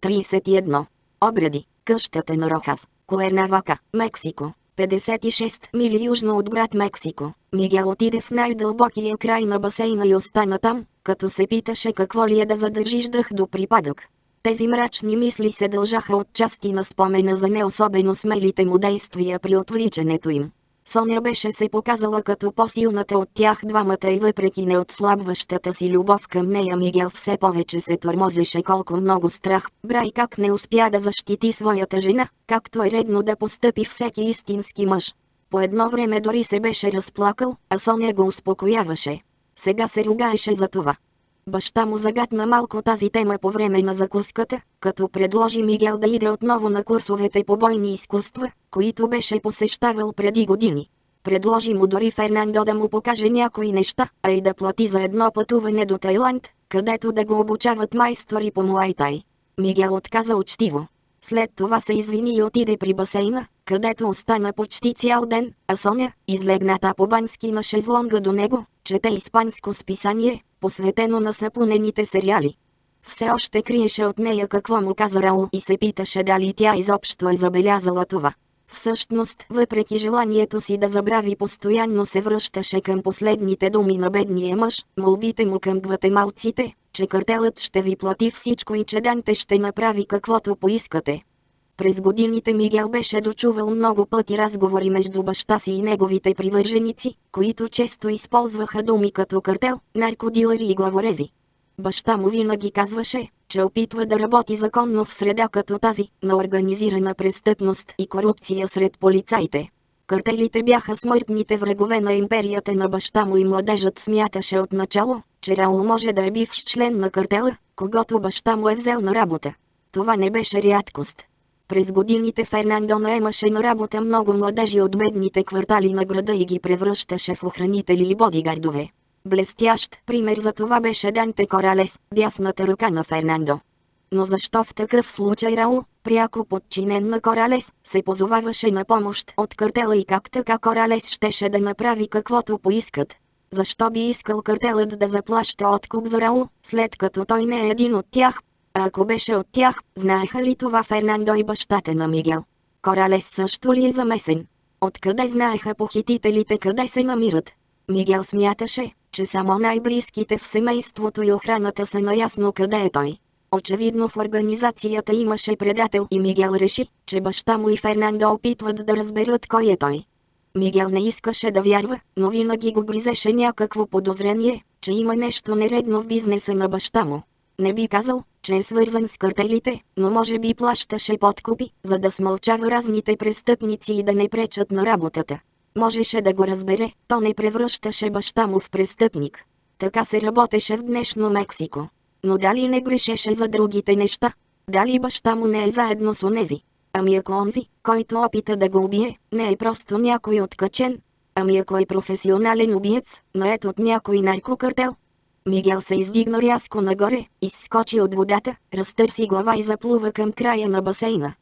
31. Обреди, къщата на Рохас, Куернавака, Мексико. 56 мили южно от град Мексико. Мигел отиде в най-дълбокия край на басейна и остана там, като се питаше какво ли е да задържиш дъх до припадък. Тези мрачни мисли се дължаха отчасти на спомена за не особено смелите му действия при отвличането им. Соня беше се показала като по-силната от тях двамата и въпреки неотслабващата си любов към нея Мигел все повече се тормозеше колко много страх бра и как не успя да защити своята жена, както е редно да постъпи всеки истински мъж. По едно време дори се беше разплакал, а Соня го успокояваше. Сега се ругаеше за това. Баща му загатна малко тази тема по време на закуската, като предложи Мигел да иде отново на курсовете по бойни изкуства, които беше посещавал преди години. Предложи му дори Фернандо да му покаже някои неща, а и да плати за едно пътуване до Тайланд, където да го обучават майстори по муайтай. Мигел отказа учтиво. След това се извини и отиде при басейна, където остана почти цял ден, а Соня, излегната по-бански на шезлонга до него, чете испанско списание, посветено на сапунените сериали. Все още криеше от нея какво му каза Раул и се питаше дали тя изобщо е забелязала това. Всъщност, въпреки желанието си да забрави, постоянно се връщаше към последните думи на бедния мъж, молбите му към гватемалците, че картелът ще ви плати всичко и че Данте ще направи каквото поискате. През годините Мигел беше дочувал много пъти разговори между баща си и неговите привърженици, които често използваха думи като картел, наркодилъри и главорези. Баща му винаги казваше, че опитва да работи законно в среда като тази, на организирана престъпност и корупция сред полицаите. Картелите бяха смъртните врагове на империята на баща му и младежът смяташе отначало, че Раул може да е бивш член на картела, когото баща му е взел на работа. Това не беше рядкост. През годините Фернандо наемаше на работа много младежи от бедните квартали на града и ги превръщаше в охранители и бодигардове. Блестящ пример за това беше Данте Коралес, дясната ръка на Фернандо. Но защо в такъв случай Раул, пряко подчинен на Коралес, се позоваваше на помощ от картела и как така Коралес щеше да направи каквото поискат? Защо би искал картелът да заплаща откуп за Раул, след като той не е един от тях? А ако беше от тях, знаеха ли това Фернандо и бащата на Мигел? Коралес също ли е замесен? Откъде знаеха похитителите къде се намират? Мигел смяташе, че само най-близките в семейството и охраната са наясно къде е той. Очевидно в организацията имаше предател и Мигел реши, че баща му и Фернандо опитват да разберат кой е той. Мигел не искаше да вярва, но винаги го гризеше някакво подозрение, че има нещо нередно в бизнеса на баща му. Не би казал, че е свързан с картелите, но може би плащаше подкупи, за да смълчава разните престъпници и да не пречат на работата. Можеше да го разбере, то не превръщаше баща му в престъпник. Така се работеше в днешно Мексико. Но дали не грешеше за другите неща? Дали баща му не е заедно с онези? Ами ако онзи, който опита да го убие, не е просто някой откачен? Ами ако е професионален убиец, нает от някой наркокартел? Мигел се издигна рязко нагоре, изскочи от водата, разтърси глава и заплува към края на басейна.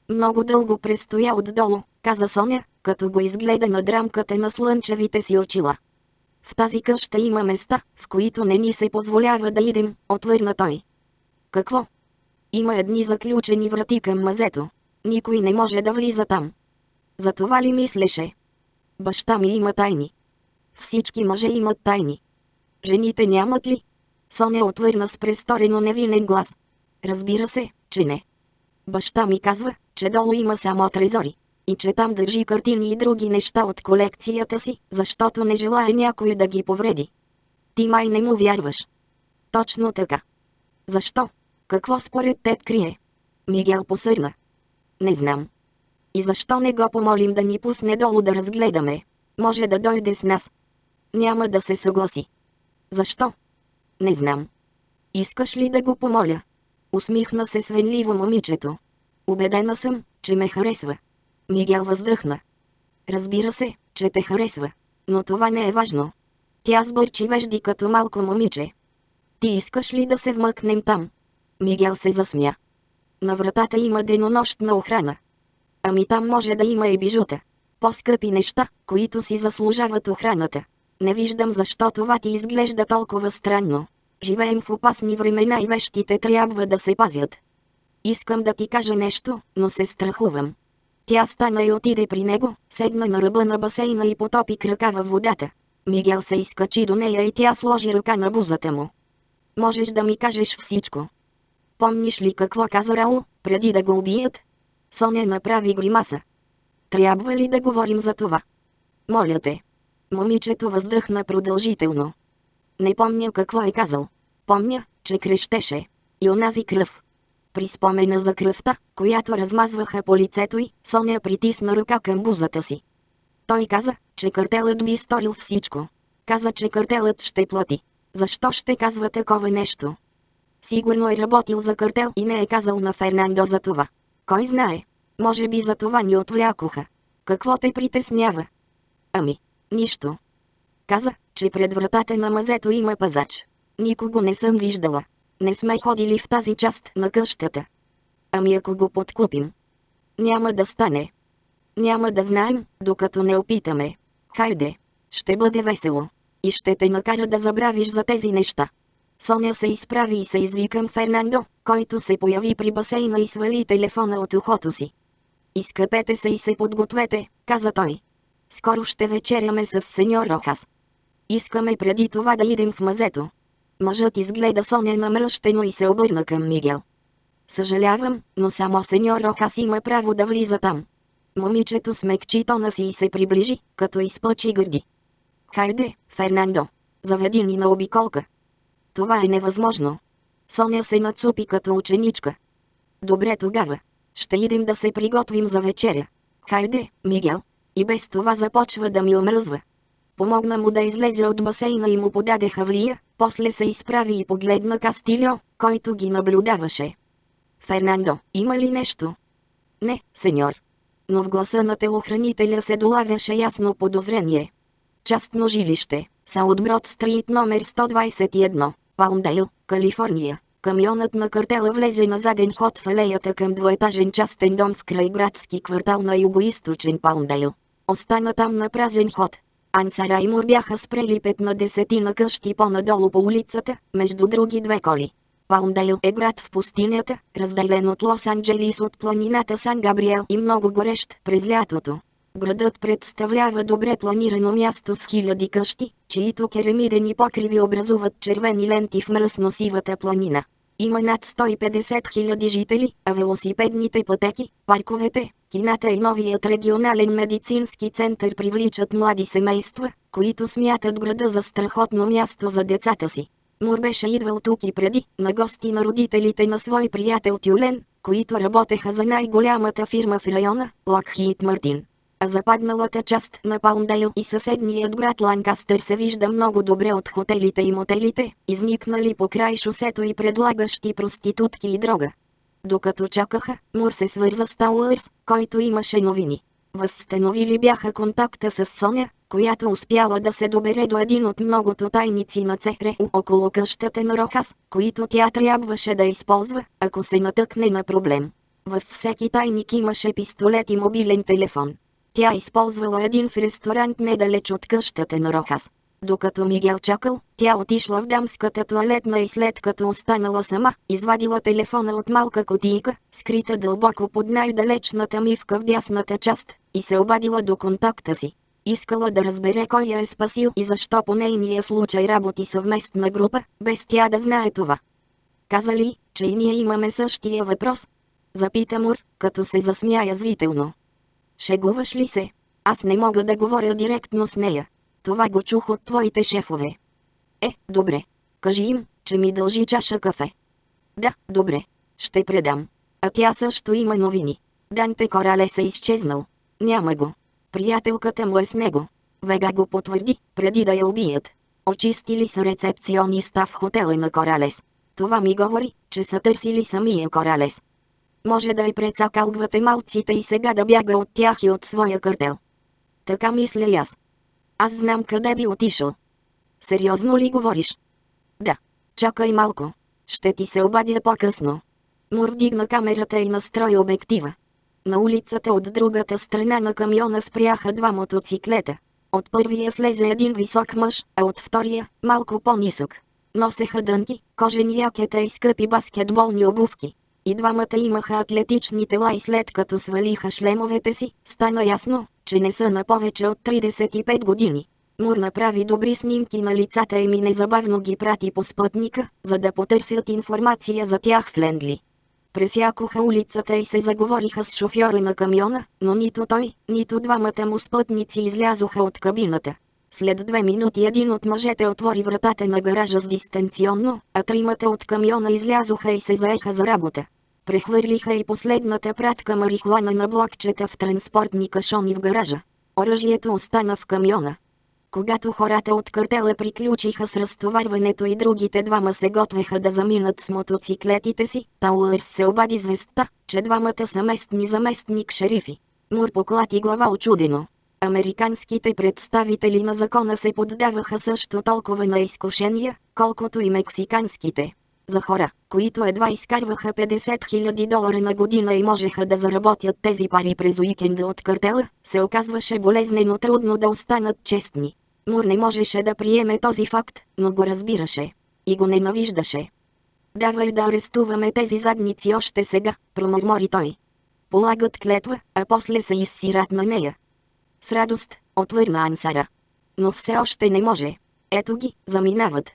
Много дълго престоя отдолу, каза Соня, като го изгледа над рамката на слънчевите си очила. В тази къща има места, в които не ни се позволява да идем, отвърна той. Какво? Има едни заключени врати към мазето. Никой не може да влиза там. За това ли мислеше? Баща ми има тайни. Всички мъже имат тайни. Жените нямат ли? Соня отвърна с престорено невинен глас. Разбира се, че не. Баща ми казва, че долу има само трезори. И че там държи картини и други неща от колекцията си, защото не желае някой да ги повреди. Ти май не му вярваш. Точно така. Защо? Какво според теб крие? Мигел посърна. Не знам. И защо не го помолим да ни пусне долу да разгледаме? Може да дойде с нас. Няма да се съгласи. Защо? Не знам. Искаш ли да го помоля? Усмихна се свенливо момичето. Убедена съм, че ме харесва. Мигел въздъхна. Разбира се, че те харесва. Но това не е важно. Тя сбърчи вежди като малко момиче. Ти искаш ли да се вмъкнем там? Мигел се засмя. На вратата има денонощна охрана. Ами там може да има и бижута. По-скъпи неща, които си заслужават охраната. Не виждам защо това ти изглежда толкова странно. Живеем в опасни времена и вещите трябва да се пазят. Искам да ти кажа нещо, но се страхувам. Тя стана и отиде при него, седна на ръба на басейна и потопи крака във водата. Мигел се изкачи до нея и тя сложи ръка на бузата му. Можеш да ми кажеш всичко. Помниш ли какво каза Раул, преди да го убият? Соня направи гримаса. Трябва ли да говорим за това? Моля те. Момичето въздъхна продължително. Не помня какво е казал. Помня, че крещеше. И онази кръв. При спомена за кръвта, която размазваха по лицето й, Соня притисна ръка към бузата си. Той каза, че картелът би сторил всичко. Каза, че картелът ще плати. Защо ще казва такова нещо? Сигурно е работил за картел и не е казал на Фернандо за това. Кой знае? Може би за това ни отвлякоха. Какво те притеснява? Ами, нищо. Каза, че пред вратата на мазето има пазач. Никого не съм виждала. Не сме ходили в тази част на къщата. Ами ако го подкупим? Няма да стане. Няма да знаем, докато не опитаме. Хайде. Ще бъде весело. И ще те накара да забравиш за тези неща. Соня се изправи и се изви към Фернандо, който се появи при басейна и свали телефона от ухото си. Изкъпете се и се подгответе, каза той. Скоро ще вечеряме с сеньор Рохас. Искаме преди това да идем в мазето. Мъжът изгледа Соня намръщено и се обърна към Мигел. Съжалявам, но само сеньор Рохас има право да влиза там. Момичето смекчи тона си и се приближи, като изпъчи гърди. Хайде, Фернандо, заведи ни на обиколка. Това е невъзможно. Соня се нацупи като ученичка. Добре тогава. Ще идем да се приготвим за вечеря. Хайде, Мигел. И без това започва да ми омръзва. Помогна му да излезе от басейна и му подаде хавлия, после се изправи и погледна Кастильо, който ги наблюдаваше. Фернандо, има ли нещо? Не, сеньор. Но в гласа на телохранителя се долавяше ясно подозрение. Частно жилище, Саутброд стрит номер 121, Палмдейл, Калифорния. Камионът на картела влезе на заден ход в алеята към двоетажен частен дом в крайградски квартал на югоизточен Палмдейл. Остана там на празен ход. Ансара и Мур бяха спрели 15 на къщи по-надолу по улицата, между други две коли. Палмдейл е град в пустинята, разделен от Лос-Анджелис от планината Сан Габриел и много горещ през лятото. Градът представлява добре планирано място с хиляди къщи, чието керамидени покриви образуват червени ленти в мръсно-сивата планина. Има над 150 000 жители, а велосипедните пътеки, парковете, кината и новият регионален медицински център привличат млади семейства, които смятат града за страхотно място за децата си. Мур беше идвал тук и преди, на гости на родителите на свой приятел Тюлен, които работеха за най-голямата фирма в района, Локхийд Мартин. А западналата част на Палмдейл и съседният град Ланкастър се вижда много добре от хотелите и мотелите, изникнали по край шосето и предлагащи проститутки и дрога. Докато чакаха, Мур се свърза с Тауърс, който имаше новини. Възстановили бяха контакта с Соня, която успяла да се добере до един от многото тайници на ЦРУ около къщата на Рохас, които тя трябваше да използва, ако се натъкне на проблем. Във всеки тайник имаше пистолет и мобилен телефон. Тя използвала един в ресторант недалеч от къщата на Рохас. Докато Мигел чакал, тя отишла в дамската тоалетна и след като останала сама, извадила телефона от малка кутийка, скрита дълбоко под най-далечната мивка в дясната част, и се обадила до контакта си. Искала да разбере кой я е спасил и защо по нейния случай работи съвместна група, без тя да знае това. Каза ли, че и ние имаме същия въпрос? Запита Мур, като се засмя язвително. Шегуваш ли се? Аз не мога да говоря директно с нея. Това го чух от твоите шефове. Добре. Кажи им, че ми дължи чаша кафе. Да, добре. Ще предам. А тя също има новини. Данте Коралес е изчезнал. Няма го. Приятелката му е с него. Вега го потвърди, преди да я убият. Очистили са рецепциониста в хотела на Коралес. Това ми говори, че са търсили самия Коралес. Може да е прецакал гватемалците и сега да бяга от тях и от своя картел. Така мисля и аз. Аз знам къде би отишъл. Сериозно ли говориш? Да. Чакай малко. Ще ти се обадя по-късно. Мур вдигна камерата и настрои обектива. На улицата от другата страна на камиона спряха два мотоциклета. От първия слезе един висок мъж, а от втория малко по-нисък. Носеха дънки, кожени якета и скъпи баскетболни обувки. И двамата имаха атлетични тела и след като свалиха шлемовете си, стана ясно, че не са на повече от 35 години. Мур направи добри снимки на лицата им и незабавно ги прати по спътника, за да потърсят информация за тях в Лендли. Пресякоха улицата и се заговориха с шофьора на камиона, но нито той, нито двамата му спътници излязоха от кабината. След 2 минути един от мъжете отвори вратата на гаража с дистанционно, а тримата от камиона излязоха и се заеха за работа. Прехвърлиха и последната пратка марихуана на блокчета в транспортни кашони в гаража. Оръжието остана в камиона. Когато хората от картела приключиха с разтоварването и другите двама се готвеха да заминат с мотоциклетите си, Тауърс се обади с вестта, че двамата са местни заместник-шерифи. Мур поклати глава очудено. Американските представители на закона се поддаваха също толкова на изкушения, колкото и мексиканските. За хора, които едва изкарваха $50,000 на година и можеха да заработят тези пари през уикенда от картела, се оказваше болезнено трудно да останат честни. Мур не можеше да приеме този факт, но го разбираше. И го ненавиждаше. "Давай да арестуваме тези задници още сега", промърмори той. "Полагат клетва, а после се изсират на нея." "С радост", отвърна Ансара. "Но все още не може. Ето ги, заминават."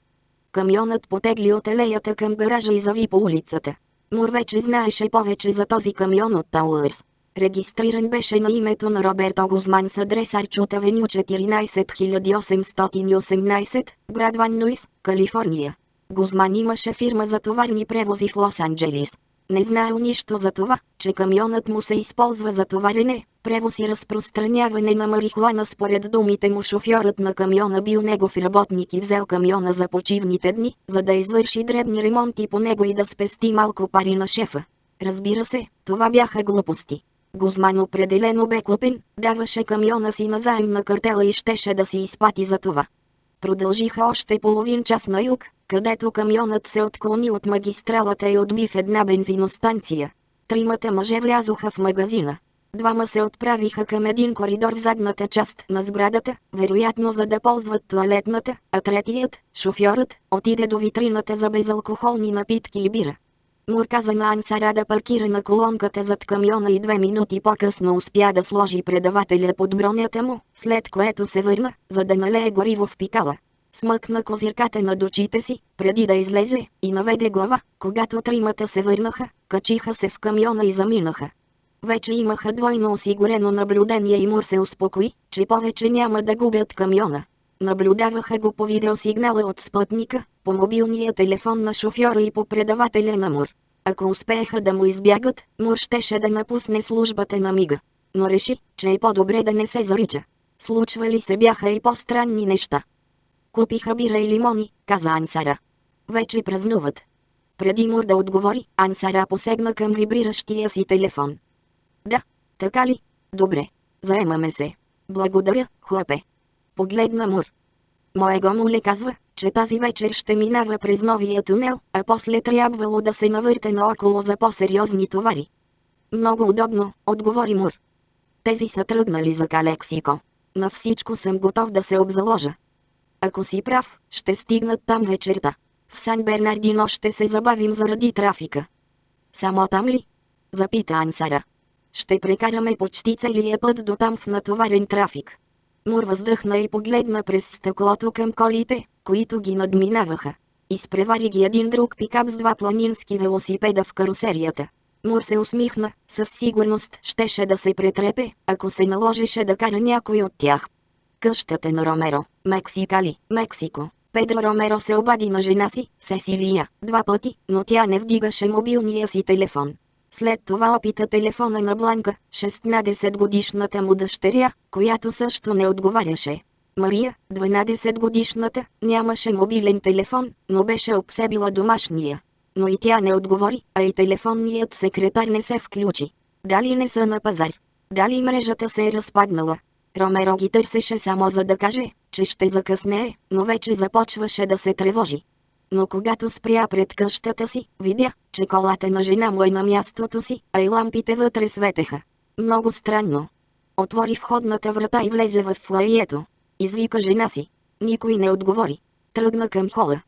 Камионът потегли от алеята към гаража и зави по улицата. Мур вече знаеше повече за този камион от Тауърс. Регистриран беше на името на Роберто Гузман с адрес Арчут Авеню 14818, град Ван Нуис, Калифорния. Гузман имаше фирма за товарни превози в Лос-Анджелис. Не знаел нищо за това, че камионът му се използва за товарене, превоз и разпространяване на марихуана. Според думите му шофьорът на камиона бил негов работник и взел камиона за почивните дни, за да извърши дребни ремонти по него и да спести малко пари на шефа. Разбира се, това бяха глупости. Гузман определено бе глупен, даваше камиона си назаем на картела и щеше да си изплати за това. Продължиха още половин час на юг, където камионът се отклони от магистралата и отби в една бензиностанция. Тримата мъже влязоха в магазина. Двама се отправиха към един коридор в задната част на сградата, вероятно за да ползват тоалетната, а третият, шофьорът, отиде до витрината за безалкохолни напитки и бира. Мур каза на Ансара да паркира на колонката зад камиона и 2 минути по-късно успя да сложи предавателя под бронята му, след което се върна, за да налее гориво в пикала. Смъкна козирката над очите си, преди да излезе, и наведе глава. Когато тримата се върнаха, качиха се в камиона и заминаха. Вече имаха двойно осигурено наблюдение и Мур се успокои, че повече няма да губят камиона. Наблюдаваха го по видеосигнала от спътника, по мобилния телефон на шофьора и по предавателя на Мур. Ако успееха да му избягат, Мур щеше да напусне службата на мига. Но реши, че е по-добре да не се зарича. Случвали се бяха и по-странни неща. "Купиха бира и лимони", каза Ансара. "Вече празнуват." Преди Мур да отговори, Ансара посегна към вибриращия си телефон. "Да, така ли? Добре. Заемаме се. Благодаря, хлапе." Погледна Мур. "Моего муле казва, че тази вечер ще минава през новия тунел, а после трябвало да се навърте наоколо за по-сериозни товари." "Много удобно", отговори Мур. "Тези са тръгнали за Калексико. На всичко съм готов да се обзаложа." "Ако си прав, ще стигнат там вечерта. В Сан Бернардино ще се забавим заради трафика." "Само там ли?" запита Ансара. "Ще прекараме почти целия път до там в натоварен трафик." Мур въздъхна и погледна през стъклото към колите, които ги надминаваха. Изпревари ги един друг пикап с 2 планински велосипеда в карусерията. Мур се усмихна, със сигурност щеше да се претрепе, ако се наложеше да кара някой от тях. "Къщата на Ромеро, Мексикали, Мексико." Педро Ромеро се обади на жена си, Сесилия, 2 пъти, но тя не вдигаше мобилния си телефон. След това опита телефона на Бланка, 16-годишната му дъщеря, която също не отговаряше. Мария, 12-годишната, нямаше мобилен телефон, но беше обсебила домашния. Но и тя не отговори, а и телефонният секретар не се включи. Дали не са на пазар? Дали мрежата се е разпаднала? Ромеро ги търсеше само за да каже, че ще закъснее, но вече започваше да се тревожи. Но когато спря пред къщата си, видя, че колата на жена му е на мястото си, а и лампите вътре светеха. Много странно. Отвори входната врата и влезе в фоайето. Извика жена си. Никой не отговори. Тръгна към хола.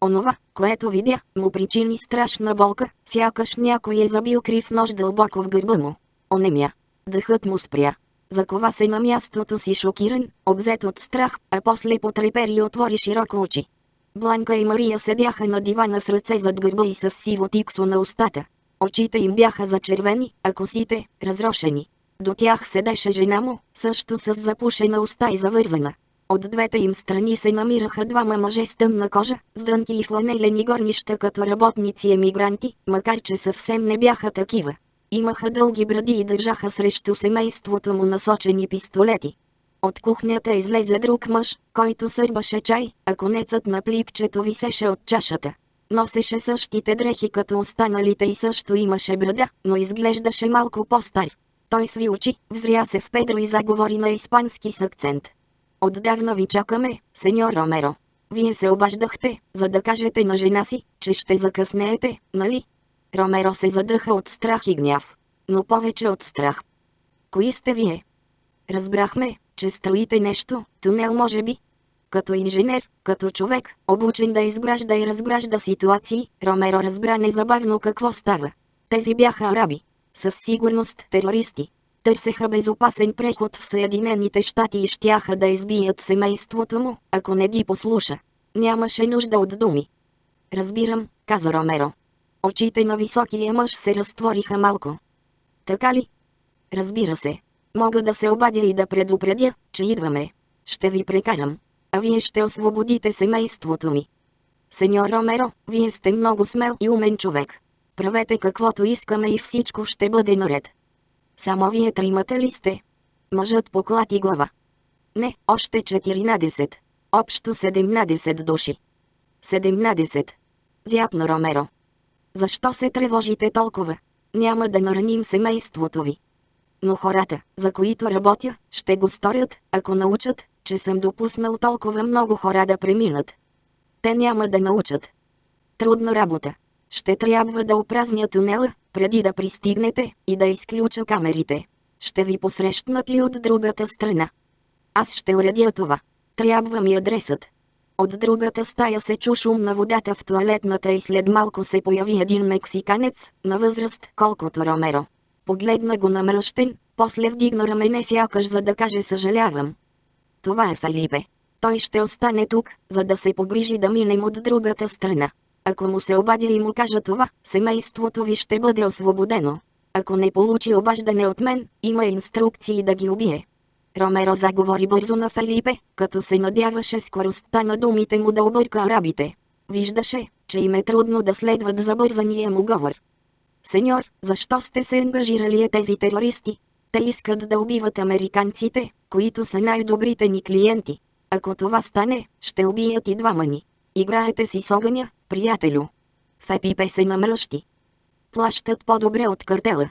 Онова, което видя, му причини страшна болка, сякаш някой е забил крив нож дълбоко в гърба му. Онемя. Дъхът му спря. Закова се на мястото си шокиран, обзет от страх, а после потрепери и отвори широко очи. Бланка и Мария седяха на дивана с ръце зад гърба и с сиво тиксо на устата. Очите им бяха зачервени, а косите – разрошени. До тях седеше жена му, също с запушена уста и завързана. От двете им страни се намираха двама мъже с тъмна кожа, с дънки и фланелени горнища като работници-емигранти, макар че съвсем не бяха такива. Имаха дълги бради и държаха срещу семейството му насочени пистолети. От кухнята излезе друг мъж, който сърбаше чай, а конецът на пликчето висеше от чашата. Носеше същите дрехи като останалите и също имаше брада, но изглеждаше малко по-стар. Той сви очи, взря се в Педро и заговори на испански с акцент. Отдавна ви чакаме, сеньор Ромеро. Вие се обаждахте, за да кажете на жена си, че ще закъснеете, нали? Ромеро се задъха от страх и гняв. Но повече от страх. Кои сте вие? Разбрахме, че строите нещо, тунел може би. Като инженер, като човек, обучен да изгражда и разгражда ситуации, Ромеро разбра незабавно какво става. Тези бяха араби. Със сигурност терористи. Търсеха безопасен преход в Съединените щати и щяха да избият семейството му, ако не ги послуша. Нямаше нужда от думи. Разбирам, каза Ромеро. Очите на високия мъж се разтвориха малко. Така ли? Разбира се. Мога да се обадя и да предупредя, че идваме. Ще ви прекарам. А вие ще освободите семейството ми. Сеньор Ромеро, вие сте много смел и умен човек. Правете каквото искаме и всичко ще бъде наред. Само вие тримата ли сте? Мъжът поклати глава. Не, още 14. Общо 17 души. 17. Зяпна Ромеро. Защо се тревожите толкова? Няма да нараним семейството ви. Но хората, за които работя, ще го сторят, ако научат, че съм допуснал толкова много хора да преминат. Те няма да научат. Трудна работа. Ще трябва да опразня тунела, преди да пристигнете, и да изключа камерите. Ще ви посрещнат ли от другата страна? Аз ще уредя това. Трябва ми адресът. От другата стая се чу шум на водата в тоалетната и след малко се появи един мексиканец, на възраст колкото Ромеро. Погледна го намръщен, после вдигна рамене сякаш за да каже съжалявам. Това е Фелипе. Той ще остане тук, за да се погрижи да минем от другата страна. Ако му се обадя и му кажа това, семейството ви ще бъде освободено. Ако не получи обаждане от мен, има инструкции да ги убие. Ромеро заговори бързо на Фелипе, като се надяваше скоростта на думите му да обърка арабите. Виждаше, че им е трудно да следват забързания му говор. Сеньор, защо сте се ангажирали тези терористи? Те искат да убиват американците, които са най-добрите ни клиенти. Ако това стане, ще убият и двама ни. Играете си с огъня, приятелю. Фелипе се намръщи. Плащат по-добре от картела.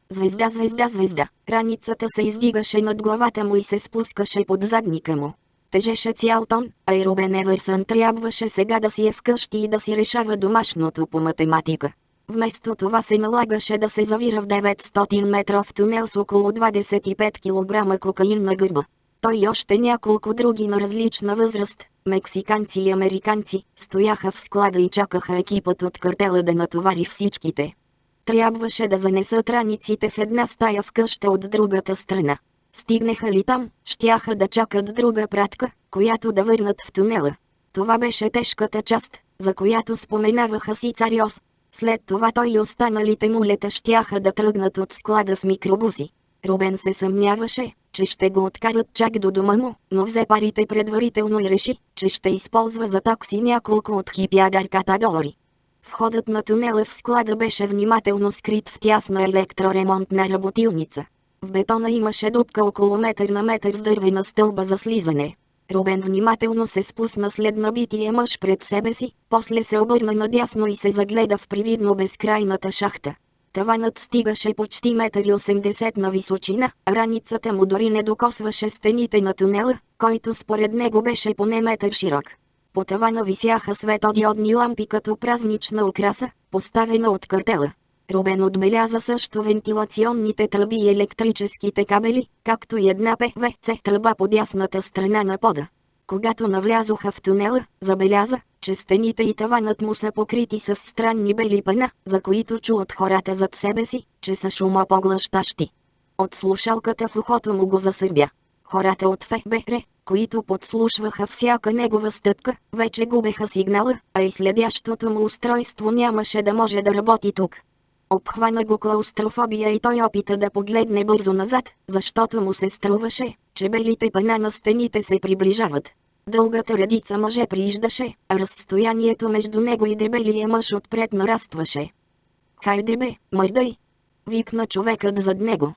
Звезда, звезда, звезда. Раницата се издигаше над главата му и се спускаше под задника му. Тежеше цял тон, а и Рубен Еверсън трябваше сега да си е вкъщи и да си решава домашното по математика. Вместо това се налагаше да се завира в 900 метров тунел с около 25 кг кокаин на гърба. Той и още няколко други на различна възраст, мексиканци и американци, стояха в склада и чакаха екипът от картела да натовари всичките. Трябваше да занесат раниците в една стая в къща от другата страна. Стигнаха ли там, щяха да чакат друга пратка, която да върнат в тунела. Това беше тежката част, за която споменаваха си Цариос. След това той и останалите мулета щяха да тръгнат от склада с микробуси. Рубен се съмняваше, че ще го откарат чак до дома му, но взе парите предварително и реши, че ще използва за такси няколко от $1000. Входът на тунела в склада беше внимателно скрит в тясна електроремонтна работилница. В бетона имаше дупка около метър на метър с дървена стълба за слизане. Рубен внимателно се спусна след набития мъж пред себе си, после се обърна надясно и се загледа в привидно безкрайната шахта. Таванът стигаше почти 1,80 м на височина, а раницата му дори не докосваше стените на тунела, който според него беше поне метър широк. По тавана висяха светодиодни лампи като празнична украса, поставена от картела. Рубен отбеляза също вентилационните тръби и електрическите кабели, както и една ПВЦ тръба по дясната страна на пода. Когато навлязоха в тунела, забеляза, че стените и таванът му са покрити с странни бели пана, за които чуват хората зад себе си, че са шумопоглъщащи. От слушалката в ухото му го засърбя. Хората от ФБР, които подслушваха всяка негова стъпка, вече губеха сигнала, а и следящото му устройство нямаше да може да работи тук. Обхвана го клаустрофобия и той опита да погледне бързо назад, защото му се струваше, че белите пана на стените се приближават. Дългата редица мъже прииждаше, а разстоянието между него и дебелия мъж отпред нарастваше. "Хайде бе, мърдай!" викна човекът зад него.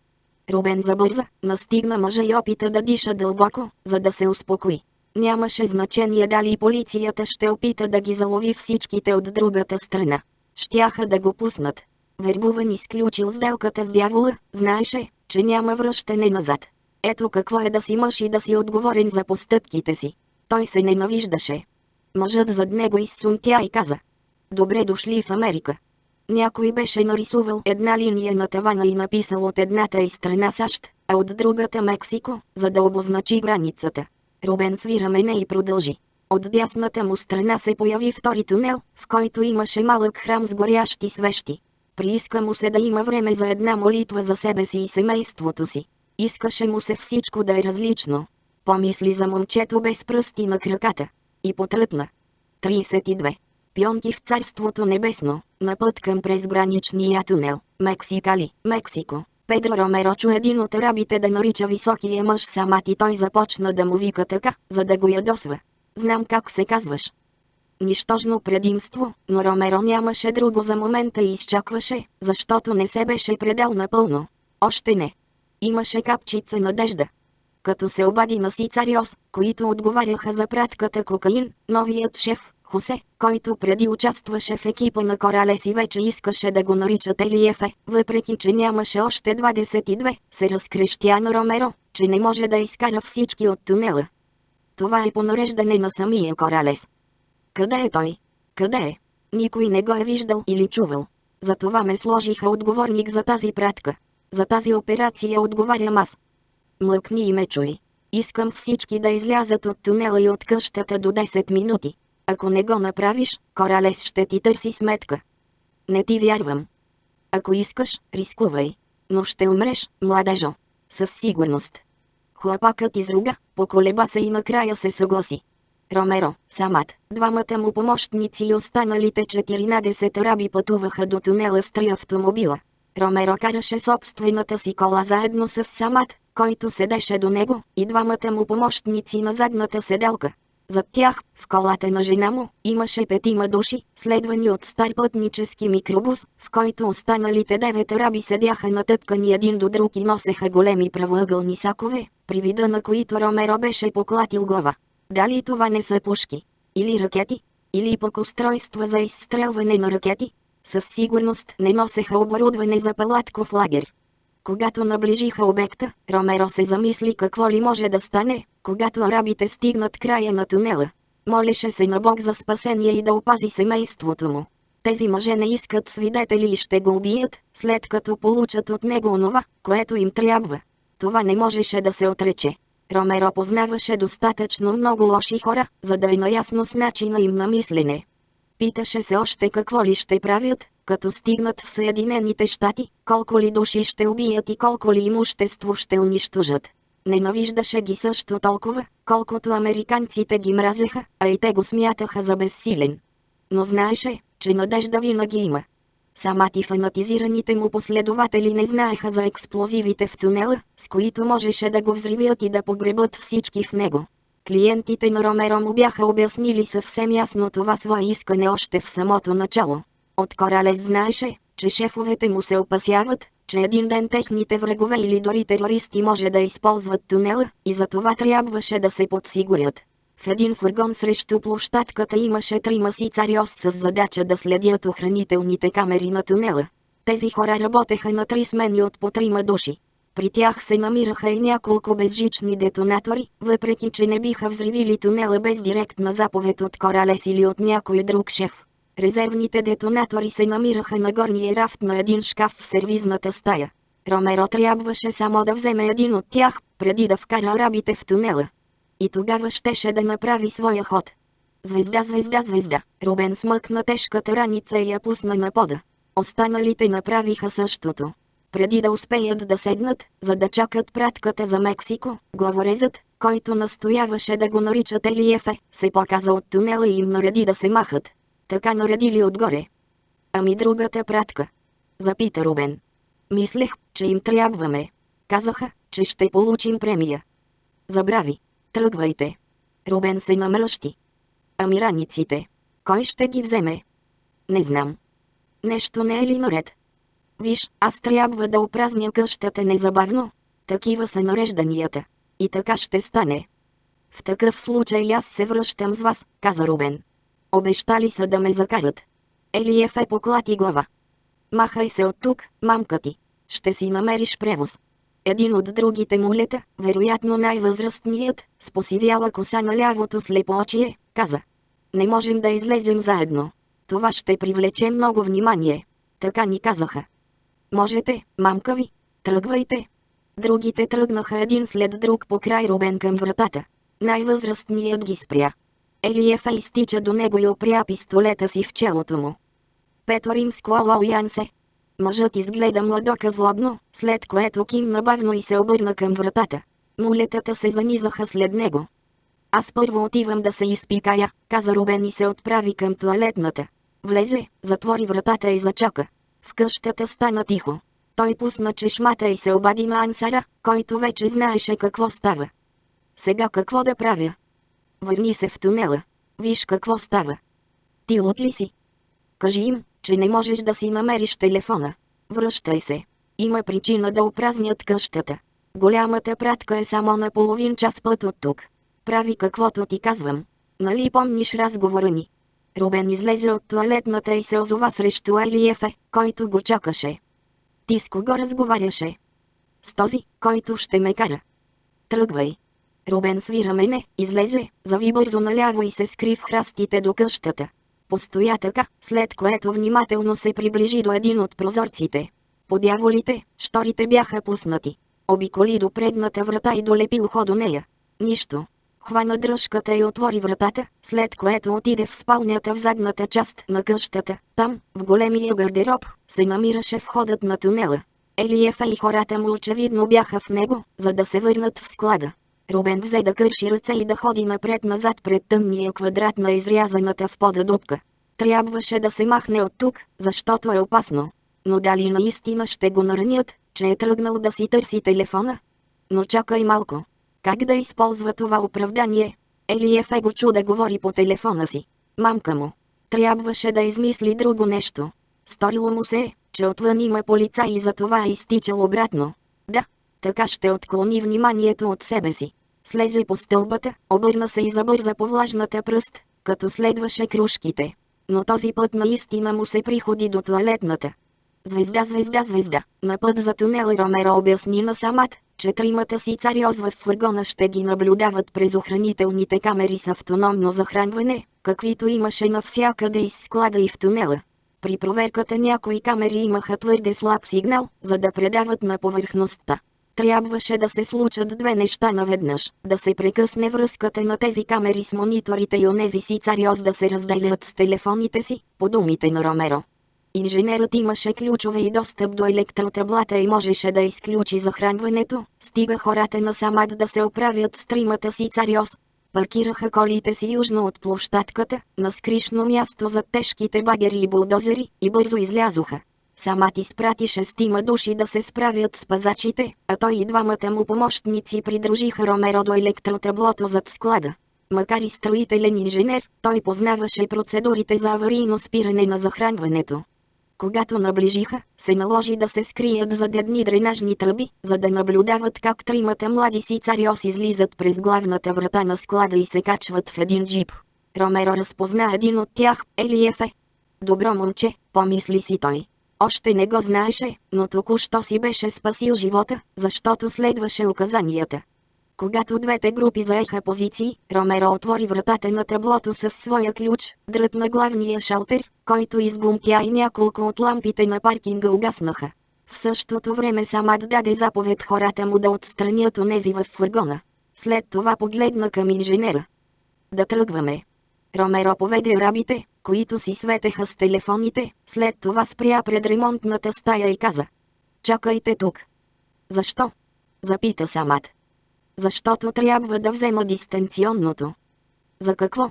Рубен забърза, настигна мъжа и опита да диша дълбоко, за да се успокои. Нямаше значение дали полицията ще опита да ги залови всичките от другата страна. Щяха да го пуснат. Вербуван изключил сделката с дявола, знаеше, че няма връщане назад. Ето какво е да си мъж и да си отговорен за постъпките си. Той се ненавиждаше. Мъжът зад него изсумтя и каза: "Добре дошли в Америка." Някой беше нарисувал една линия на тавана и написал от едната и страна САЩ, а от другата Мексико, за да обозначи границата. Рубен сви рамене и продължи. От дясната му страна се появи втори тунел, в който имаше малък храм с горящи свещи. Прииска му се да има време за една молитва за себе си и семейството си. Искаше му се всичко да е различно. Помисли за момчето без пръсти на краката. И потръпна. 32. Пионки в Царството небесно, на път към презграничния тунел, Мексикали, Мексико. Педро Ромеро чу един от арабите да нарича високия мъж Самат и той започна да му вика така, за да го ядосва. "Знам как се казваш." Нищожно предимство, но Ромеро нямаше друго за момента и изчакваше, защото не се беше предал напълно. Още не. Имаше капчица надежда. Като се обади на Сицариос, които отговаряха за пратката кокаин, новият шеф, Хосе, който преди участваше в екипа на Коралес и вече искаше да го наричат Елиефе, въпреки че нямаше още 22, се разкрещя на Ромеро, че не може да изкара всички от тунела. "Това е по нареждане на самия Коралес." "Къде е той? Къде е?" "Никой не го е виждал или чувал. Затова ме сложиха отговорник за тази пратка. За тази операция отговарям аз." "Млъкни и ме чуй. Искам всички да излязат от тунела и от къщата до 10 минути. Ако не го направиш, Коралес ще ти търси сметка." "Не ти вярвам." "Ако искаш, рискувай. Но ще умреш, младежо. Със сигурност." Хлапакът изруга, поколеба се и накрая се съгласи. Ромеро, Самат, двамата му помощници и останалите 14 араби пътуваха до тунела с 3 автомобила. Ромеро караше собствената си кола заедно с Самат, който седеше до него, и двамата му помощници на задната седелка. Зад тях, в колата на жена му, имаше 5 души, следвани от стар пътнически микробус, в който останалите 9 араби седяха натъпкани един до друг и носеха големи правоъгълни сакове, при вида на които Ромеро беше поклатил глава. Дали това не са пушки? Или ракети? Или пък устройства за изстрелване на ракети? Със сигурност не носеха оборудване за палатков лагер. Когато наближиха обекта, Ромеро се замисли какво ли може да стане, когато арабите стигнат края на тунела. Молеше се на Бог за спасение и да опази семейството му. Тези мъже не искат свидетели и ще го убият, след като получат от него онова, което им трябва. Това не можеше да се отрече. Ромеро познаваше достатъчно много лоши хора, за да е наясно с начина им на мислене. Питаше се още какво ли ще правят, като стигнат в Съединените щати, колко ли души ще убият и колко ли имущество ще унищожат. Ненавиждаше ги също толкова, колкото американците ги мразеха, а и те го смятаха за безсилен. Но знаеше, че надежда винаги има. Самат и фанатизираните му последователи не знаеха за експлозивите в тунела, с които можеше да го взривят и да погребат всички в него. Клиентите на Ромеро му бяха обяснили съвсем ясно това свое искане още в самото начало. От Коралес знаеше, че шефовете му се опасяват, че един ден техните врагове или дори терористи може да използват тунела, и за това трябваше да се подсигурят. В един фургон срещу площадката имаше 3 Сицариос с задача да следят охранителните камери на тунела. Тези хора работеха на 3 смени от по 3 души. При тях се намираха и няколко безжични детонатори, въпреки че не биха взривили тунела без директна заповед от Коралес или от някой друг шеф. Резервните детонатори се намираха на горния рафт на един шкаф в сервизната стая. Ромеро трябваше само да вземе един от тях, преди да вкара арабите в тунела. И тогава щеше да направи своя ход. Звезда, звезда, звезда. Рубен смъкна тежката раница и я пусна на пода. Останалите направиха същото. Преди да успеят да седнат, за да чакат пратката за Мексико, главорезът, който настояваше да го наричат Елиефе, се показа от тунела и им нареди да се махат. Така наредили отгоре. Ами другата пратка? Запита Рубен. Мислех, че им трябваме. Казаха, че ще получим премия. Забрави. Тръгвайте. Рубен се намръщи. Ами раниците? Кой ще ги вземе? Не знам. Нещо не е ли наред? Виж, аз трябва да опразня къщата незабавно. Такива са нарежданията. И така ще стане. В такъв случай аз се връщам с вас, каза Рубен. Обещали са да ме закарат. Елиефе поклати глава. Махай се от тук, мамка ти. Ще си намериш превоз. Един от другите мулета, вероятно най-възрастният, с посивяла коса на лявото слепоочие, каза. Не можем да излезем заедно. Това ще привлече много внимание. Така ни казаха. Можете, мамка ви. Тръгвайте. Другите тръгнаха един след друг по край Рубен към вратата. Най-възрастният ги спря. Елиефе изтича до него и опря пистолета си в челото му. Пето римско Янсе. Мъжът изгледа младока злобно, след което кимна бавно и се обърна към вратата. Мулетата се занизаха след него. Аз първо отивам да се изпикая, каза Рубен и се отправи към тоалетната. Влезе, затвори вратата и зачака. В къщата стана тихо. Той пусна чешмата и се обади на Ансара, който вече знаеше какво става. Сега какво да правя? Върни се в тунела. Виж какво става. Ти луд ли си? Кажи им, че не можеш да си намериш телефона. Връщай се. Има причина да опразнят къщата. Голямата пратка е само на половин час път от тук. Прави каквото ти казвам. Нали помниш разговора ни? Рубен излезе от тоалетната и се озова срещу Елиефе, който го чакаше. Ти с кого разговаряше? С този, който ще ме кара. Тръгвай. Рубен свира мене, излезе, зави бързо наляво и се скри в храстите до къщата. Постоя така, след което внимателно се приближи до един от прозорците. По дяволите, щорите бяха пуснати. Обиколи до предната врата и долепи ухо до нея. Нищо. Хвана дръжката и отвори вратата, след което отиде в спалнята в задната част на къщата. Там, в големия гардероб, се намираше входът на тунела. Елиефе и хората му очевидно бяха в него, за да се върнат в склада. Рубен взе да кърши ръце и да ходи напред-назад пред тъмния квадрат на изрязаната в пода дупка. Трябваше да се махне от тук, защото е опасно. Но дали наистина ще го наранят, че е тръгнал да си търси телефона? Но чакай малко. Как да използва това оправдание? Елиефе го чу да говори по телефона си. Мамка му. Трябваше да измисли друго нещо. Сторило му се, че отвън има полицай и затова е изтичал обратно. Да, така ще отклони вниманието от себе си. Слезе по стълбата, обърна се и забърза по влажната пръст, като следваше крушките. Но този път наистина му се приходи до тоалетната. Звезда, звезда, звезда. На път за тунела Ромеро обясни на Самат, че тримата си цариоз в фургона ще ги наблюдават през охранителните камери с автономно захранване, каквито имаше навсякъде из склада и в тунела. При проверката някои камери имаха твърде слаб сигнал, за да предават на повърхността. Трябваше да се случат две неща наведнъж, да се прекъсне връзката на тези камери с мониторите и онези си цариоз да се разделят с телефоните си, по думите на Ромеро. Инженерът имаше ключове и достъп до електротаблата и можеше да изключи захранването, стига хората на Самат да се оправят с тримата си цариоз. Паркираха колите си южно от площадката, на скришно място за тежките багери и булдозери, и бързо излязоха. Самат изпрати 6 души да се справят с пазачите, а той и двамата му помощници придружиха Ромеро до електротаблото зад склада. Макар и строителен инженер, той познаваше процедурите за аварийно спиране на захранването. Когато наближиха, се наложи да се скрият зад едни дренажни тръби, за да наблюдават как тримата млади си цариос излизат през главната врата на склада и се качват в един джип. Ромеро разпозна един от тях, Елиефе. Добро момче, помисли си той. Още не го знаеше, но току-що си беше спасил живота, защото следваше указанията. Когато двете групи заеха позиции, Ромеро отвори вратата на таблото със своя ключ, дръпна главния шалтер, който изгумтя и няколко от лампите на паркинга угаснаха. В същото време Самат даде заповед хората му да отстранят онези в фургона. След това погледна към инженера. Да тръгваме. Ромеро поведе арабите, които си светеха с телефоните, след това спря пред ремонтната стая и каза: "Чакайте тук." "Защо?" запита Самат. "Защото трябва да взема дистанционното." "За какво?"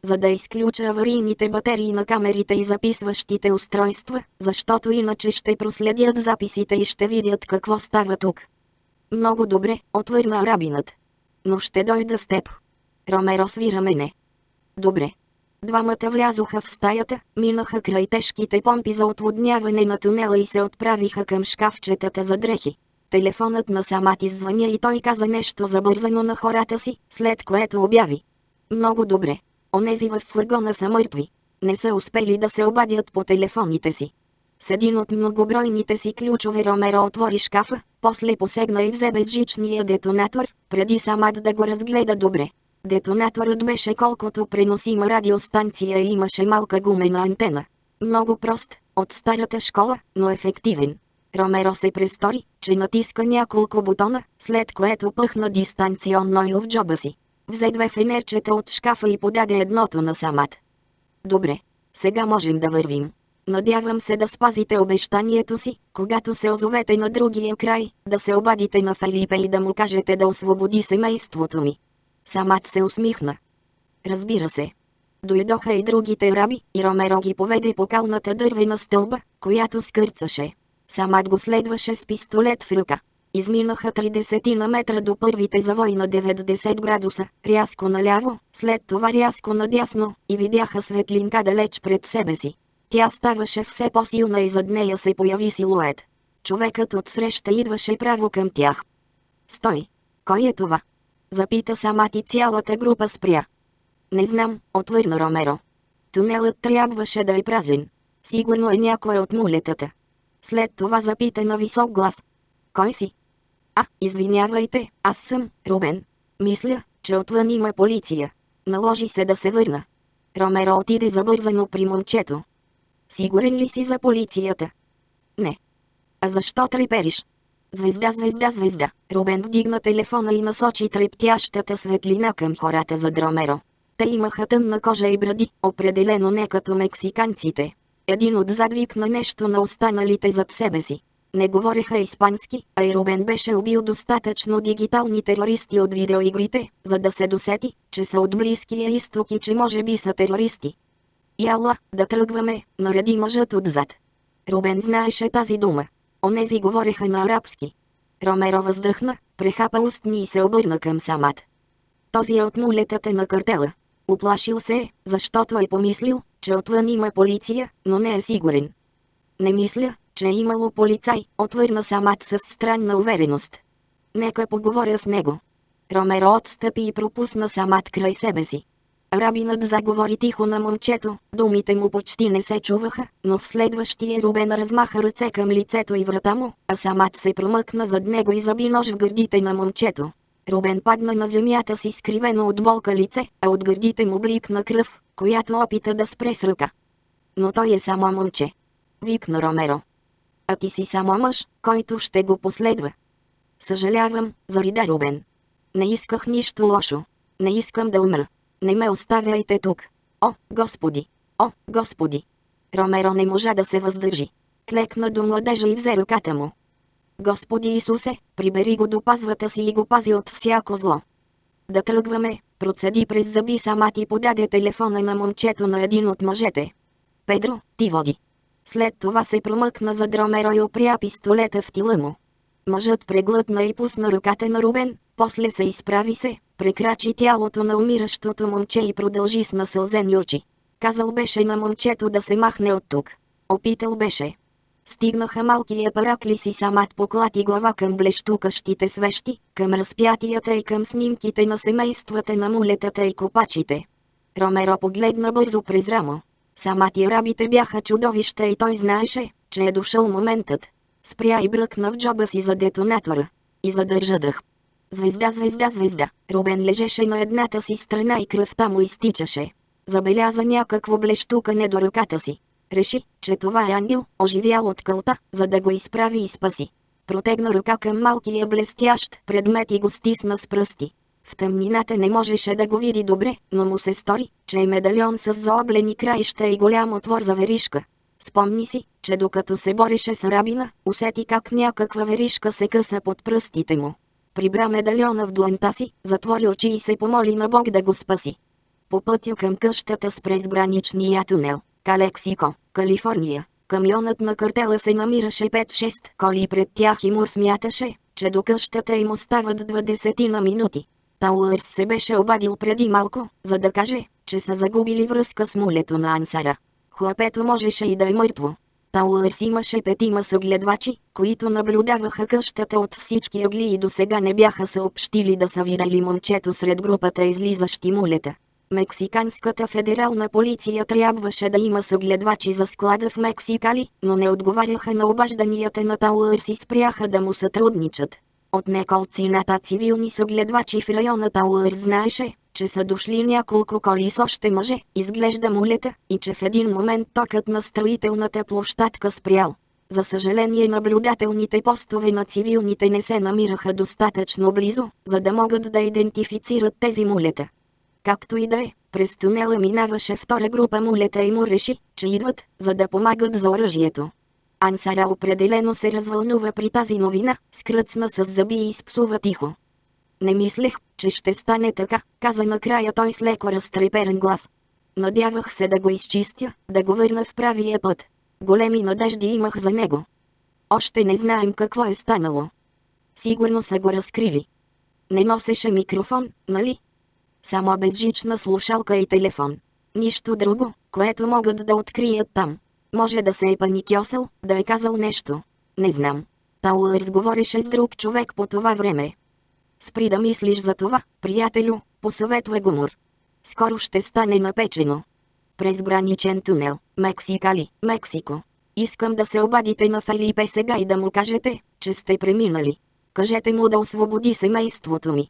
"За да изключа аварийните батерии на камерите и записващите устройства, защото иначе ще проследят записите и ще видят какво става тук." "Много добре," отвърна арабинът. "Но ще дойда с теб." Ромеро свира мене. "Добре." Двамата влязоха в стаята, минаха край тежките помпи за отводняване на тунела и се отправиха към шкафчетата за дрехи. Телефонът на Самат иззвъня и той каза нещо забързано на хората си, след което обяви: "Много добре. Онези в фургона са мъртви. Не са успели да се обадят по телефоните си." С един от многобройните си ключове Ромеро отвори шкафа, после посегна и взе безжичния детонатор, преди Самат да го разгледа добре. Детонаторът беше колкото преносима радиостанция и имаше малка гумена антена. Много прост, от старата школа, но ефективен. Ромеро се престори, че натиска няколко бутона, след което пъхна дистанционно в джоба си. Взе две фенерчета от шкафа и подаде едното на Самат. "Добре. Сега можем да вървим. Надявам се да спазите обещанието си, когато се озовете на другия край, да се обадите на Фелипе и да му кажете да освободи семейството ми." Самат се усмихна. "Разбира се." Дойдоха и другите араби, и Ромеро ги поведе по калната дървена стълба, която скърцаше. Самат го следваше с пистолет в ръка. Изминаха 30 на метра до първите завои на 90 градуса, рязко наляво, след това рязко надясно, и видяха светлинка далеч пред себе си. Тя ставаше все по-силна и зад нея се появи силует. Човекът отсреща идваше право към тях. "Стой! Кой е това?" запита Самат и цялата група спря. "Не знам," отвърна Ромеро. "Тунелът трябваше да е празен. Сигурно е някой от мулетата." След това запита на висок глас: "Кой си?" Извинявайте, аз съм Рубен. Мисля, че отвън има полиция." Наложи се да се върна. Ромеро отиде забързано при момчето. "Сигурен ли си за полицията?" "Не." "А защо трепериш?" Звезда, звезда, звезда." Рубен вдигна телефона и насочи трептящата светлина към хората зад Ромеро. Те имаха тъмна кожа и бради, определено не като мексиканците. Един отзад викна нещо на останалите зад себе си. Не говореха испански, а и Рубен беше убил достатъчно дигитални терористи от видеоигрите, за да се досети, че са от Близкия изток и че може би са терористи. "Яла, да тръгваме," нареди мъжът отзад. Рубен знаеше тази дума. Онези говореха на арабски. Ромеро въздъхна, прехапа устни и се обърна към Самат. "Този е от мулетата на картела." Уплашил се е, защото е помислил, че отвън има полиция, но не е сигурен. "Не мисля, че е имало полицай," отвърна Самат с странна увереност. "Нека поговоря с него." Ромеро отстъпи и пропусна Самат край себе си. Арабинът заговори тихо на момчето, думите му почти не се чуваха, но в следващия Рубен размаха ръце към лицето и врата му, а Самат се промъкна зад него и заби нож в гърдите на момчето. Рубен падна на земята си скривено от болка лице, а от гърдите му бликна кръв, която опита да спре с ръка. "Но той е само момче," викна Ромеро. "А ти си само мъж, който ще го последва." "Съжалявам," зарида Рубен. "Не исках нищо лошо. Не искам да умра. Не ме оставяйте тук. О, Господи! О, Господи!" Ромеро не можа да се въздържи. Клекна до младежа и взе ръката му. "Господи Исусе, прибери го до пазвата си и го пази от всяко зло." "Да тръгваме," процеди през зъби Самат и подаде телефона на момчето на един от мъжете. "Педро, ти води." След това се промъкна зад Ромеро и опря пистолета в тила му. Мъжът преглътна и пусна ръката на Рубен, после се изправи се, прекрачи тялото на умиращото момче и продължи с насълзени очи. Казал беше на момчето да се махне от тук. Опитал беше. Стигнаха малкия параклис и Самат поклати глава към блещукащите свещи, към разпятията и към снимките на семействата на мулетата и копачите. Ромеро погледна бързо през рамо. Самат и арабите бяха чудовища и той знаеше, че е дошъл моментът. Спря и бръкна в джоба си за детонатора. И задържа дъх. Звезда, звезда, звезда. Рубен лежеше на едната си страна и кръвта му изтичаше. Забеляза някакво блещукане до ръката си. Реши, че това е ангел, оживял от кълта, за да го изправи и спаси. Протегна ръка към малкия блестящ предмет и го стисна с пръсти. В тъмнината не можеше да го види добре, но му се стори, че е медальон с заоблени краища и голям отвор за веришка. Спомни си, че докато се бореше с арабина, усети как някаква веришка се къса под пръстите му. Прибра медальона в дланта си, затвори очи и се помоли на Бог да го спаси. По пътя към къщата с презграничния тунел, Калексико, Калифорния, камионът на картела се намираше 5-6 коли пред тях и Мур смяташе, че до къщата им остават 20 на минути. Тауърс се беше обадил преди малко, за да каже, че са загубили връзка с мулето на Ансара. Хлапето можеше и да е мъртво. Тауърс имаше 5 съгледвачи, които наблюдаваха къщата от всички ъгли и досега не бяха съобщили да са видели момчето сред групата излизащи мулета. Мексиканската федерална полиция трябваше да има съгледвачи за склада в Мексикали, но не отговаряха на обажданията на Тауърс и спряха да му сътрудничат. От неколцината цивилни съгледвачи в района Тауърс знаеше, че са дошли няколко коли с още мъже, изглежда мулета, и че в един момент токът на строителната площадка спрял. За съжаление наблюдателните постове на цивилните не се намираха достатъчно близо, за да могат да идентифицират тези мулета. Както и да е, през тунела минаваше втора група мулета и му реши, че идват, за да помагат за оръжието. Ансара определено се развълнува при тази новина, скръцна с зъби и изпсува тихо. Не мислех, че ще стане така, каза накрая той с леко разтреперен глас. Надявах се да го изчистя, да го върна в правия път. Големи надежди имах за него. Още не знаем какво е станало. Сигурно са го разкрили. Не носеше микрофон, нали? Само безжична слушалка и телефон. Нищо друго, което могат да открият там. Може да се е паникьосал, да е казал нещо. Не знам. Тауърс говореше с друг човек по това време. Спри да мислиш за това, приятелю, посъветва го Мур. Скоро ще стане напечено. През граничен тунел, Мексикали, Мексико. Искам да се обадите на Фелипе сега и да му кажете, че сте преминали. Кажете му да освободи семейството ми.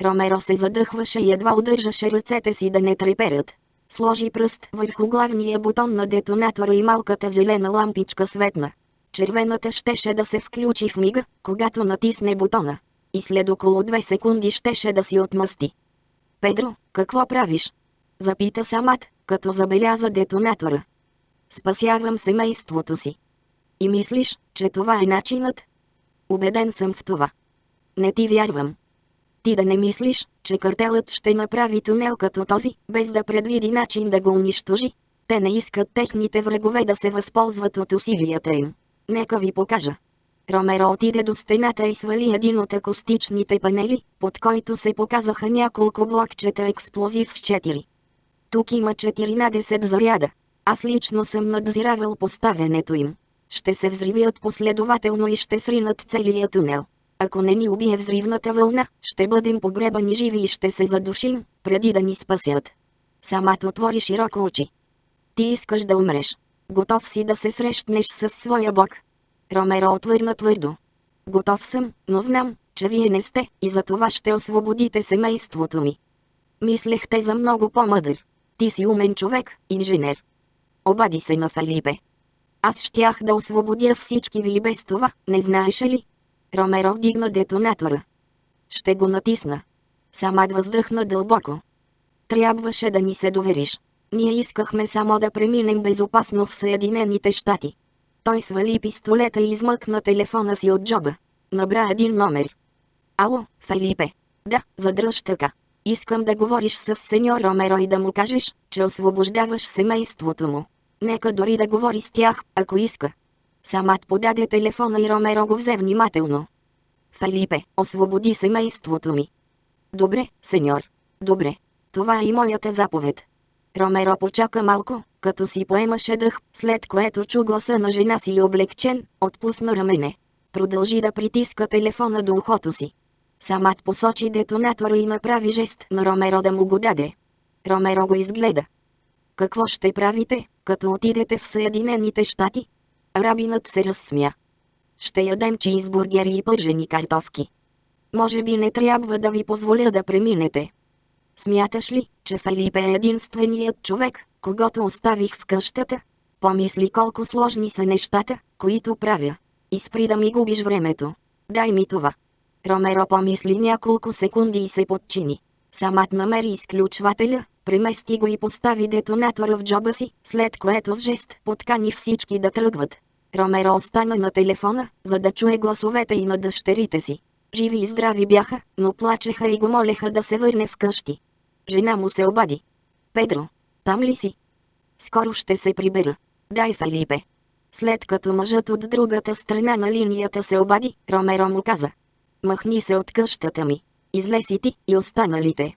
Ромеро се задъхваше и едва удържаше ръцете си да не треперят. Сложи пръст върху главния бутон на детонатора и малката зелена лампичка светна. Червената щеше да се включи в мига, когато натисне бутона. И след около 2 секунди щеше да си отмъсти. Педро, какво правиш? Запита Самат, като забеляза детонатора. Спасявам семейството си. И мислиш, че това е начинът? Убеден съм в това. Не ти вярвам. Ти да не мислиш, че картелът ще направи тунел като този, без да предвиди начин да го унищожи. Те не искат техните врагове да се възползват от усилията им. Нека ви покажа. Ромеро отиде до стената и свали един от акустичните панели, под който се показаха няколко блокчета експлозив с 4. Тук има 14 заряда. Аз лично съм надзиравал поставянето им. Ще се взривят последователно и ще сринат целия тунел. Ако не ни убие взривната вълна, ще бъдем погребани живи и ще се задушим, преди да ни спасят. Самат отвори широко очи. Ти искаш да умреш. Готов си да се срещнеш със своя бог. Ромеро отвърна твърдо. Готов съм, но знам, че вие не сте и за това ще освободите семейството ми. Мислехте за много по-мъдър. Ти си умен човек, инженер. Обади се на Фелипе. Аз щях да освободя всички ви и без това, не знаеш ли? Ромеро вдигна детонатора. Ще го натисна. Самат въздъхна дълбоко. Трябваше да ни се довериш. Ние искахме само да преминем безопасно в Съединените щати. Той свали пистолета и измъкна телефона си от джоба. Набра един номер. Ало, Фелипе. Да, задръж така. Искам да говориш с сеньор Ромеро и да му кажеш, че освобождаваш семейството му. Нека дори да говори с тях, ако иска. Самат подаде телефона и Ромеро го взе внимателно. Фелипе, освободи семейството ми. Добре, сеньор. Добре. Това е и моята заповед. Ромеро почака малко, като си поемаше дъх, след което чу гласа на жена си и облегчен, отпусна рамене. Продължи да притиска телефона до ухото си. Самат посочи детонатора и направи жест на Ромеро да му го даде. Ромеро го изгледа. Какво ще правите, като отидете в Съединените щати? Арабинът се разсмя. Ще ядем чизбургери и пържени картофки. Може би не трябва да ви позволя да преминете. Смяташ ли, че Фелипе е единственият човек, когото оставих в къщата? Помисли колко сложни са нещата, които правя. И спри да ми губиш времето. Дай ми това. Ромеро помисли няколко секунди и се подчини. Самат намери изключвателя, премести го и постави детонатора в джоба си, след което с жест подкани всички да тръгват. Ромеро остана на телефона, за да чуе гласовете и на дъщерите си. Живи и здрави бяха, но плачеха и го молеха да се върне вкъщи. Жена му се обади. Педро, там ли си? Скоро ще се прибера. Дай Фелипе. След като мъжът от другата страна на линията се обади, Ромеро му каза. Махни се от къщата ми. Излез ти и останалите.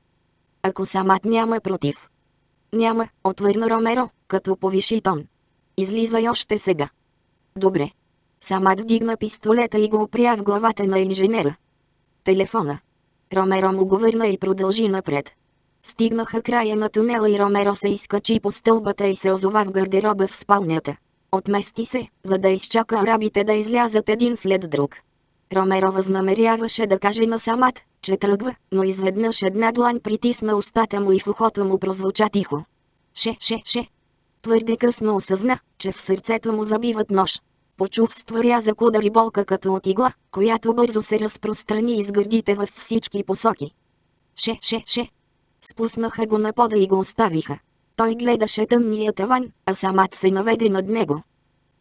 Ако Самат няма против. Няма, отвърна Ромеро, като повиши тон. Излизай още сега. Добре. Самат вдигна пистолета и го опря в главата на инженера. Телефона. Ромеро му го върна и продължи напред. Стигнаха края на тунела и Ромеро се изкачи по стълбата и се озова в гардероба в спалнята. Отмести се, за да изчака арабите да излязат един след друг. Ромеро възнамеряваше да каже на Самат, че тръгва, но изведнъж една длан притисна устата му и в ухото му прозвуча тихо. Ше. Твърде късно осъзна, че в сърцето му забиват нож. Почувства рязък удар и болка като от игла, която бързо се разпространи из гърдите във всички посоки. Ше. Спуснаха го на пода и го оставиха. Той гледаше тъмния таван, а Самат се наведе над него.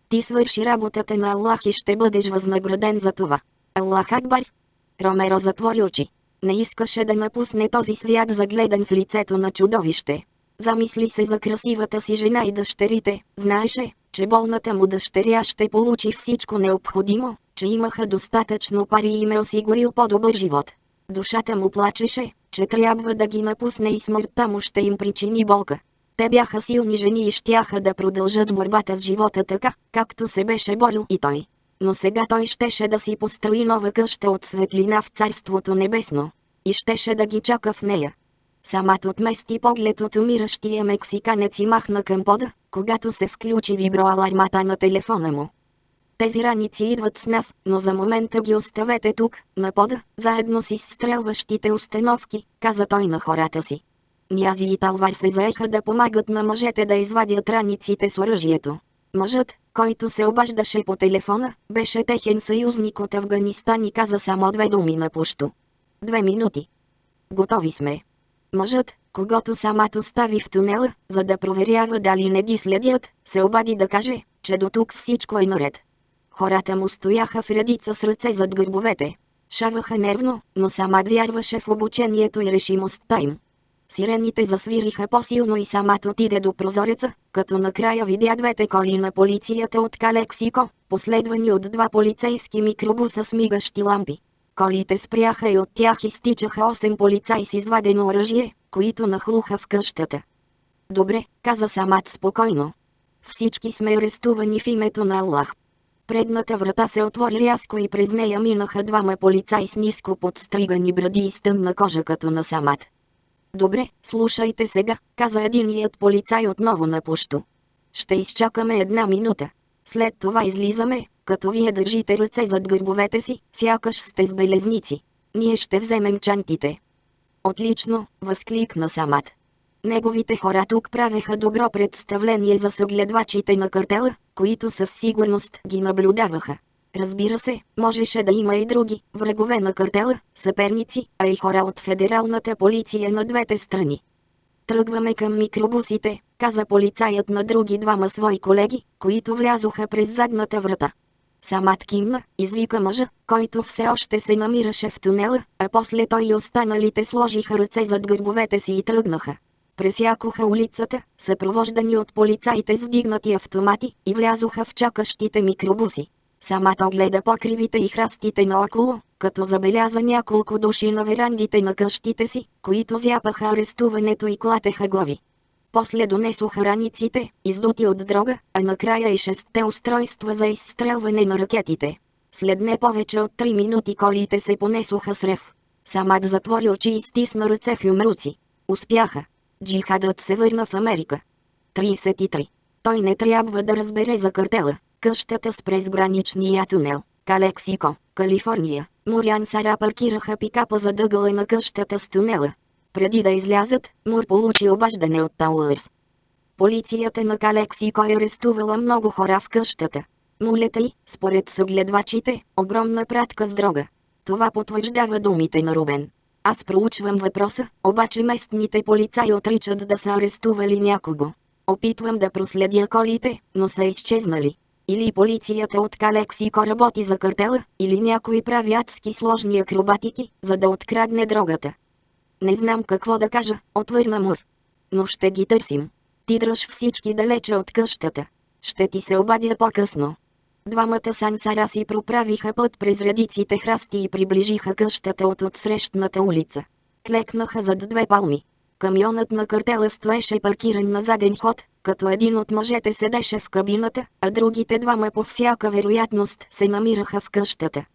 Ти свърши работата на Аллах и ще бъдеш възнаграден за това. Аллах Акбар. Ромеро затвори очи. Не искаше да напусне този свят загледан в лицето на чудовище. Замисли се за красивата си жена и дъщерите, знаеше, че болната му дъщеря ще получи всичко необходимо, че имаха достатъчно пари и им е осигурил по-добър живот. Душата му плачеше, че трябва да ги напусне и смъртта му ще им причини болка. Те бяха силни жени и щяха да продължат борбата с живота така, както се беше борил и той. Но сега той щеше да си построи нова къща от светлина в Царството небесно. И щеше да ги чака в нея. Самат отмести поглед от умиращия мексиканец и махна към пода, когато се включи виброалармата на телефона му. Тези раници идват с нас, но за момента ги оставете тук, на пода, заедно с изстрелващите установки, каза той на хората си. Нязи и Талвар се заеха да помагат на мъжете да извадят раниците с оръжието. Мъжът, който се обаждаше по телефона, беше техен съюзник от Афганистан и каза само 2 думи на пущо. 2 минути. Готови сме. Мъжът, когото Самат остави в тунела, за да проверява дали не ги следят, се обади да каже, че до тук всичко е наред. Хората му стояха в редица с ръце зад гърбовете. Шаваха нервно, но Самат вярваше в обучението и решимостта им. Сирените засвириха по-силно и Самат отиде до прозореца, като накрая видя 2 коли на полицията от Калексико, последвани от 2 полицейски микробуса с мигащи лампи. Колите спряха и от тях изтичаха 8 полицаи с извадено оръжие, които нахлуха в къщата. Добре, каза Самат спокойно. Всички сме арестувани в името на Аллах. Предната врата се отвори рязко и през нея минаха 2 полицаи с ниско подстригани бради и с тъмна кожа като на Самат. Добре, слушайте сега, каза единият полицай отново на пущо. Ще изчакаме 1 минута. След това излизаме, като вие държите ръце зад гърбовете си, сякаш сте с белезници. Ние ще вземем чантите. Отлично, възкликна Самат. Неговите хора тук правеха добро представление за съгледвачите на картела, които със сигурност ги наблюдаваха. Разбира се, можеше да има и други врагове на картела, съперници, а и хора от федералната полиция на двете страни. Тръгваме към микробусите, каза полицаят на други 2 свои колеги, които влязоха през задната врата. Самат кимна, извика мъжа, който все още се намираше в тунела, а после той и останалите сложиха ръце зад гърбовете си и тръгнаха. Пресякоха улицата, съпровождани от полицаите с вдигнати автомати, и влязоха в чакащите микробуси. Самат огледа покривите и храстите наоколо, като забеляза няколко души на верандите на къщите си, които зяпаха арестуването и клатеха глави. После донесоха раниците, издути от дрога, а накрая и 6 устройства за изстрелване на ракетите. След не повече от 3 минути колите се понесоха с рев. Самат затвори очи и стисна ръце в юмруци. Успяха. Джихадът се върна в Америка. 33. Той не трябва да разбере за картела. Къщата с презграничния тунел. Калексико, Калифорния. Мур Сара паркираха пикапа зад ъгъла на къщата с тунела. Преди да излязат, Мур получи обаждане от Тауърс. Полицията на Калексико е арестувала много хора в къщата. Мулета й, според съгледвачите, огромна пратка с дрога. Това потвърждава думите на Рубен. Аз проучвам въпроса, обаче местните полицаи отричат да са арестували някого. Опитвам да проследя колите, но са изчезнали. Или полицията от Калексико работи за картела, или някой прави адски сложни акробатики, за да открадне дрогата. Не знам какво да кажа, отвърна Мур. Но ще ги търсим. Ти дръж всички далече от къщата. Ще ти се обадя по-късно. Двамата сансара си проправиха път през редиците храсти и приближиха къщата от отсрещната улица. Клекнаха зад две палми. Камионът на картела стоеше паркиран на заден ход, като един от мъжете седеше в кабината, а другите двама по всяка вероятност се намираха в къщата.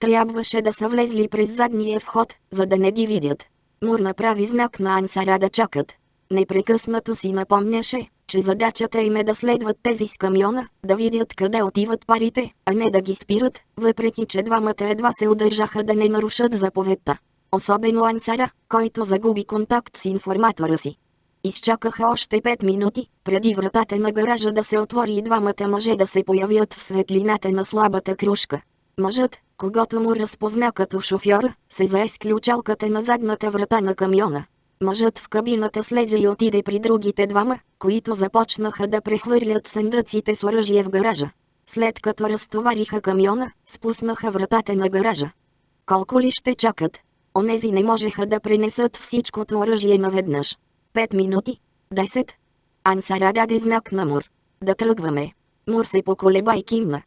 Трябваше да са влезли през задния вход, за да не ги видят. Мур направи знак на Ансара да чакат. Непрекъснато си напомняше, че задачата им е да следват тези с камиона, да видят къде отиват парите, а не да ги спират, въпреки че двамата едва се удържаха да не нарушат заповедта. Особено Ансара, който загуби контакт с информатора си. Изчакаха още 5 минути, преди вратата на гаража да се отвори и двамата мъже да се появят в светлината на слабата крушка. Мъжът, когато му разпозна като шофьора, се зае с ключалката на задната врата на камиона. Мъжът в кабината слезе и отиде при другите двама, които започнаха да прехвърлят съндъците с оръжие в гаража. След като разтовариха камиона, спуснаха вратата на гаража. Колко ли ще чакат? Онези не можеха да пренесат всичкото оръжие наведнъж. 5 минути? 10? Ансара даде знак на Мур. Да тръгваме. Мур се поколеба и кимна.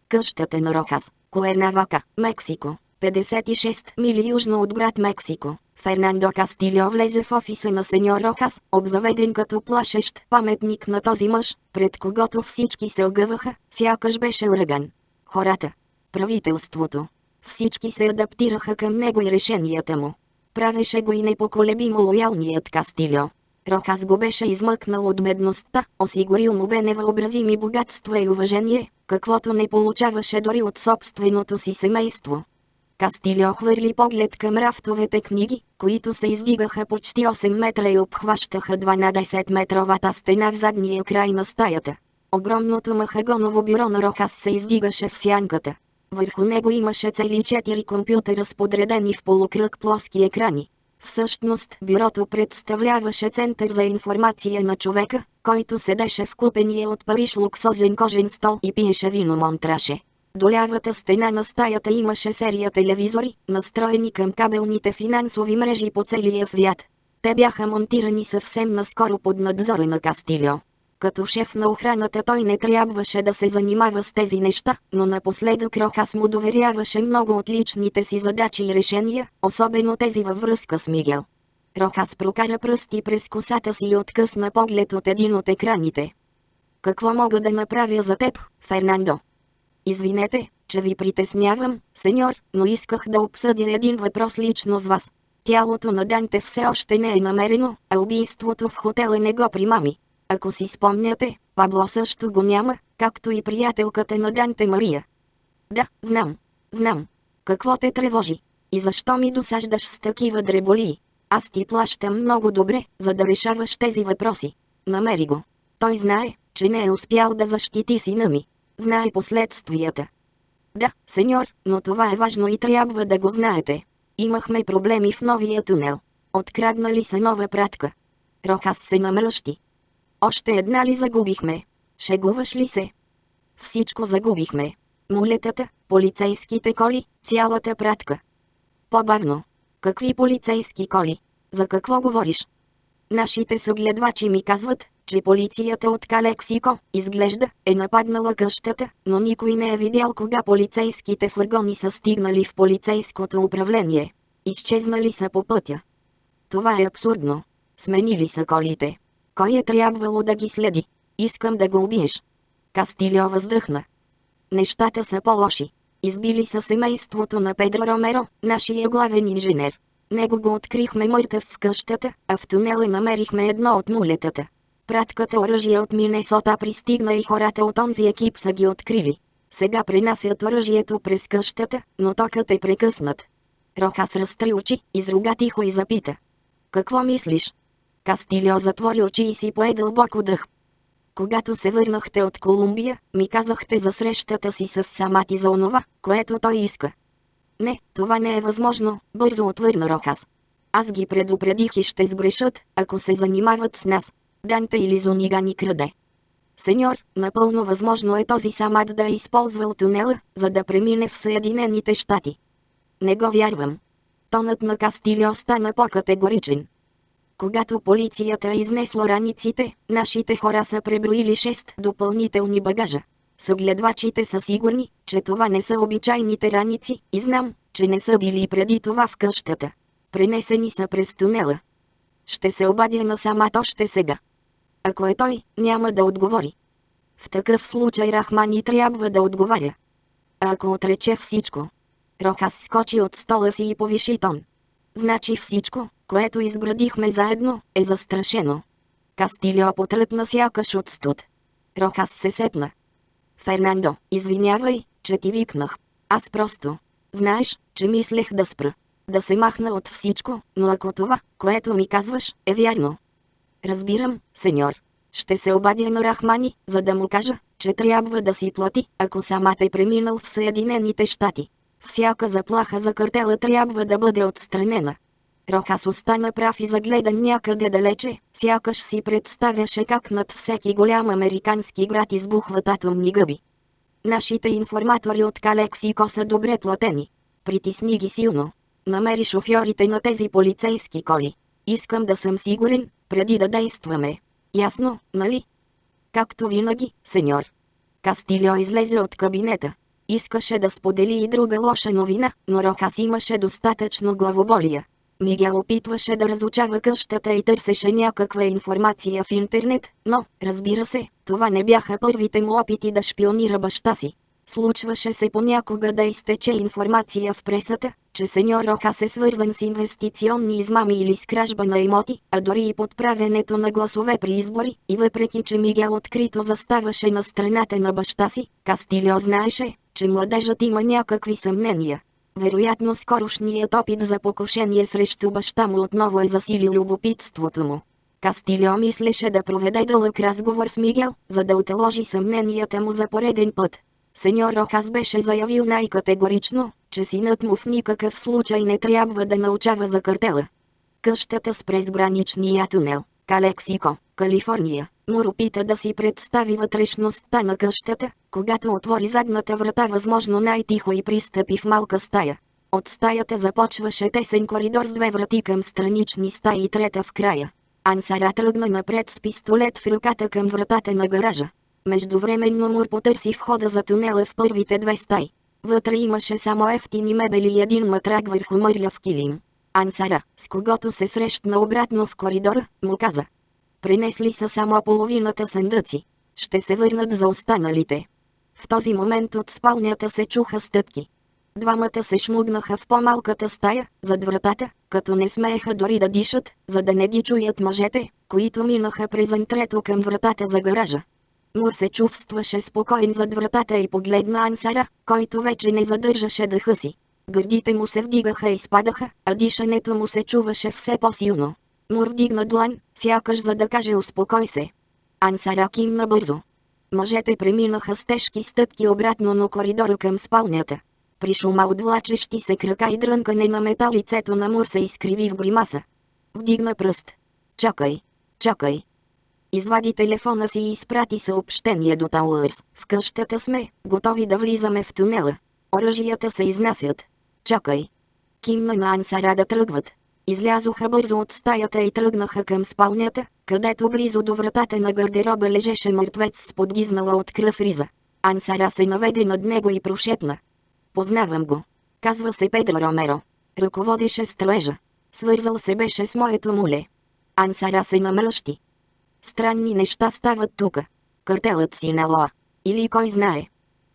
Къщата на Рохас, Куернавака, Мексико, 56 мили южно от град Мексико. Фернандо Кастильо влезе в офиса на сеньор Рохас, обзаведен като плашещ паметник на този мъж, пред когото всички се огъваха, сякаш беше ураган. Хората, правителството, всички се адаптираха към него и решенията му. Правеше го и непоколебимо лоялният Кастильо. Рохас го беше измъкнал от бедността, осигурил му бе невъобразими богатства и уважение, каквото не получаваше дори от собственото си семейство. Кастильо хвърли поглед към рафтовете книги, които се издигаха почти 8 метра и обхващаха 12-метровата стена в задния край на стаята. Огромното махагоново бюро на Рохас се издигаше в сянката. Върху него имаше цели 4 компютъра с подредени в полукръг плоски екрани. Всъщност бюрото представляваше център за информация на човека, който седеше в купения от Париж луксозен кожен стол и пиеше вино Монтраше. До лявата стена на стаята имаше серия телевизори, настроени към кабелните финансови мрежи по целия свят. Те бяха монтирани съвсем наскоро под надзора на Кастильо. Като шеф на охраната той не трябваше да се занимава с тези неща, но напоследък Рохас му доверяваше много от личните си задачи и решения, особено тези във връзка с Мигел. Рохас прокара пръсти през косата си и откъсна поглед от един от екраните. Какво мога да направя за теб, Фернандо? Извинете, че ви притеснявам, сеньор, но исках да обсъдя един въпрос лично с вас. Тялото на Данте все още не е намерено, а убийството в хотела не го примами. Ако си спомняте, Пабло също го няма, както и приятелката на Данте Мария. Да, знам. Какво те тревожи? И защо ми досаждаш с такива дреболии? Аз ти плащам много добре, за да решаваш тези въпроси. Намери го. Той знае, че не е успял да защити сина ми. Знае последствията. Да, сеньор, но това е важно и трябва да го знаете. Имахме проблеми в новия тунел. Откраднали се нова пратка. Рохас се намръщи. Още една ли загубихме? Шегуваш ли се? Всичко загубихме. Мулетата, полицейските коли, цялата пратка. По-бавно. Какви полицейски коли? За какво говориш? Нашите съгледвачи ми казват, че полицията от Калексико, изглежда, е нападнала къщата, но никой не е видял кога полицейските фургони са стигнали в полицейското управление. Изчезнали са по пътя. Това е абсурдно. Сменили са колите. Кой е трябвало да ги следи? Искам да го убиеш. Кастильо въздъхна. Нещата са по-лоши. Избили са семейството на Педро Ромеро, нашия главен инженер. Него го открихме мъртъв в къщата, а в тунела намерихме едно от мулетата. Пратката оръжие от Минесота пристигна и хората от онзи екип са ги открили. Сега пренасят оръжието през къщата, но токът е прекъснат. Рохас разтри очи, изруга тихо и запита. Какво мислиш? Кастильо затвори очи и си пое дълбоко дъх. Когато се върнахте от Колумбия, ми казахте за срещата си с Самати за онова, което той иска. Не, това не е възможно, бързо отвърна Рохас. Аз ги предупредих и ще сгрешат, ако се занимават с нас. Данте или Зонига ни краде. Сеньор, напълно възможно е този Самат да е използвал тунела, за да премине в Съединените щати. Не го вярвам. Тонът на Кастилио стана по-категоричен. Когато полицията е изнесла раниците, нашите хора са преброили 6 допълнителни багажа. Съгледвачите са сигурни, че това не са обичайните раници, и знам, че не са били преди това в къщата. Пренесени са през тунела. Ще се обадя на Самат още сега. Ако е той, няма да отговори. В такъв случай Рахмани трябва да отговаря. А ако отрече всичко? Рохас скочи от стола си и повиши тон. Значи всичко, което изградихме заедно, е застрашено. Кастилио потръпна сякаш от студ. Рохас се сепна. Фернандо, извинявай, че ти викнах. Аз просто... Знаеш, че мислех да спра. Да се махна от всичко, но ако това, което ми казваш, е вярно. Разбирам, сеньор. Ще се обадя на Рахмани, за да му кажа, че трябва да си плати, ако Самат е преминал в Съединените щати. Всяка заплаха за картела трябва да бъде отстранена. Рохас остана прав и загледан някъде далече, сякаш си представяше как над всеки голям американски град избухват атомни гъби. Нашите информатори от Калексико са добре платени. Притисни ги силно. Намери шофьорите на тези полицейски коли. Искам да съм сигурен, преди да действаме. Ясно, нали? Както винаги, сеньор. Кастилио излезе от кабинета. Искаше да сподели и друга лоша новина, но Рохас имаше достатъчно главоболия. Мигел опитваше да разучава къщата и търсеше някаква информация в интернет, но, разбира се, това не бяха първите му опити да шпионира баща си. Случваше се понякога да изтече информация в пресата, че сеньор Рохас е свързан с инвестиционни измами или с кражба на имоти, а дори и подправянето на гласове при избори, и въпреки че Мигел открито заставаше на страната на баща си, Кастилио знаеше, че младежът има някакви съмнения. Вероятно скорошният опит за покушение срещу баща му отново е засилил любопитството му. Кастилио мислеше да проведе дълъг разговор с Мигел, за да отложи съмненията му за пореден път. Сеньор Рохас беше заявил най-категорично, че синът му в никакъв случай не трябва да научава за картела. Къщата с презграничния тунел, Калексико, Калифорния. Мур опита да си представи вътрешността на къщата, когато отвори задната врата възможно най-тихо и пристъпи в малка стая. От стаята започваше тесен коридор с 2 врати към странични стаи и 3 в края. Ансара тръгна напред с пистолет в ръката към вратата на гаража. Междувременно Мур потърси входа за тунела в първите 2 стаи. Вътре имаше само ефтини мебели и един матрак върху мърляв килим. Ансара, с когото се срещна обратно в коридора, му каза: "Принесли са само половината съндъци. Ще се върнат за останалите." В този момент от спалнята се чуха стъпки. Двамата се шмугнаха в по-малката стая, зад вратата, като не смееха дори да дишат, за да не ги чуят мъжете, които минаха през антрето към вратата за гаража. Мур се чувстваше спокоен зад вратата и погледна Ансара, който вече не задържаше дъха си. Гърдите му се вдигаха и спадаха, а дишането му се чуваше все по-силно. Мур вдигна длан, сякаш за да каже "Успокой се". Ансара кимна бързо. Мъжете преминаха с тежки стъпки обратно на коридора към спалнята. При шума от влачещи се крака и дрънкане на метал лицето на Мур се изкриви в гримаса. Вдигна пръст. "Чакай, чакай." Извади телефона си и изпрати съобщение до Тауърс. "В къщата сме, готови да влизаме в тунела. Оръжията се изнасят. Чакай." Кимна на Ансара да тръгват. Излязоха бързо от стаята и тръгнаха към спалнята, където близо до вратата на гардероба лежеше мъртвец с подгизнала от кръв риза. Ансара се наведе над него и прошепна: "Познавам го. Казва се Педро Ромеро. Ръководеше строежа. Свързал се беше с моето муле." Ансара се намръщи. "Странни неща стават тука. Картелът Синалоа. Или кой знае."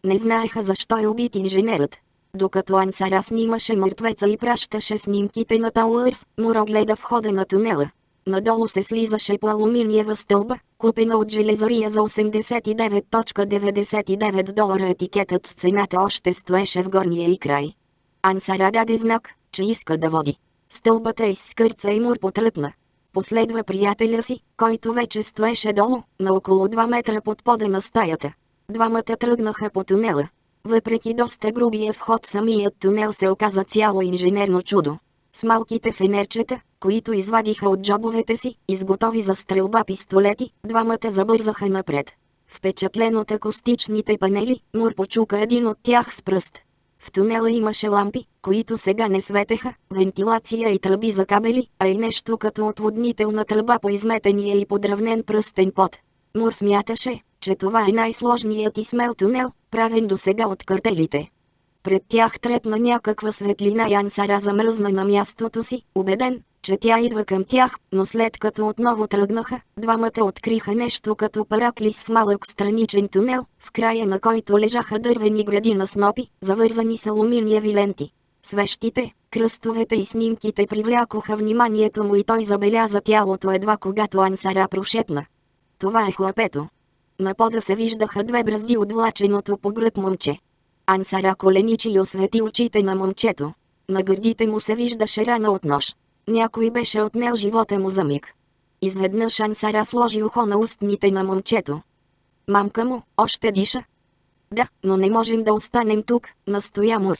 Не знаеха защо е убит инженерът. Докато Ансара снимаше мъртвеца и пращаше снимките на Тауърс, Мур огледа входа на тунела. Надолу се слизаше по алуминиева стълба, купена от железария за $89.99. Етикетът с цената още стоеше в горния й край. Ансара даде знак, че иска да води. Стълбата изскърца и Мур потръпна. Последва приятеля си, който вече стоеше долу, на около 2 метра под пода на стаята. Двамата тръгнаха по тунела. Въпреки доста грубия вход, самият тунел се оказа цяло инженерно чудо. С малките фенерчета, които извадиха от джобовете си, изготови за стрелба пистолети, двамата забързаха напред. Впечатлен от акустичните панели, Мур почука един от тях с пръст. В тунела имаше лампи, които сега не светеха, вентилация и тръби за кабели, а и нещо като отводнителна тръба по изметения и подравнен пръстен пот. Мур смяташе, че това е най-сложният и смел тунел, правен досега от картелите. Пред тях трепна някаква светлина и Ансара замръзна на мястото си, убеден, че тя идва към тях, но след като отново тръгнаха, двамата откриха нещо като параклис в малък страничен тунел, в края на който лежаха дървени гради на снопи, завързани с алуминиеви ленти. Свещите, кръстовете и снимките привлякоха вниманието му и той забеляза тялото едва когато Ансара прошепна: "Това е хлапето." На пода се виждаха две бразди от влаченото по гръб момче. Ансара коленичи и освети очите на момчето. На гърдите му се виждаше рана от нож. Някой беше отнел живота му за миг. Изведнъж Ансара сложи ухо на устните на момчето. "Мамка му още диша?" "Да, но не можем да останем тук," настоя Мур.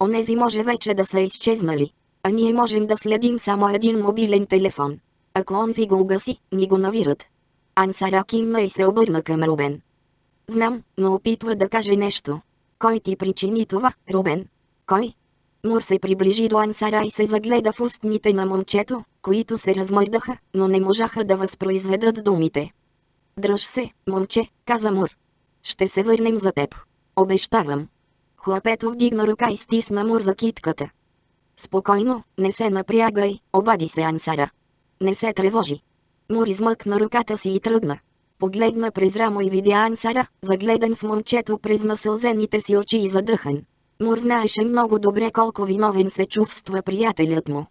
"Онези може вече да са изчезнали. А ние можем да следим само един мобилен телефон. Ако онзи го угаси, ни го навират." Ансара кимна и се обърна към Рубен. "Знам, но опитва да каже нещо. Кой ти причини това, Рубен? Кой?" Мур се приближи до Ансара и се загледа в устните на момчето, които се размърдаха, но не можаха да възпроизведат думите. "Дръж се, момче," каза Мур. "Ще се върнем за теб. Обещавам." Хлапето вдигна ръка и стисна Мур за китката. "Спокойно, не се напрягай," обади се Ансара. "Не се тревожи." Мур измъкна ръката си и тръгна. Погледна през рамо и видя Ансара, загледан в момчето през насълзените си очи и задъхан. Мур знаеше много добре колко виновен се чувства приятелят му.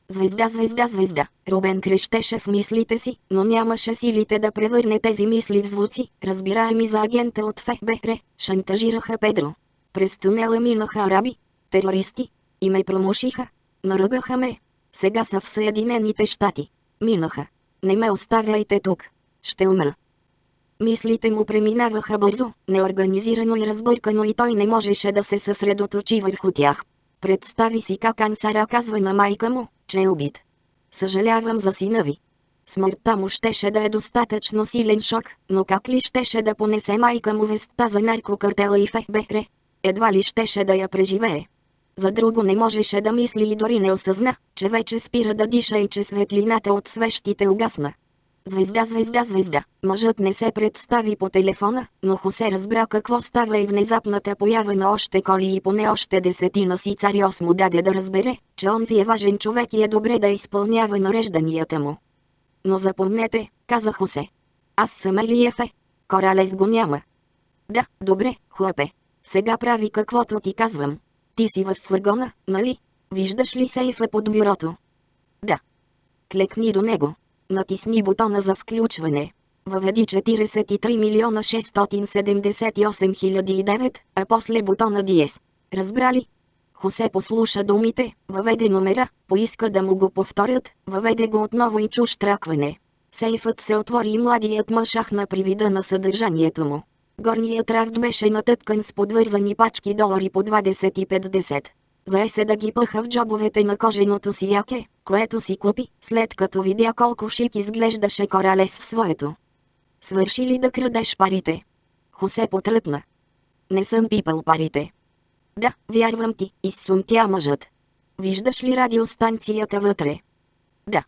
"Звезда, звезда, звезда!" Рубен крещеше в мислите си, но нямаше силите да превърне тези мисли в звуци, разбираеми за агента от ФБР. Шантажираха Педро. През тунела минаха араби, терористи, и ме промушиха. Наръгаха ме. Сега са в Съединените щати. Минаха. Не ме оставяйте тук. Ще умра. Мислите му преминаваха бързо, неорганизирано и разбъркано и той не можеше да се съсредоточи върху тях. Представи си как Ансара казва на майка му, че е убит. "Съжалявам за сина ви." Смъртта му щеше да е достатъчно силен шок, но как ли щеше да понесе майка му вестта за наркокартела и ФБР? Едва ли щеше да я преживее. За друго не можеше да мисли и дори не осъзна, че вече спира да диша и че светлината от свещите угасна. "Звезда, звезда, звезда!" Мъжът не се представи по телефона, но Хосе разбра какво става и внезапната поява на още коли и поне още 10 сицариос му даде да разбере, че онзи е важен човек и е добре да изпълнява нарежданията му. "Но запомнете," каза Хосе. "Аз съм Елиефе. Коралес го няма." "Да, добре, хлапе. Сега прави каквото ти казвам. Ти си в фургона, нали? Виждаш ли сейфа под бюрото?" "Да." "Клекни до него. Натисни бутона за включване. Въведи 43 милиона 678 хиляди и 9, а после бутона диез. Разбра ли?" Хосе послуша думите, въведе номера, поиска да му го повторят, въведе го отново и чу щракване. Сейфът се отвори и младият мъж ахна при вида на съдържанието му. Горният рафт беше натъпкан с подвързани пачки долари по 20 и 50. Зае се да ги пъха в джобовете на коженото си яке, което си купи, след като видя колко шик изглеждаше Коралес в своето. "Свърши ли да крадеш парите?" Хосе потръпна. "Не съм пипал парите." "Да, вярвам ти," изсумтя мъжът. "Виждаш ли радиостанцията вътре?" "Да."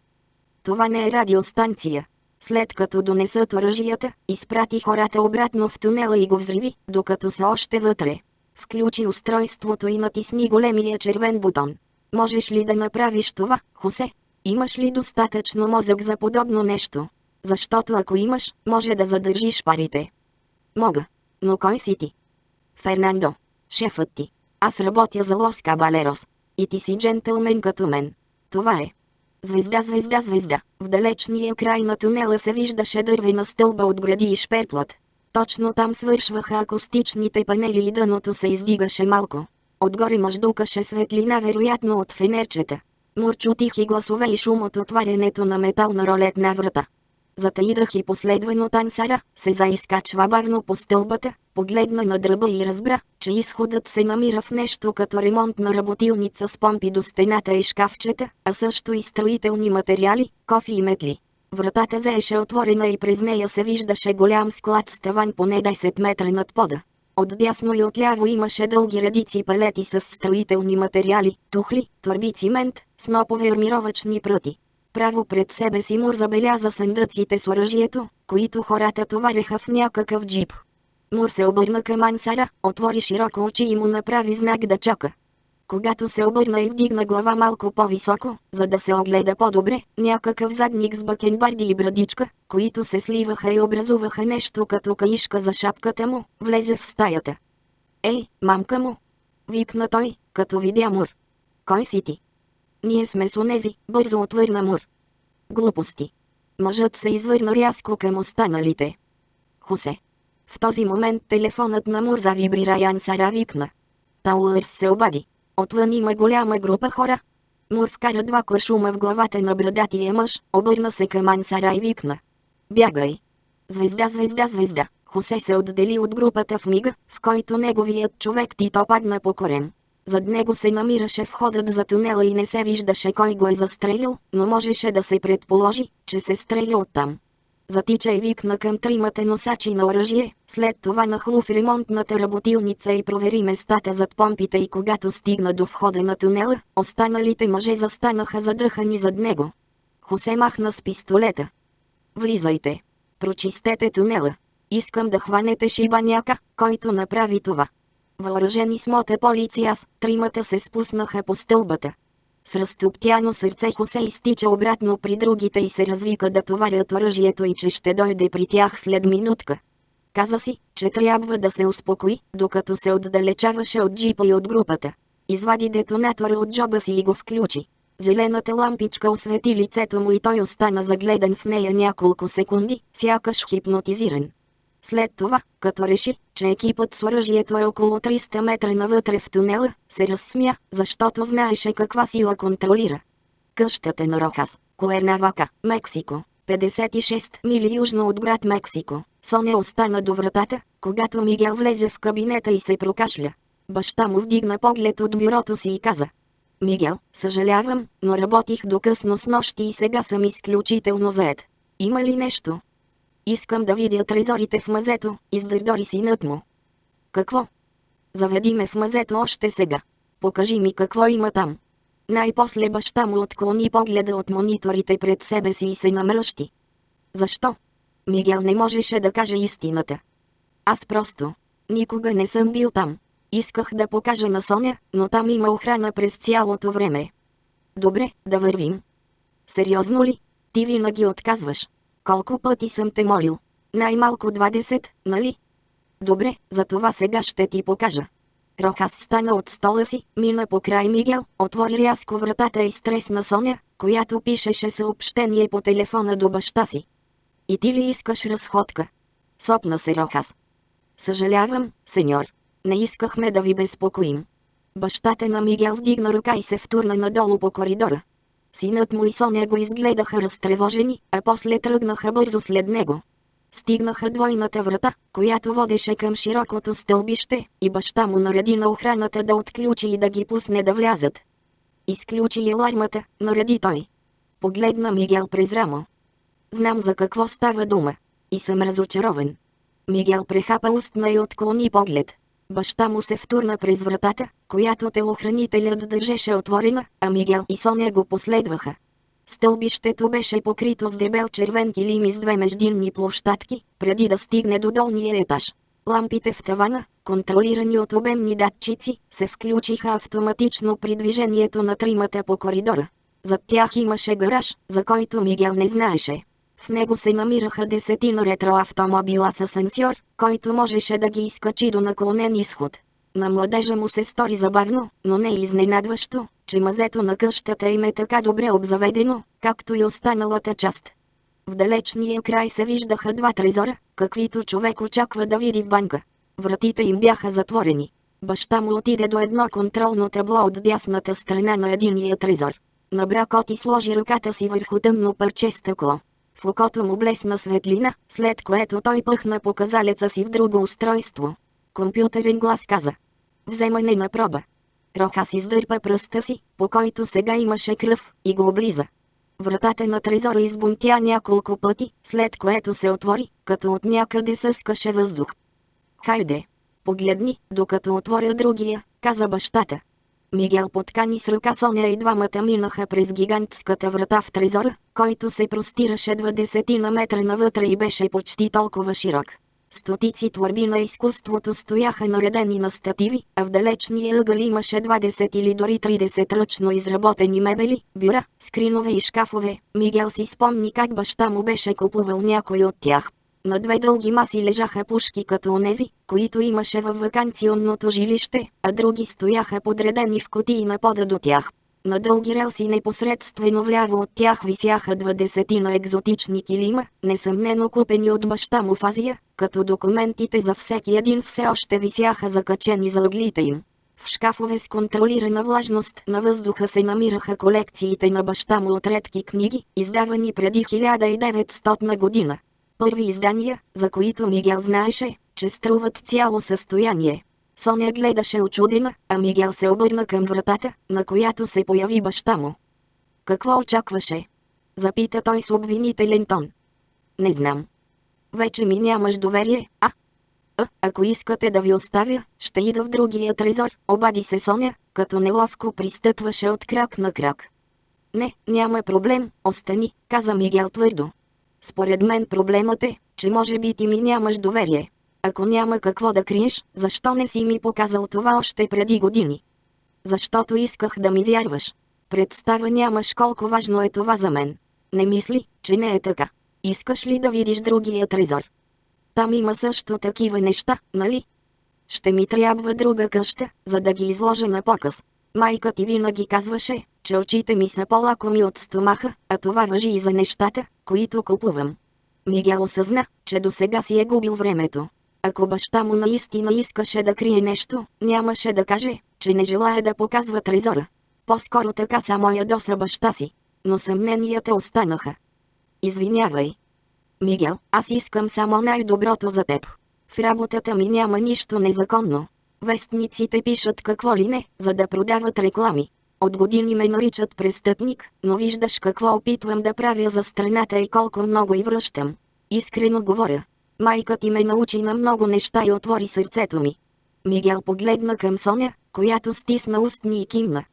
"Това не е радиостанция." След като донесат оръжията, изпрати хората обратно в тунела и го взриви, докато са още вътре. Включи устройството и натисни големия червен бутон. "Можеш ли да направиш това, Хосе? Имаш ли достатъчно мозък за подобно нещо? Защото ако имаш, може да задържиш парите." "Мога. Но кой си ти?" "Фернандо. Шефът ти. Аз работя за Лос Кабалерос. И ти си джентълмен като мен. Това е." Звезда, звезда, звезда. В далечния край на тунела се виждаше дървена стълба от гради и шперплът. Точно там свършваха акустичните панели и дъното се издигаше малко. Отгоре мъждукаше светлина вероятно от фенерчета. Мур чу тихи гласове и шум от отварянето на метална ролетна врата. Затаидах и последван от Ансара, се заизкачва бавно по стълбата, Погледна на дръба и разбра, че изходът се намира в нещо като ремонтна работилница с помпи до стената и шкафчета, а също и строителни материали, кофи и метли. Вратата заеше отворена и през нея се виждаше голям склад с таван поне 10 метра над пода. Отдясно и отляво имаше дълги редици палети с строителни материали, тухли, торби цимент, снопове армировъчни пръти. Право пред себе си Мур забеляза съндъците с оръжието, които хората товареха в някакъв джип. Мур се обърна към Ансара, отвори широко очи и му направи знак да чака. Когато се обърна и вдигна глава малко по-високо, за да се огледа по-добре, някакъв задник с бакенбарди и брадичка, които се сливаха и образуваха нещо като каишка за шапката му, влезе в стаята. «Ей, мамка му!» викна той, като видя Мур. «Кой си ти?» «Ние сме с онези», бързо отвърна Мур. «Глупости». Мъжът се извърна рязко към останалите. «Хосе». В този момент телефонът на Мур завибрира и Ансара викна. Тауърс се обади. Отвън има голяма група хора. Мур вкара 2 куршума в главата на брадатия мъж, обърна се към Ансара и викна. «Бягай!» Звезда, звезда, звезда. Хосе се отдели от групата в мига, в който неговият човек Тито падна по корем. Зад него се намираше входът за тунела и не се виждаше кой го е застрелил, но можеше да се предположи, че се стреля оттам. Затича и викна към 3 носачи на оръжие, след това нахлу в ремонтната работилница и провери местата зад помпите и когато стигна до входа на тунела, останалите мъже застанаха задъхани зад него. Хосе махна с пистолета. «Влизайте. Прочистете тунела. Искам да хванете шибаняка, който направи това». Въоръжени с мота полиция с 3 се спуснаха по стълбата. С разтоптяно сърце Хосе изтича обратно при другите и се развика да товарят оръжието и че ще дойде при тях след минутка. Каза си, че трябва да се успокои, докато се отдалечаваше от джипа и от групата. Извади детонатора от джоба си и го включи. Зелената лампичка освети лицето му и той остана загледан в нея няколко секунди, сякаш хипнотизиран. След това, като реши, че екипът с оръжието е около 300 метра навътре в тунела, се разсмя, защото знаеше каква сила контролира. Къщата на Рохас, Куернавака, Мексико, 56 мили южно от град Мексико. Соня остана до вратата, когато Мигел влезе в кабинета и се прокашля. Баща му вдигна поглед от бюрото си и каза. «Мигел, съжалявам, но работих до късно снощи и сега съм изключително зает. Има ли нещо?» «Искам да видя трезорите в мазето», издърдори синът му. «Какво?» «Заведи ме в мазето още сега. Покажи ми какво има там». Най-после баща му отклони погледа от мониторите пред себе си и се намръщи. «Защо?» Мигел не можеше да каже истината. «Аз просто. Никога не съм бил там. Исках да покажа на Соня, но там има охрана през цялото време». «Добре, да вървим». «Сериозно ли? Ти винаги отказваш. Колко пъти съм те молил? Най-малко 20, нали?» «Добре, за това сега ще ти покажа». Рохас стана от стола си, мина покрай Мигел, отвори рязко вратата и стресна Соня, която пишеше съобщение по телефона до баща си. «И ти ли искаш разходка?» Сопна се Рохас. «Съжалявам, сеньор. Не искахме да ви безпокоим». Бащата на Мигел вдигна ръка и се втурна надолу по коридора. Синът му и Соня го изгледаха разтревожени, а после тръгнаха бързо след него. Стигнаха двойната врата, която водеше към широкото стълбище, и баща му нареди на охраната да отключи и да ги пусне да влязат. «Изключи алармата», нареди той. Погледна Мигел през рамо. «Знам за какво става дума. И съм разочарован». Мигел прехапа устна и отклони поглед. Баща му се втурна през вратата, която телохранителят държеше отворена, а Мигел и Соня го последваха. Стълбището беше покрито с дебел червен килим и с 2 междинни площадки, преди да стигне до долния етаж. Лампите в тавана, контролирани от обемни датчици, се включиха автоматично при движението на 3 по коридора. Зад тях имаше гараж, за който Мигел не знаеше. В него се намираха 10 ретроавтомобила с асансьор, който можеше да ги изкачи до наклонен изход. На младежа му се стори забавно, но не изненадващо, че мазето на къщата им е така добре обзаведено, както и останалата част. В далечния край се виждаха 2 трезора, каквито човек очаква да види в банка. Вратите им бяха затворени. Баща му отиде до едно контролно табло от дясната страна на единия трезор. Набра код и сложи ръката си върху тъмно парче стъкло. В окото му блесна светлина, след което той пъхна показалеца си в друго устройство. Компютърен глас каза. Вземане на проба. Рохас издърпа пръста си, по който сега имаше кръв, и го облиза. Вратата на трезора избунтя няколко пъти, след което се отвори, като от някъде съскаше въздух. Хайде! Погледни, докато отворя другия, каза бащата. Мигел подкани с ръка Соня и двамата минаха през гигантската врата в трезора, който се простираше 20 метра навътре и беше почти толкова широк. Стотици творби на изкуството стояха наредени на стативи, а в далечния ъгъл имаше 20 или дори 30 ръчно изработени мебели, бюра, скринове и шкафове. Мигел си спомни как баща му беше купувал някой от тях. На две дълги маси лежаха пушки като онези, които имаше във ваканционното жилище, а други стояха подредени в кутии на пода до тях. На дълги релси непосредствено вляво от тях висяха 20 на екзотични килима, несъмнено купени от баща му в Азия, като документите за всеки един все още висяха закачени за ъглите им. В шкафове с контролирана влажност на въздуха се намираха колекциите на баща му от редки книги, издавани преди 1900 година. Първи издания, за които Мигел знаеше, че струват цяло състояние. Соня гледаше очудена, а Мигел се обърна към вратата, на която се появи баща му. Какво очакваше? Запита той с обвинителен тон. Не знам. Вече ми нямаш доверие, а? Ако искате да ви оставя, ще ида в другия трезор, обади се Соня, като неловко пристъпваше от крак на крак. Не, няма проблем, остани, каза Мигел твърдо. Според мен проблемът е, че може би ти ми нямаш доверие. Ако няма какво да криеш, защо не си ми показал това още преди години? Защото исках да ми вярваш. Представа нямаш колко важно е това за мен. Не мисли, че не е така. Искаш ли да видиш другия трезор? Там има също такива неща, нали? Ще ми трябва друга къща, за да ги изложа на показ. Майка ти винаги казваше, че очите ми са по-лакоми от стомаха, а това важи и за нещата, които купувам. Мигел осъзна, че досега си е губил времето. Ако баща му наистина искаше да крие нещо, нямаше да каже, че не желая да показва трезора. По-скоро така само ядоса баща си. Но съмненията останаха. Извинявай. Мигел, аз искам само най-доброто за теб. В работата ми няма нищо незаконно. Вестниците пишат какво ли не, за да продават реклами. От години ме наричат престъпник, но виждаш какво опитвам да правя за страната и колко много и връщам. Искрено говоря. Майка ти ме научи на много неща и отвори сърцето ми. Мигел погледна към Соня, която стисна устни и кимна.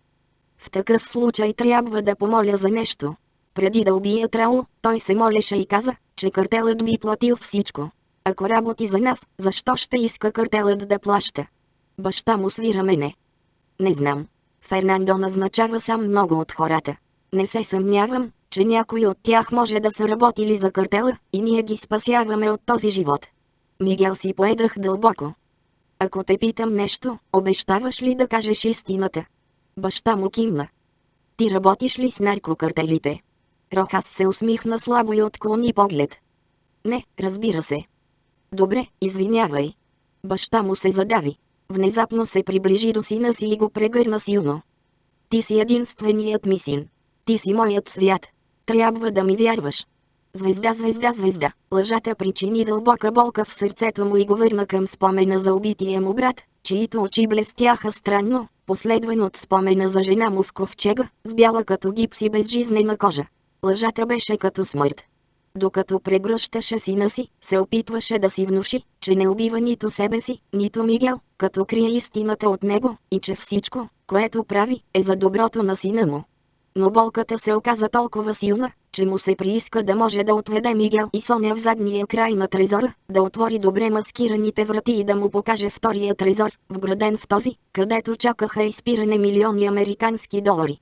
В такъв случай трябва да помоля за нещо. Преди да убият Раул, той се молеше и каза, че картелът би платил всичко. Ако работи за нас, защо ще иска картелът да плаща? Баща му свира мене. Не знам. Фернандо назначава сам много от хората. Не се съмнявам, че някои от тях може да са работили за картела, и ние ги спасяваме от този живот. Мигел си поедах дълбоко. Ако те питам нещо, обещаваш ли да кажеш истината? Баща му кимна. Ти работиш ли с наркокартелите? Рохас се усмихна слабо и отклони поглед. Не, разбира се. Добре, извинявай. Баща му се задави. Внезапно се приближи до сина си и го прегърна силно. Ти си единственият ми син. Ти си моят свят. Трябва да ми вярваш. Звезда, звезда, звезда. Лъжата причини дълбока болка в сърцето му и го върна към спомена за убития му брат, чието очи блестяха странно, последван от спомена за жена му в ковчега, с бяла като гипс и безжизнена кожа. Лъжата беше като смърт. Докато прегръщаше сина си, се опитваше да си внуши, че не убива нито себе си, нито Мигел, като крие истината от него, и че всичко, което прави, е за доброто на сина му. Но болката се оказа толкова силна, че му се прииска да може да отведе Мигел и Соня в задния край на трезора, да отвори добре маскираните врати и да му покаже втория трезор, вграден в този, където чакаха изпиране милиони американски долари.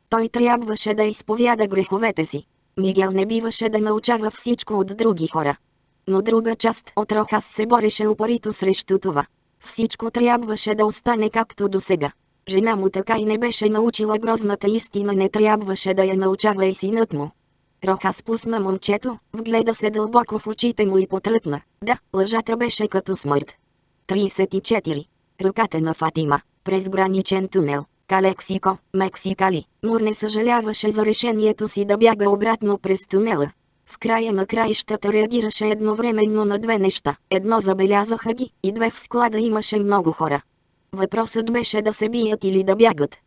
Той трябваше да изповяда греховете си. Мигел не биваше да научава всичко от други хора. Но друга част от Рохас се бореше упорито срещу това. Всичко трябваше да остане както досега. Жена му така и не беше научила грозната истина, не трябваше да я научава и синът му. Рохас пусна момчето, вгледа се дълбоко в очите му и потръпна. Да, лъжата беше като смърт. 34. Ръката на Фатима. През граничен тунел. Калексико, Мексикали. Мур не съжаляваше за решението си да бяга обратно през тунела. В края на краищата реагираше едновременно на две неща. Едно, забелязаха ги, и две, в склада имаше много хора. Въпросът беше да се бият или да бягат.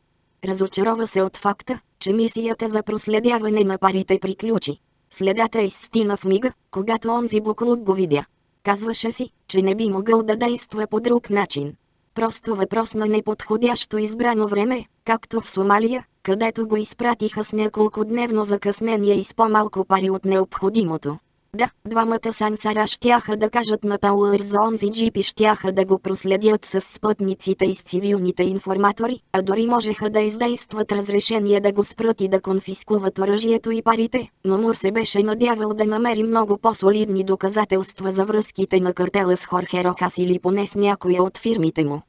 Разочарова се от факта, че мисията за проследяване на парите приключи. Следата изстина в мига, когато онзи буклук го видя. Казваше си, че не би могъл да действа по друг начин. Просто въпрос на неподходящо избрано време, както в Сомалия, където го изпратиха с няколкодневно закъснение и с по-малко пари от необходимото. Да, двамата с Ансара щяха да кажат на Тауър за онзи джип и щяха да го проследят с спътниците и с цивилните информатори, а дори можеха да издействат разрешение да го спрат и да конфискуват оръжието и парите, но Мур се беше надявал да намери много по-солидни доказателства за връзките на картела с Хорхе Рохас или поне с някоя от фирмите му.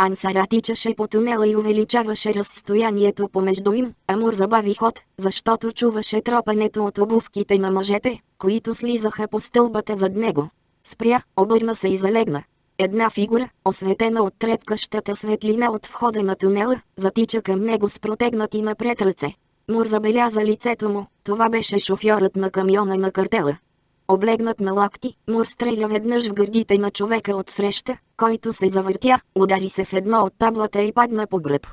Ансара тичаше по тунела и увеличаваше разстоянието помежду им, а Мур забави ход, защото чуваше тропането от обувките на мъжете, които слизаха по стълбата зад него. Спря, обърна се и залегна. Една фигура, осветена от трепкащата светлина от входа на тунела, затича към него с протегнати напред ръце. Мур забеляза лицето му, това беше шофьорът на камиона на картела. Облегнат на лакти, Мур стреля веднъж в гърдите на човека отсреща, който се завъртя, удари се в едно от таблата и падна по гръб.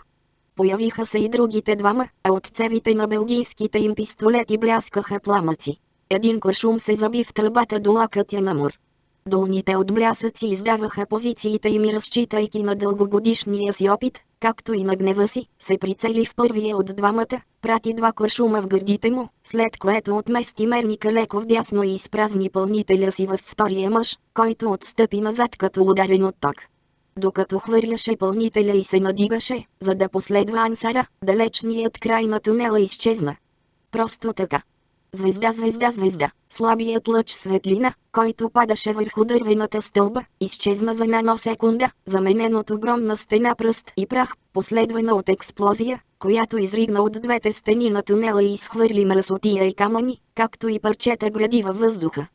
Появиха се и другите двама, а от цевите на белгийските им пистолети бляскаха пламъци. Един куршум се заби в тръбата до лакътя на Мур. Долните от блясъци издаваха позициите им и разчитайки на дългогодишния си опит, както и на гнева си, се прицели в първия от двамата, прати два куршума в гърдите му, след което отмести мерника леко вдясно и изпразни пълнителя си във втория мъж, който отстъпи назад като ударен от ток. Докато хвърляше пълнителя и се надигаше, за да последва Ансара, далечният край на тунела изчезна. Просто така. Звезда, звезда, звезда, слабият лъч светлина, който падаше върху дървената стълба, изчезна за наносекунда, заменен от огромна стена пръст и прах, последвана от експлозия, която изригна от двете стени на тунела и изхвърли мръсотия и камъни, както и парчета гради във въздуха.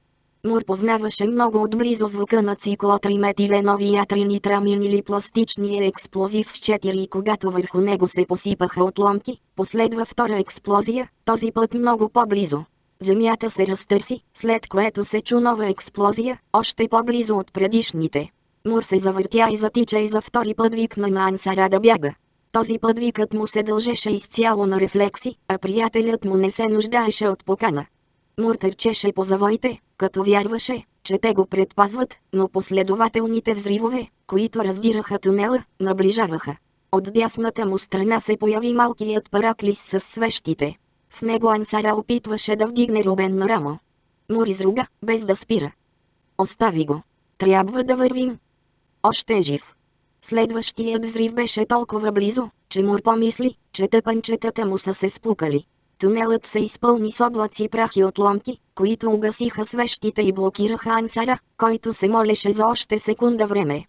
Мур познаваше много отблизо звука на циклотриметиленови ятринитрамин или пластичния експлозив с 4 и когато върху него се посипаха отломки, последва втора експлозия, този път много по-близо. Земята се разтърси, след което се чу нова експлозия, още по-близо от предишните. Мур се завъртя и затича и за втори път викна на Ансара да бяга. Този път викът му се дължеше изцяло на рефлекси, а приятелят му не се нуждаеше от покана. Мур търчеше по завоите, като вярваше, че те го предпазват, но последователните взривове, които раздираха тунела, наближаваха. От дясната му страна се появи малкият параклис с свещите. В него Ансара опитваше да вдигне Рубен на рамо. Мур изруга, без да спира. Остави го. Трябва да вървим. Още е жив. Следващият взрив беше толкова близо, че Мур помисли, че тъпанчетата му са се спукали. Тунелът се изпълни с облаци прах и отломки, които угасиха свещите и блокираха Ансара, който се молеше за още секунда време.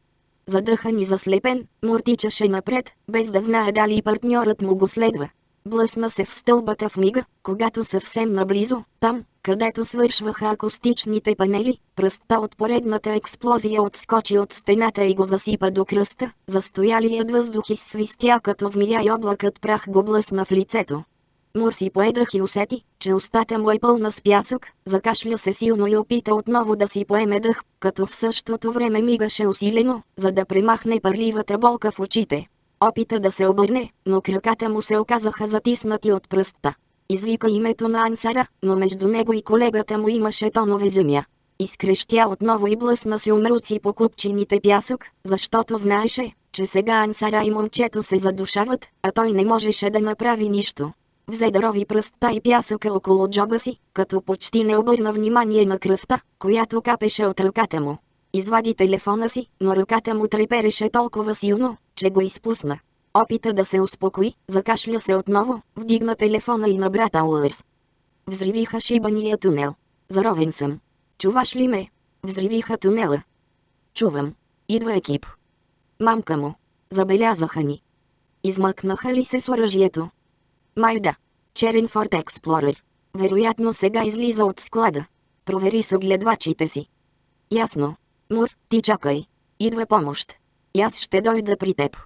Задъхан и заслепен, Мур тичаше напред, без да знае дали партньорът му го следва. Блъсна се в стълбата в мига, когато съвсем наблизо, там, където свършваха акустичните панели, пръстта от поредната експлозия отскочи от стената и го засипа до кръста, застоялият въздух изсвистя като змия и облакът прах го блъсна в лицето. Мур си поедах и усети, че устата му е пълна с пясък, закашля се силно и опита отново да си поеме дъх, като в същото време мигаше усилено, за да премахне парливата болка в очите. Опита да се обърне, но краката му се оказаха затиснати от пръстта. Извика името на Ансара, но между него и колегата му имаше тонове земя. Изкрещя отново и блъсна си умруци по купчините пясък, защото знаеше, че сега Ансара и момчето се задушават, а той не можеше да направи нищо. Взе да рови пръстта и пясъка около джоба си, като почти не обърна внимание на кръвта, която капеше от ръката му. Извади телефона си, но ръката му трепереше толкова силно, че го изпусна. Опита да се успокои, закашля се отново, вдигна телефона и набра Тауърс. Взривиха шибания тунел. Заровен съм. Чуваш ли ме? Взривиха тунела. Чувам. Идва екип. Мамка му. Забелязаха ни. Измъкнаха ли се с оръжието? Май да. Черен Форд Експлорер. Вероятно сега излиза от склада. Провери съгледвачите си. Ясно. Мур, ти чакай. Идва помощ. И аз ще дойда при теб.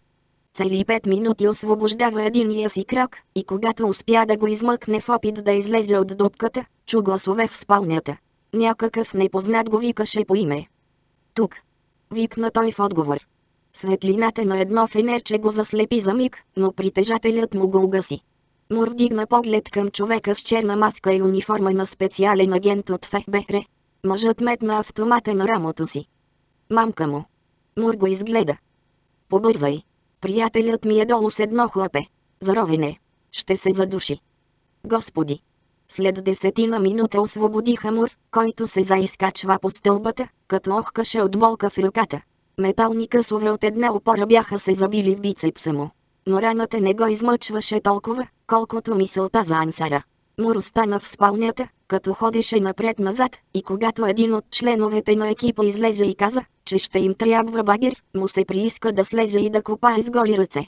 Цели 5 минути освобождава единия си крак и когато успя да го измъкне в опит да излезе от дупката, чу гласове в спалнята. Някакъв непознат го викаше по име. Тук. Викна той в отговор. Светлината на едно фенерче го заслепи за миг, но притежателят му го угаси. Мур вдигна поглед към човека с черна маска и униформа на специален агент от ФБР. Мъжът метна автомата на рамото си. Мамка му. Мур го изгледа. Побързай. Приятелят ми е долу с едно хлапе. Заровене. Ще се задуши. Господи. След 10 минута освободиха Мур, който се заизкачва по стълбата, като охкаше от болка в ръката. Метални късове от една опора бяха се забили в бицепса му. Но раната не го измъчваше толкова, колкото мисълта за Ансара. Мур остана в спалнята, като ходеше напред-назад, и когато един от членовете на екипа излезе и каза, че ще им трябва багер, му се прииска да слезе и да копае с голи ръце.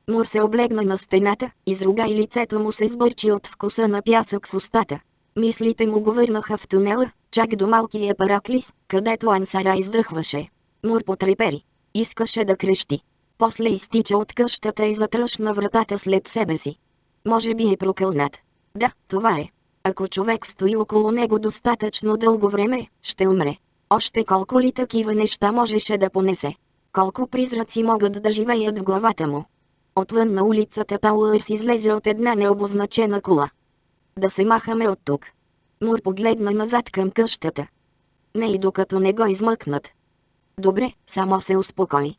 Мур се облегна на стената, изруга и лицето му се сбърчи от вкуса на пясък в устата. Мислите му го върнаха в тунела, чак до малкия параклис, където Ансара издъхваше. Мур потрепери. Искаше да крещи. После изтича от къщата и затръшна вратата след себе си. Може би е прокълнат. Да, това е. Ако човек стои около него достатъчно дълго време, ще умре. Още колко ли такива неща можеше да понесе? Колко призраци могат да живеят в главата му? Отвън на улицата Тауърс излезе от една необозначена кола. Да се махаме от тук. Мур погледна назад към къщата. Не и докато не го измъкнат. Добре, само се успокой.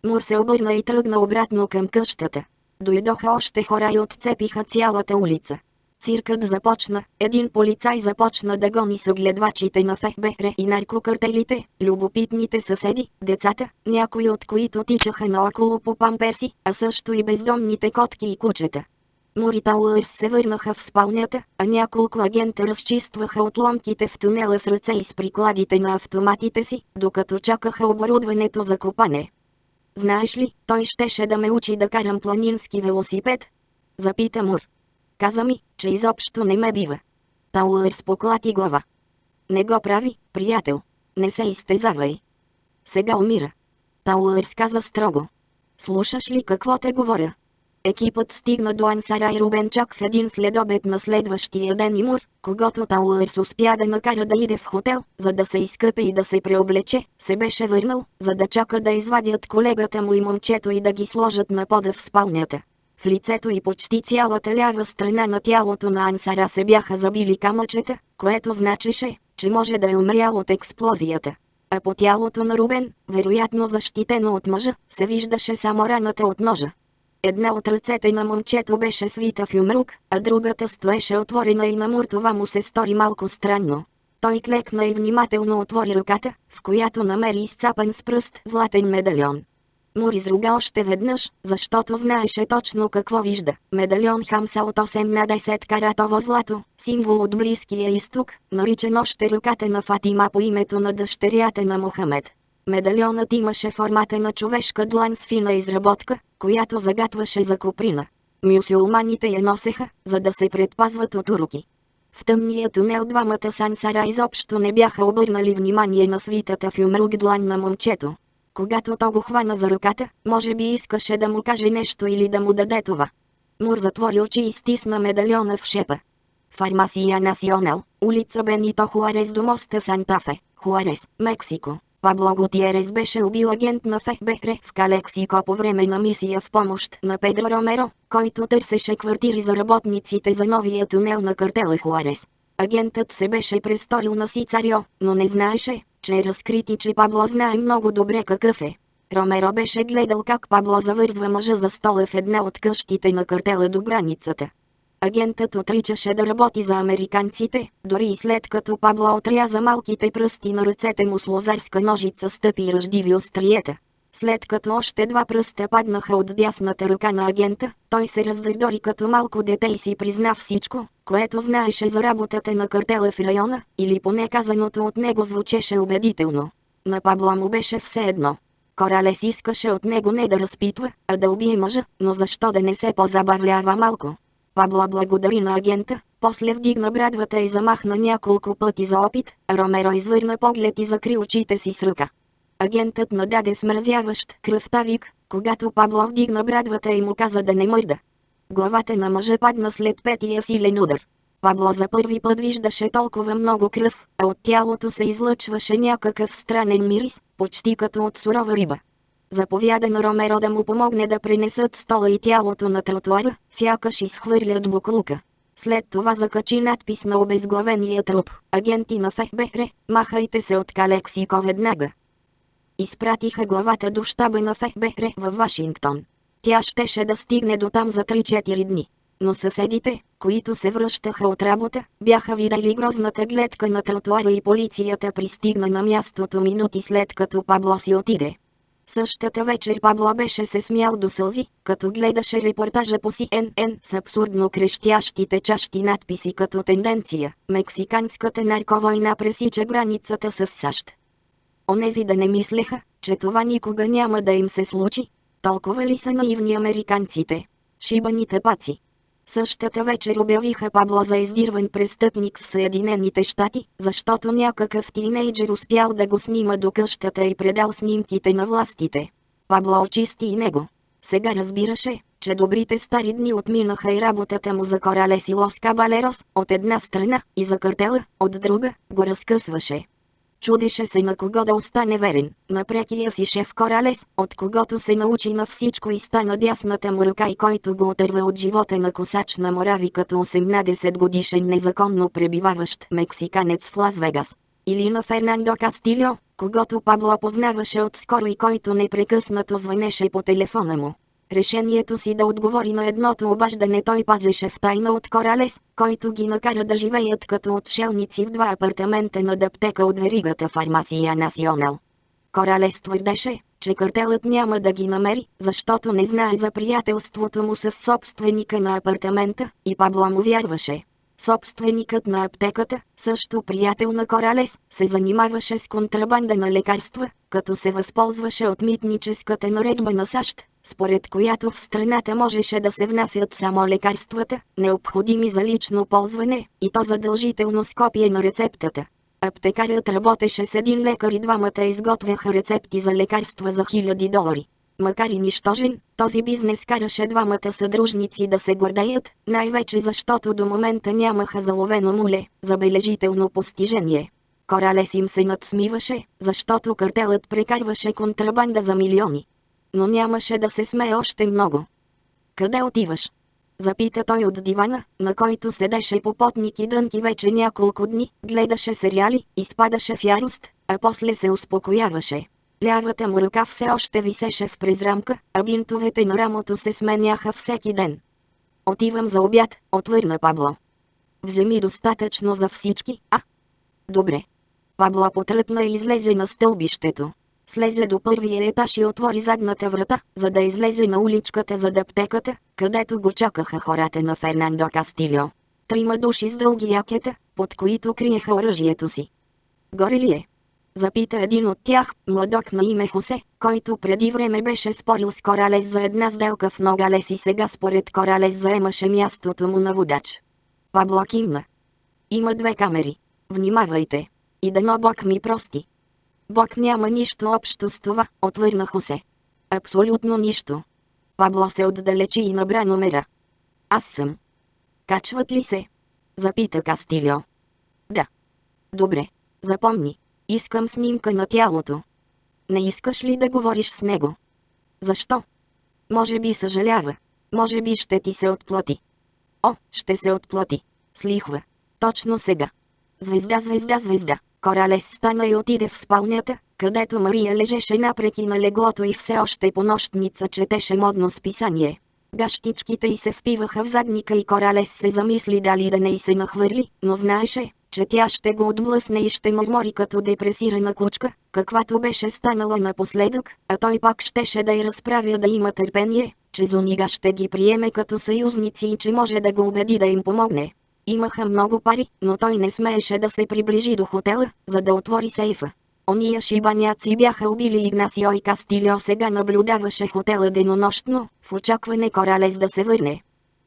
Мур се обърна и тръгна обратно към къщата. Дойдоха още хора и отцепиха цялата улица. Циркът започна, един полицай започна да гони съгледвачите на ФБР и наркокартелите, любопитните съседи, децата, някои от които тичаха наоколо по памперси, а също и бездомните котки и кучета. Мур и Тауърс се върнаха в спалнята, а няколко агента разчистваха отломките в тунела с ръце и с прикладите на автоматите си, докато чакаха оборудването за копане. Знаеш ли, той щеше да ме учи да карам планински велосипед? Запита Мур. Каза ми, че изобщо не ме бива. Тауърс поклати глава. Не го прави, приятел. Не се изтезавай. Сега умира. Тауърс каза строго. Слушаш ли какво те говоря? Екипът стигна до Ансара и Рубен чак в един следобед на следващия ден и Мур, когато Тауърс успя да накара да иде в хотел, за да се изкъпе и да се преоблече, се беше върнал, за да чака да извадят колегата му и момчето и да ги сложат на пода в спалнята. В лицето и почти цялата лява страна на тялото на Ансара се бяха забили камъчета, което значеше, че може да е умрял от експлозията. А по тялото на Рубен, вероятно защитено от мъжа, се виждаше само раната от ножа. Една от ръцете на момчето беше свита в юмрук, а другата стоеше отворена и на Мур това му се стори малко странно. Той клекна и внимателно отвори ръката, в която намери изцапан с пръст златен медальон. Мур изруга още веднъж, защото знаеше точно какво вижда. Медальон Хамса от 8 на 10 каратово злато, символ от Близкия изток, наричан още ръката на Фатима по името на дъщерята на Мохамед. Медальонът имаше формата на човешка длан с фина изработка, която загатваше за коприна. Мюсюлманите я носеха, за да се предпазват от уроки. В тъмния тунел двамата с Ансара изобщо не бяха обърнали внимание на свитата в юмрук длан на момчето. Когато то го хвана за ръката, може би искаше да му каже нещо или да му даде това. Мур затвори очи и стисна медальона в шепа. Фармасия Национал, улица Бенито Хуарес до моста Санта-Фе, Хуарес, Мексико. Пабло Гутиерес беше убил агент на ФБР в Калексико по време на мисия в помощ на Педро Ромеро, който търсеше квартири за работниците за новия тунел на картела Хуарес. Агентът се беше престорил на Сицарио, но не знаеше, че е разкрит и че Пабло знае много добре какъв е. Ромеро беше гледал как Пабло завързва мъжа за стола в една от къщите на картела до границата. Агентът отричаше да работи за американците, дори и след като Пабло отряза малките пръсти на ръцете му с лозарска ножица с тъпи и ръждиви остриета. След като още 2 пръста паднаха от дясната ръка на агента, той се раздърдори като малко дете и си призна всичко, което знаеше за работата на картела в района, или поне казаното от него звучеше убедително. На Пабло му беше все едно. Коралес искаше от него не да разпитва, а да убие мъжа, но защо да не се позабавлява малко? Пабло благодари на агента, после вдигна брадвата и замахна няколко пъти за опит, а Ромеро извърна поглед и закри очите си с ръка. Агентът нададе смразяващ кръвта вик, Когато Пабло вдигна брадвата и му каза да не мърда, главата на мъжа падна след петия силен удар. Пабло за първи път виждаше толкова много кръв, а от тялото се излъчваше някакъв странен мирис, почти като от сурова риба. Заповяда на Ромеро да му помогне да пренесат стола и тялото на тротуара, сякаш изхвърлят буклука. След това закачи надпис на обезглавения труп: "Агенти на ФБР, махайте се от Калексико веднага." Изпратиха главата до щаба на ФБР във Вашингтон. Тя щеше да стигне до там за 3-4 дни. Но съседите, които се връщаха от работа, бяха видели грозната гледка на тротуара и полицията пристигна на мястото минути след като Пабло си отиде. Същата вечер Пабло беше се смял до сълзи, като гледаше репортажа по CNN с абсурдно крещящите чащи надписи като тенденция: "Мексиканската нарковойна пресича границата с САЩ." Онези да не мислеха, че това никога няма да им се случи. Толкова ли са наивни американците? Шибаните паци. Същата вечер обявиха Пабло за издирван престъпник в Съединените щати, защото някакъв тинейджер успял да го снима до къщата и предал снимките на властите. Пабло очисти и него. Сега разбираше, че добрите стари дни отминаха и работата му за Коралес и Лос Кабалерос, от една страна, и за картела, от друга, го разкъсваше. Чудеше се на кого да остане верен: на прекия си шеф Коралес, от когото се научи на всичко и стана дясната му ръка и който го отърва от живота на косач на морави като 18 годишен незаконно пребиваващ мексиканец в Лас Вегас. Или на Фернандо Кастильо, когото Пабло познаваше отскоро и който непрекъснато звънеше по телефона му. Решението си да отговори на едното обаждане той пазеше в тайна от Коралес, който ги накара да живеят като отшелници в 2 апартамента над аптека от веригата Фармасия Национал. Коралес твърдеше, че картелът няма да ги намери, защото не знае за приятелството му с собственика на апартамента, и Пабло му вярваше. Собственикът на аптеката, също приятел на Коралес, се занимаваше с контрабанда на лекарства, като се възползваше от митническата наредба на САЩ, според която в страната можеше да се внасят само лекарствата, необходими за лично ползване, и то задължително с копие на рецептата. Аптекарят работеше с един лекар и двамата изготвяха рецепти за лекарства за $1000. Макар и нищожен, този бизнес караше двамата съдружници да се гордеят, най-вече защото до момента нямаха заловено муле, забележително постижение. Коралес им се надсмиваше, защото картелът прекарваше контрабанда за милиони. Но нямаше да се смее още много. "Къде отиваш?" запита той от дивана, на който седеше попотник и дънки вече няколко дни, гледаше сериали, изпадаше в ярост, а после се успокояваше. Лявата му ръка все още висеше в презрамка, а бинтовете на рамото се сменяха всеки ден. "Отивам за обяд", отвърна Пабло. "Вземи достатъчно за всички, а?" "Добре." Пабло потръпна и излезе на стълбището. Слезе до първия етаж и отвори задната врата, за да излезе на уличката зад аптеката, където го чакаха хората на Фернандо Кастильо. 3 души с дълги якета, под които криеха оръжието си. "Горе ли е?" запита един от тях, младок на име Хосе, който преди време беше спорил с Коралес за една сделка в Ногалес и сега според Коралес заемаше мястото му на водач. Пабло кимна. "Има 2 камери. Внимавайте. И дано Бог ми прости." "Бог няма нищо общо с това", отвърна Хосе. "Абсолютно нищо." Пабло се отдалечи и набра номера. "Аз съм." "Качват ли се?" запита Кастильо. "Да." "Добре. Запомни. Искам снимка на тялото." "Не искаш ли да говориш с него?" "Защо?" "Може би съжалява. Може би ще ти се отплати." "О, ще се отплати. С лихва. Точно сега." Звезда, звезда, звезда. Коралес стана и отиде в спалнята, където Мария лежеше напреки на леглото и все още по нощница четеше модно списание. Гащичките й се впиваха в задника и Коралес се замисли дали да не й се нахвърли, но знаеше, че тя ще го отблъсне и ще мърмори като депресирана кучка, каквато беше станала напоследък, а той пак щеше да й разправя да има търпение, че Зунига ще ги приеме като съюзници и че може да го убеди да им помогне. Имаха много пари, но той не смееше да се приближи до хотела, за да отвори сейфа. Ония шибаняци бяха убили Игнасио и Кастильо сега наблюдаваше хотела денонощно, в очакване Коралес да се върне.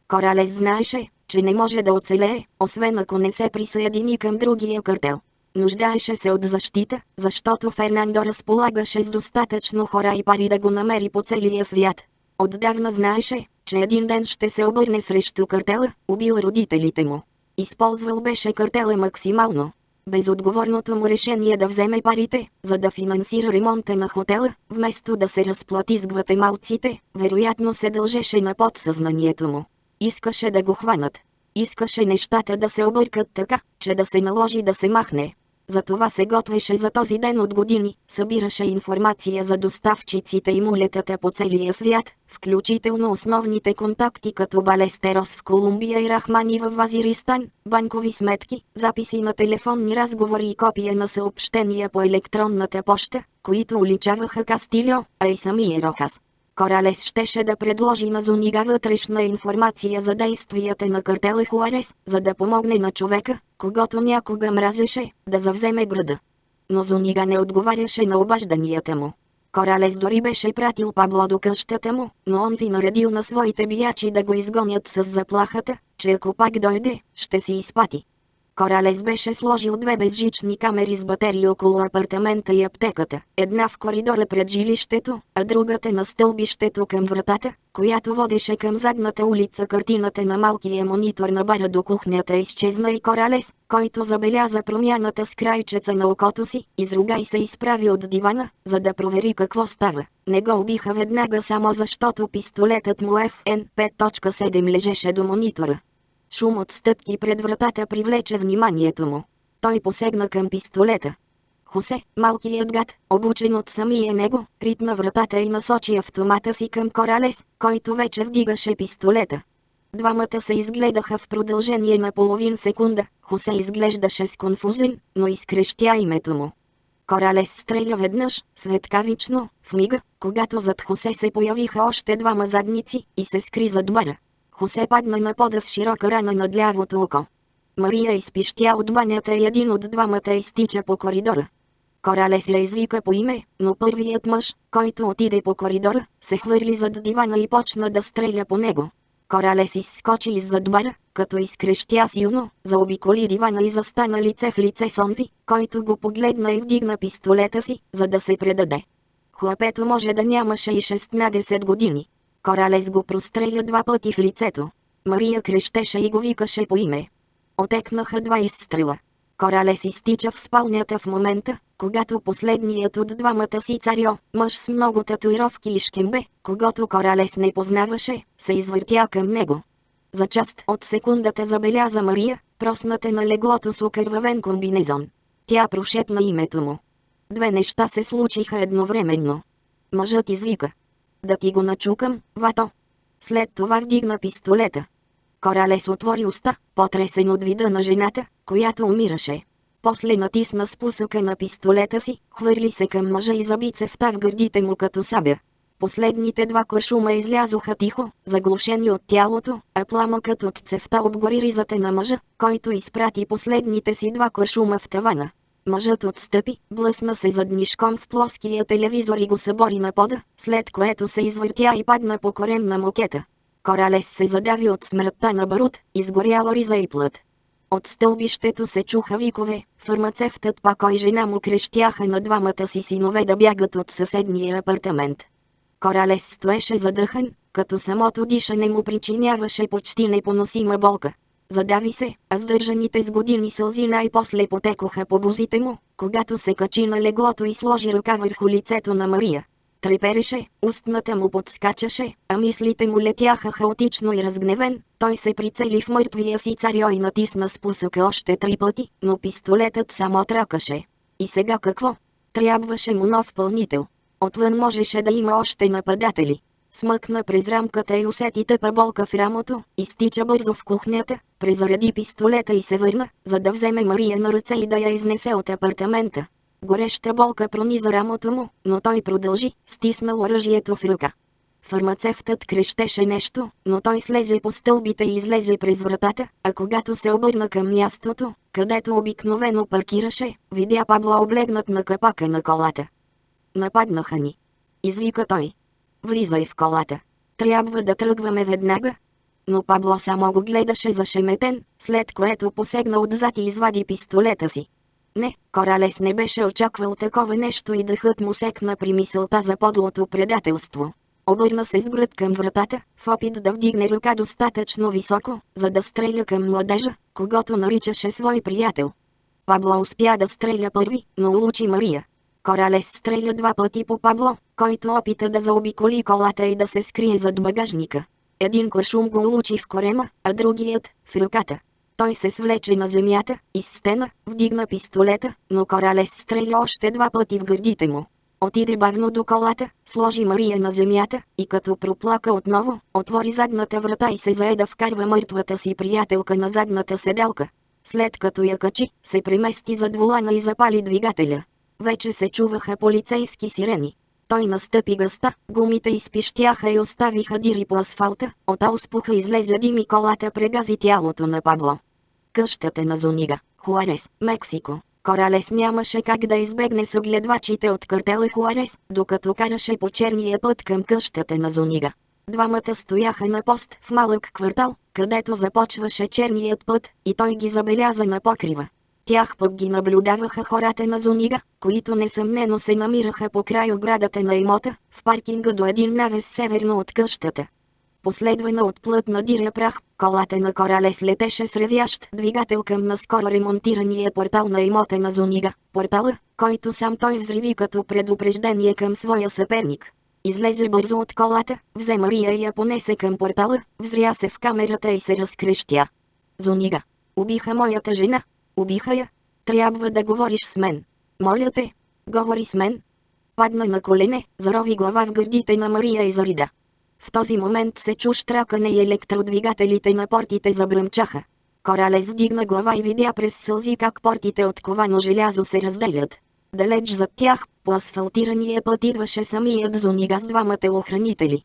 Коралес знаеше, че не може да оцелее, освен ако не се присъедини към другия картел. Нуждаеше се от защита, защото Фернандо разполагаше с достатъчно хора и пари да го намери по целия свят. Отдавна знаеше, че един ден ще се обърне срещу картела, убил родителите му. Използвал беше картела максимално. Безотговорното му решение да вземе парите, за да финансира ремонта на хотела, вместо да се разплати с гватемалците, вероятно се дължеше на подсъзнанието му. Искаше да го хванат. Искаше нещата да се объркат така, че да се наложи да се махне. Затова се готвеше за този ден от години, събираше информация за доставчиците и мулетата по целия свят, включително основните контакти като Балестерос в Колумбия и Рахмани в Вазиристан, банкови сметки, записи на телефонни разговори и копия на съобщения по електронната поща, които уличаваха Кастильо, а и самия Рохас. Коралес щеше да предложи на Зунига вътрешна информация за действията на картела Хуарес, за да помогне на човека, когото някога мразеше, да завземе града. Но Зунига не отговаряше на обажданията му. Коралес дори беше пратил Пабло до къщата му, но онзи наредил на своите биячи да го изгонят с заплахата, че ако пак дойде, ще си изпати. Коралес беше сложил 2 безжични камери с батерии около апартамента и аптеката, една в коридора пред жилището, а другата на стълбището към вратата, която водеше към задната улица. Картината на малкия монитор на бара до кухнята изчезна и Коралес, който забеляза промяната с крайчеца на окото си, изруга и се изправи от дивана, за да провери какво става. Не го убиха веднага само защото пистолетът му FN 5.7 лежеше до монитора. Шум от стъпки пред вратата привлече вниманието му. Той посегна към пистолета. Хосе, малкият гад, обучен от самия него, ритна вратата и насочи автомата си към Коралес, който вече вдигаше пистолета. Двамата се изгледаха в продължение на половин секунда. Хосе изглеждаше сконфузен, но изкрещя името му. Коралес стреля веднъж, светкавично, в мига, когато зад Хосе се появиха още 2 задници и се скри зад бара. Хосе падна на пода с широка рана над лявото око. Мария изпищя от банята и един от двамата изтича по коридора. Коралес я извика по име, но първият мъж, който отиде по коридора, се хвърли зад дивана и почна да стреля по него. Коралес изскочи иззад бара, като изкрещя силно, заобиколи дивана и застана лице в лице с онзи, който го погледна и вдигна пистолета си, за да се предаде. Хлапето може да нямаше и 16 години. Коралес го простреля 2 пъти в лицето. Мария крещеше и го викаше по име. Отекнаха 2 изстрела. Коралес изтича в спалнята в момента, когато последният от двамата си царьо, мъж с много татуировки и шкембе, когото Коралес не познаваше, се извъртя към него. За част от секундата забеляза Мария, просната на леглото с окървавен комбинезон. Тя прошепна името му. 2 неща се случиха едновременно. Мъжът извика. Да ти го начукам, вато. След това вдигна пистолета. Коралес отвори уста, потресен от вида на жената, която умираше. После натисна спусъка на пистолета си, хвърли се към мъжа и заби цевта в гърдите му като сабя. Последните 2 куршума излязоха тихо, заглушени от тялото, а пламъкът от цевта обгори ризата на мъжа, който изпрати последните си 2 куршума в тавана. Мъжът отстъпи, блъсна се заднишком в плоския телевизор и го събори на пода, след което се извъртя и падна по корем на мокета. Коралес се задави от смъртта на барут, изгоряла риза и плът. От стълбището се чуха викове, фармацевтът Пако и жена му крещяха на двамата си синове да бягат от съседния апартамент. Коралес стоеше задъхан, като самото дишане му причиняваше почти непоносима болка. Задави се, а сдържаните с години сълзи най-после потекоха по бузите му, когато се качи на леглото и сложи ръка върху лицето на Мария. Трепереше, устната му подскачаше, а мислите му летяха хаотично и разгневен. Той се прицели в мъртвия си царьо и натисна спусъка още 3 пъти, но пистолетът само тракаше. И сега какво? Трябваше му нов пълнител. Отвън можеше да има още нападатели. Смъкна през рамката и усети тъпа болка в рамото, изтича бързо в кухнята, презареди пистолета и се върна, за да вземе Мария на ръце и да я изнесе от апартамента. Гореща болка прониза рамото му, но той продължи, стиснал оръжието в ръка. Фармацевтът крещеше нещо, но той слезе по стълбите и излезе през вратата, а когато се обърна към мястото, където обикновено паркираше, видя Пабло облегнат на капака на колата. Нападнаха ни. Извика той. Влизай в колата. Трябва да тръгваме веднага. Но Пабло само го гледаше зашеметен, след което посегна отзад и извади пистолета си. Не, Коралес не беше очаквал такова нещо и дъхът му секна при мисълта за подлото предателство. Обърна се с гръб към вратата, в опит да вдигне ръка достатъчно високо, за да стреля към младежа, когото наричаше свой приятел. Пабло успя да стреля първи, но улучи Мария. Коралес стреля 2 пъти по Пабло, който опита да заобиколи колата и да се скрие зад багажника. Един куршум го улучи в корема, а другият – в ръката. Той се свлече на земята, изстена, вдигна пистолета, но Коралес стреля още 2 пъти в гърдите му. Отиде бавно до колата, сложи Мария на земята и като проплака отново, отвори задната врата и се зае да вкарва мъртвата си приятелка на задната седалка. След като я качи, се премести зад волана и запали двигателя. Вече се чуваха полицейски сирени. Той настъпи гъста, гумите изпищяха и оставиха дири по асфалта, от ауспуха излезе дим и колата прегази тялото на Пабло. Къщата на Зунига, Хуарес, Мексико. Коралес нямаше как да избегне съгледвачите от картела Хуарес, докато караше по черния път към къщата на Зунига. Двамата стояха на пост в малък квартал, където започваше черният път, и той ги забеляза на покрива. Тях пък ги наблюдаваха хората на Зунига, които несъмнено се намираха покрай оградата на имота, в паркинга до един навес северно от къщата. Последвана от плътна диря прах, колата на Коралес летеше с ревящ двигател към наскоро ремонтирания портал на имота на Зунига, портала, който сам той взриви като предупреждение към своя съперник. Излезе бързо от колата, взе Мария и я понесе към портала, взря се в камерата и се разкрещя. Зунига, убиха моята жена. Убиха я. Трябва да говориш с мен. Моля те, говори с мен. Падна на колене, зарови глава в гърдите на Мария и зарида. В този момент се чу щракане и електродвигателите на портите забръмчаха. Коралес вдигна глава и видя през сълзи как портите от ковано желязо се разделят. Далеч зад тях, по асфалтирания път идваше самият Зунига с 2 телохранители.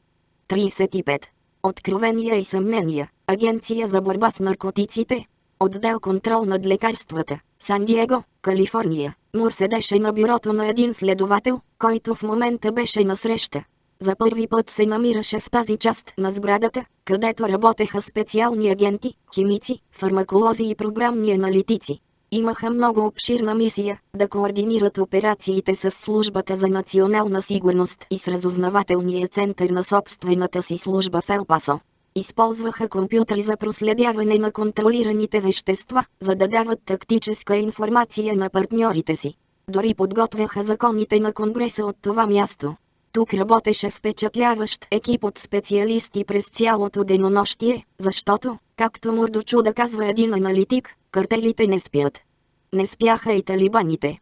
35. Откровения и съмнения. Агенция за борба с наркотиците. Отдел контрол над лекарствата. Сан Диего, Калифорния. Мур седеше на бюрото на един следовател, който в момента беше на среща. За първи път се намираше в тази част на сградата, където работеха специални агенти, химици, фармаколози и програмни аналитици. Имаха много обширна мисия – да координират операциите с Службата за национална сигурност и с разузнавателния център на собствената си служба в Ел Пасо. Използваха компютри за проследяване на контролираните вещества, за да дават тактическа информация на партньорите си. Дори подготвяха законите на Конгреса от това място. Тук работеше впечатляващ екип от специалисти през цялото денонощие, защото, както Мурдочу да казва един аналитик, картелите не спят. Не спяха и талибаните.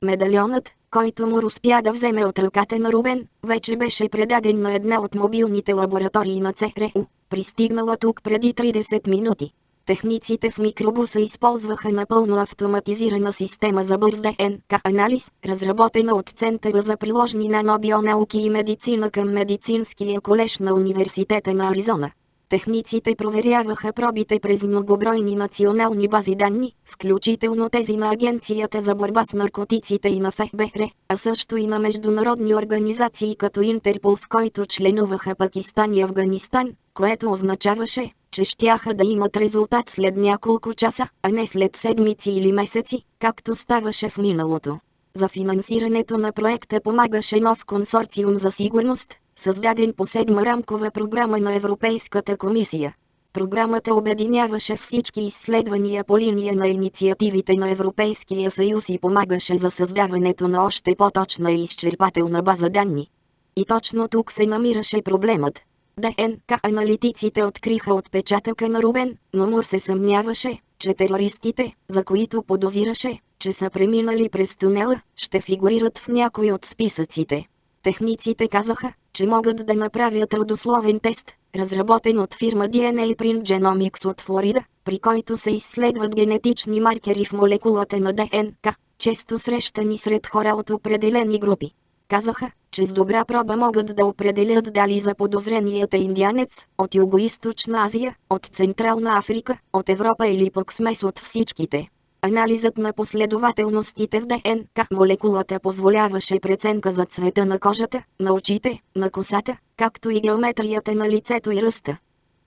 Медальонът, който Мур успя да вземе от ръката на Рубен, вече беше предаден на една от мобилните лаборатории на ЦРУ, пристигнала тук преди 30 минути. Техниците в микробуса използваха напълно автоматизирана система за бърз ДНК анализ, разработена от Центъра за приложни нанобионауки и медицина към Медицинския колеж на Университета на Аризона. Техниците проверяваха пробите през многобройни национални бази данни, включително тези на Агенцията за борба с наркотиците и на ФБР, а също и на международни организации като Интерпол, в който членуваха Пакистан и Афганистан, което означаваше, че щяха да имат резултат след няколко часа, а не след седмици или месеци, както ставаше в миналото. За финансирането на проекта помагаше нов консорциум за сигурност, създаден по 7-ма рамкова програма на Европейската комисия. Програмата обединяваше всички изследвания по линия на инициативите на Европейския съюз и помагаше за създаването на още по-точна и изчерпателна база данни. И точно тук се намираше проблемът. ДНК аналитиците откриха отпечатъка на Рубен, но Мур се съмняваше, че терористите, за които подозираше, че са преминали през тунела, ще фигурират в някой от списъците. Техниците казаха, че могат да направят родословен тест, разработен от фирма DNA Print Genomics от Флорида, при който се изследват генетични маркери в молекулата на ДНК, често срещани сред хора от определени групи. Казаха, че с добра проба могат да определят дали заподозреният е индианец, от Югоизточна Азия, от Централна Африка, от Европа или пък смес от всичките. Анализът на последователностите в ДНК молекулата позволяваше преценка за цвета на кожата, на очите, на косата, както и геометрията на лицето и ръста.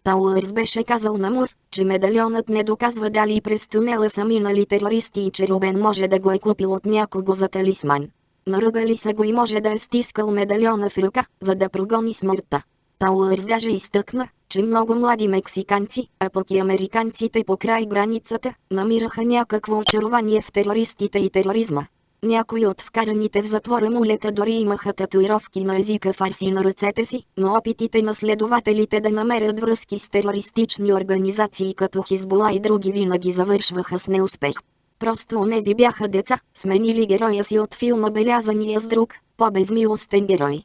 Тауърс беше казал на Мур, че медальонът не доказва дали през тунела са минали терористи и че Рубен може да го е купил от някого за талисман. Наръгали са го и може да е стискал медальона в ръка, за да прогони смъртта. Тауърс даже изтъкна, че много млади мексиканци, а пък и американците по край границата, намираха някакво очарование в терористите и тероризма. Някои от вкараните в затвора мулета дори имаха татуировки на езика фарси на ръцете си, но опитите на следователите да намерят връзки с терористични организации като Хизбула и други винаги завършваха с неуспех. Просто онези бяха деца, сменили героя си от филма белязания с друг, по-безмилостен герой.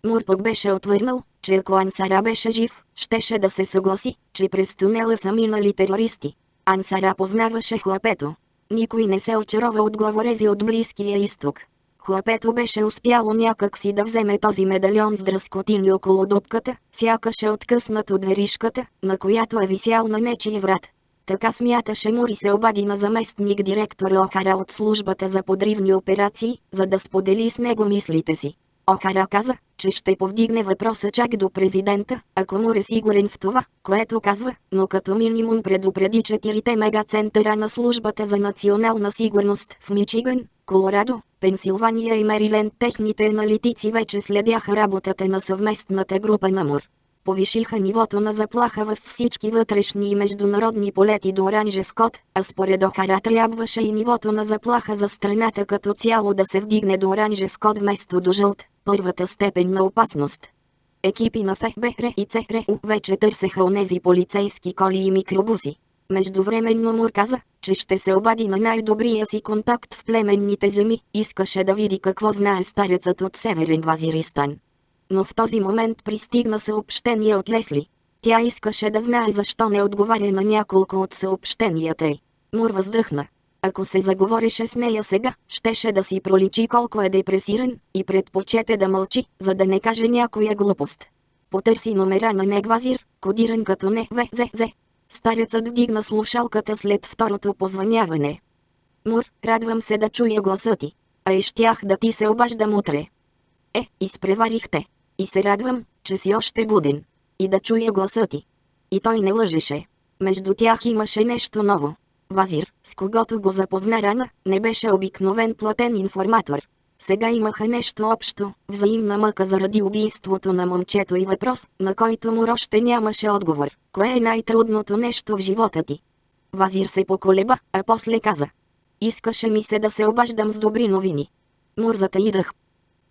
Мур пък беше отвърнал, че ако Ансара беше жив, щеше да се съгласи, че през тунела са минали терористи. Ансара познаваше хлапето. Никой не се очарова от главорези от Близкия изток. Хлапето беше успяло някак си да вземе този медальон с дръскотини около дупката, сякаш е откъснат от веришката, на която е висял на нечия врат. Така смяташе Мур и се обади на заместник директор Охара от службата за подривни операции, за да сподели с него мислите си. Охара каза, че ще повдигне въпроса чак до президента, ако Мур е сигурен в това, което казва, но като минимум предупреди 4 мегацентъра на службата за национална сигурност в Мичиган, Колорадо, Пенсилвания и Мериленд. Техните аналитици вече следяха работата на съвместната група на Мур. Повишиха нивото на заплаха във всички вътрешни и международни полети до оранжев код, а според Охара трябваше и нивото на заплаха за страната като цяло да се вдигне до оранжев код вместо до жълт, първата степен на опасност. Екипи на ФБР и ЦРУ вече търсеха онези полицейски коли и микробуси. Междувременно Мур каза, че ще се обади на най-добрия си контакт в племенните земи, искаше да види какво знае старецът от Северен Вазиристан. Но в този момент пристигна съобщение от Лесли. Тя искаше да знае защо не отговаря на няколко от съобщенията й. Мур въздъхна. Ако се заговореше с нея сега, щеше да си проличи колко е депресиран, и предпочете да мълчи, за да не каже някоя глупост. Потърси номера на Негвазир, кодиран като НВЗЗ. Старецът вдигна слушалката след второто позвъняване. Мур, радвам се да чуя гласа ти. А и щях да ти се обаждам утре. Изпреварихте. И се радвам, че си още буден. И да чуя гласа ти. И той не лъжеше. Между тях имаше нещо ново. Вазир, с когото го запозна рана, не беше обикновен платен информатор. Сега имаха нещо общо, взаимна мъка заради убийството на момчето и въпрос, на който Мур още нямаше отговор. Кое е най-трудното нещо в живота ти? Вазир се поколеба, а после каза. Искаше ми се да се обаждам с добри новини. Мур затаи дъх.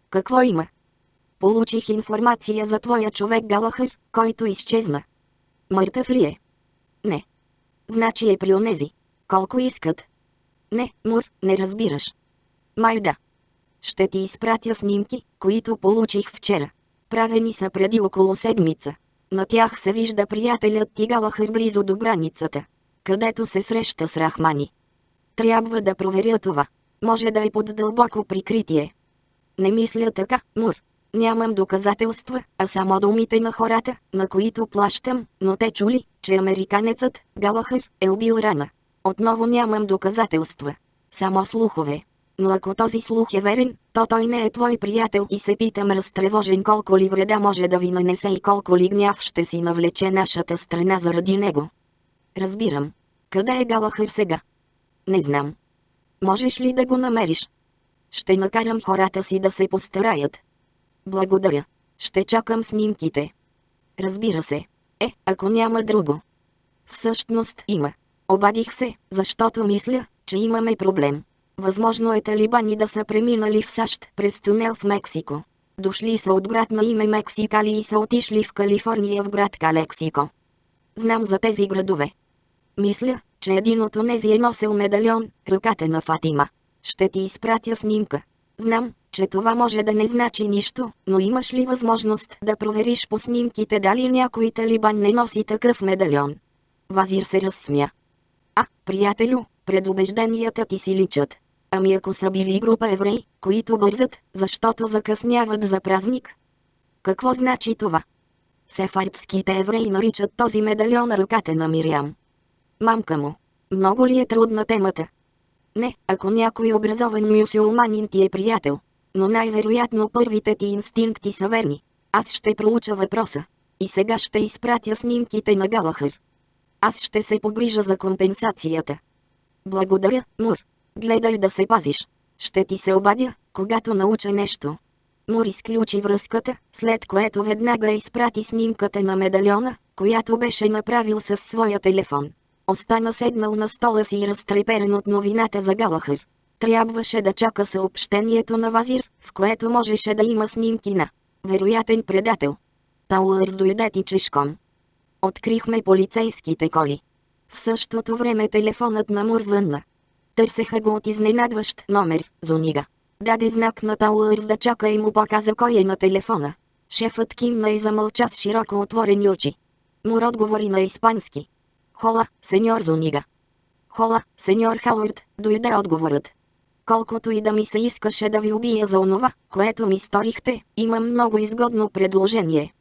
Какво има? Получих информация за твоя човек Галахър, който изчезна. Мъртъв ли е? Не. Значи е при онези. Колко искат? Не, Мур, не разбираш. Май да. Ще ти изпратя снимки, които получих вчера. Правени са преди около седмица. На тях се вижда приятелят ти Галахър близо до границата, където се среща с Рахмани. Трябва да проверя това. Може да е под дълбоко прикритие. Не мисля така, Мур. Нямам доказателства, а само думите на хората, на които плащам, но те чули, че американецът, Галахър, е убил Рана. Отново нямам доказателства. Само слухове. Но ако този слух е верен, то той не е твой приятел и се питам разтревожен колко ли вреда може да ви нанесе и колко ли гняв ще си навлече нашата страна заради него. Разбирам. Къде е Галахър сега? Не знам. Можеш ли да го намериш? Ще накарам хората си да се постараят. Благодаря. Ще чакам снимките. Разбира се. Ако няма друго. Всъщност има. Обадих се, защото мисля, че имаме проблем. Възможно е талибани да са преминали в САЩ през тунел в Мексико. Дошли са от град на име Мексикали и са отишли в Калифорния в град Калексико. Знам за тези градове. Мисля, че един от онези е носил медальон, ръката на Фатима. Ще ти изпратя снимка. Знам, че това може да не значи нищо, но имаш ли възможност да провериш по снимките дали някой талибан не носи такъв медальон? Вазир се разсмя. Приятелю, предубежденията ти си личат. Ами ако са били група евреи, които бързат, защото закъсняват за празник? Какво значи това? Сефардските евреи наричат този медальон ръката на Мириам. Мамка му. Много ли е трудна темата? Не, ако някой образован мюсюлманин ти е приятел. Но най-вероятно първите ти инстинкти са верни. Аз ще проуча въпроса. И сега ще изпратя снимките на Галахър. Аз ще се погрижа за компенсацията. Благодаря, Мур. Гледай да се пазиш. Ще ти се обадя, когато науча нещо. Мур изключи връзката, след което веднага изпрати снимката на медальона, която беше направил със своя телефон. Остана седнал на стола си и разтреперен от новината за Галахър. Трябваше да чака съобщението на Вазир, в което можеше да има снимки на вероятен предател. Тауърс дойде тичешком. Открихме полицейските коли. В същото време телефонът на Мур звънна. Търсеха го от изненадващ номер, Зунига. Даде знак на Тауърс да чака и му показа кой е на телефона. Шефът кимна и замълча с широко отворени очи. Мур отговори на испански. Хола, сеньор Зунига. Хола, сеньор Хауърд, дойде отговорът. Колкото и да ми се искаше да ви убия за онова, което ми сторихте, имам много изгодно предложение.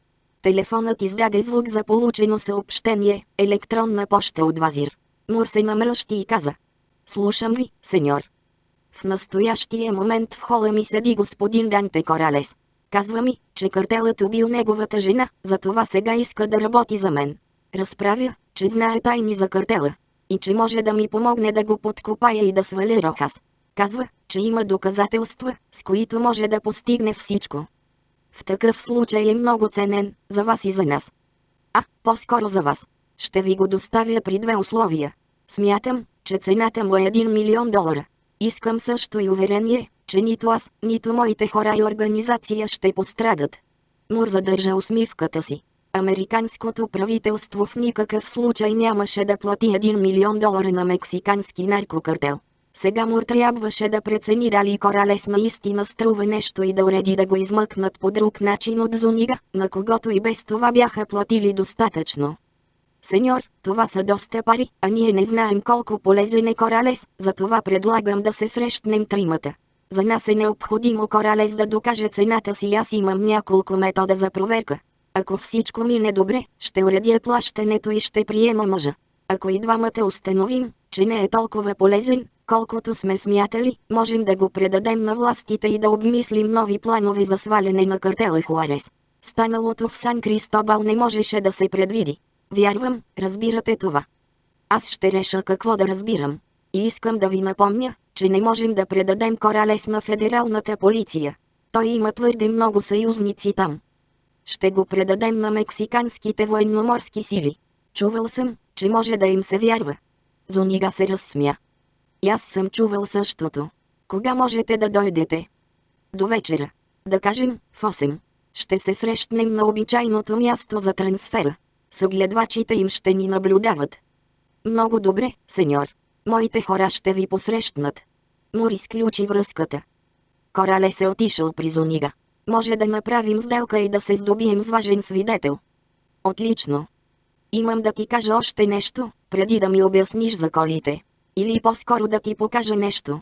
Телефонът издаде звук за получено съобщение, електронна поща от Вазир. Мур се намръщи и каза. Слушам ви, сеньор. В настоящия момент в хола ми седи господин Данте Коралес. Казва ми, че картелът убил неговата жена, затова сега иска да работи за мен. Разправя, че знае тайни за картела. И че може да ми помогне да го подкопая и да сваля Рохас. Казва, че има доказателства, с които може да постигне всичко. В такъв случай е много ценен, за вас и за нас. По-скоро за вас. Ще ви го доставя при две условия. Смятам, че цената му е $1 милион. Искам също и уверение, че нито аз, нито моите хора и организация ще пострадат. Мур задържа усмивката си. Американското правителство в никакъв случай нямаше да плати $1 милион на мексикански наркокартел. Сега Мур трябваше да прецени дали Коралес наистина струва нещо и да уреди да го измъкнат по друг начин от Зунига, на когото и без това бяха платили достатъчно. Сеньор, това са доста пари, а ние не знаем колко полезен е Коралес, затова предлагам да се срещнем тримата. За нас е необходимо Коралес да докаже цената си и аз имам няколко метода за проверка. Ако всичко мине добре, ще уредя плащането и ще приема мъжа. Ако и двамата установим, че не е толкова полезен, колкото сме смятали, можем да го предадем на властите и да обмислим нови планове за сваляне на картела Хуарес. Станалото в Сан Кристобал не можеше да се предвиди. Вярвам, разбирате това. Аз ще реша какво да разбирам. И искам да ви напомня, че не можем да предадем Коралес на федералната полиция. Той има твърде много съюзници там. Ще го предадем на мексиканските военноморски сили. Чувал съм, че може да им се вярва. Зунига се разсмя. И аз съм чувал същото. Кога можете да дойдете? До вечера. Да кажем, в 8. Ще се срещнем на обичайното място за трансфера. Съгледвачите им ще ни наблюдават. Много добре, сеньор. Моите хора ще ви посрещнат. Мур изключи връзката. Коралес е отишъл при Зунига. Може да направим сделка и да се здобием с важен свидетел. Отлично. Имам да ти кажа още нещо, преди да ми обясниш за колите. Или по-скоро да ти покажа нещо.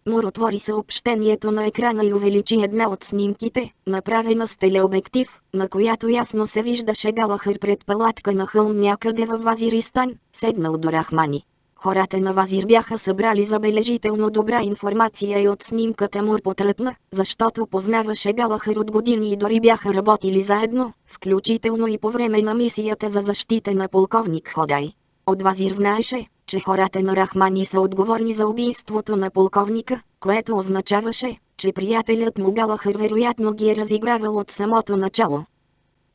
Мур отвори съобщението на екрана и увеличи една от снимките, направена с телеобектив, на която ясно се виждаше Галахър пред палатка на хълм някъде във Вазиристан, седнал до Рахмани. Хората на Вазир бяха събрали забележително добра информация и от снимката Мур потръпна, защото познаваше Галахър от години и дори бяха работили заедно, включително и по време на мисията за защита на полковник Ходай. От Вазир знаеше, че хората на Рахмани са отговорни за убийството на полковника, което означаваше, че приятелят му Галахър вероятно ги е разигравал от самото начало.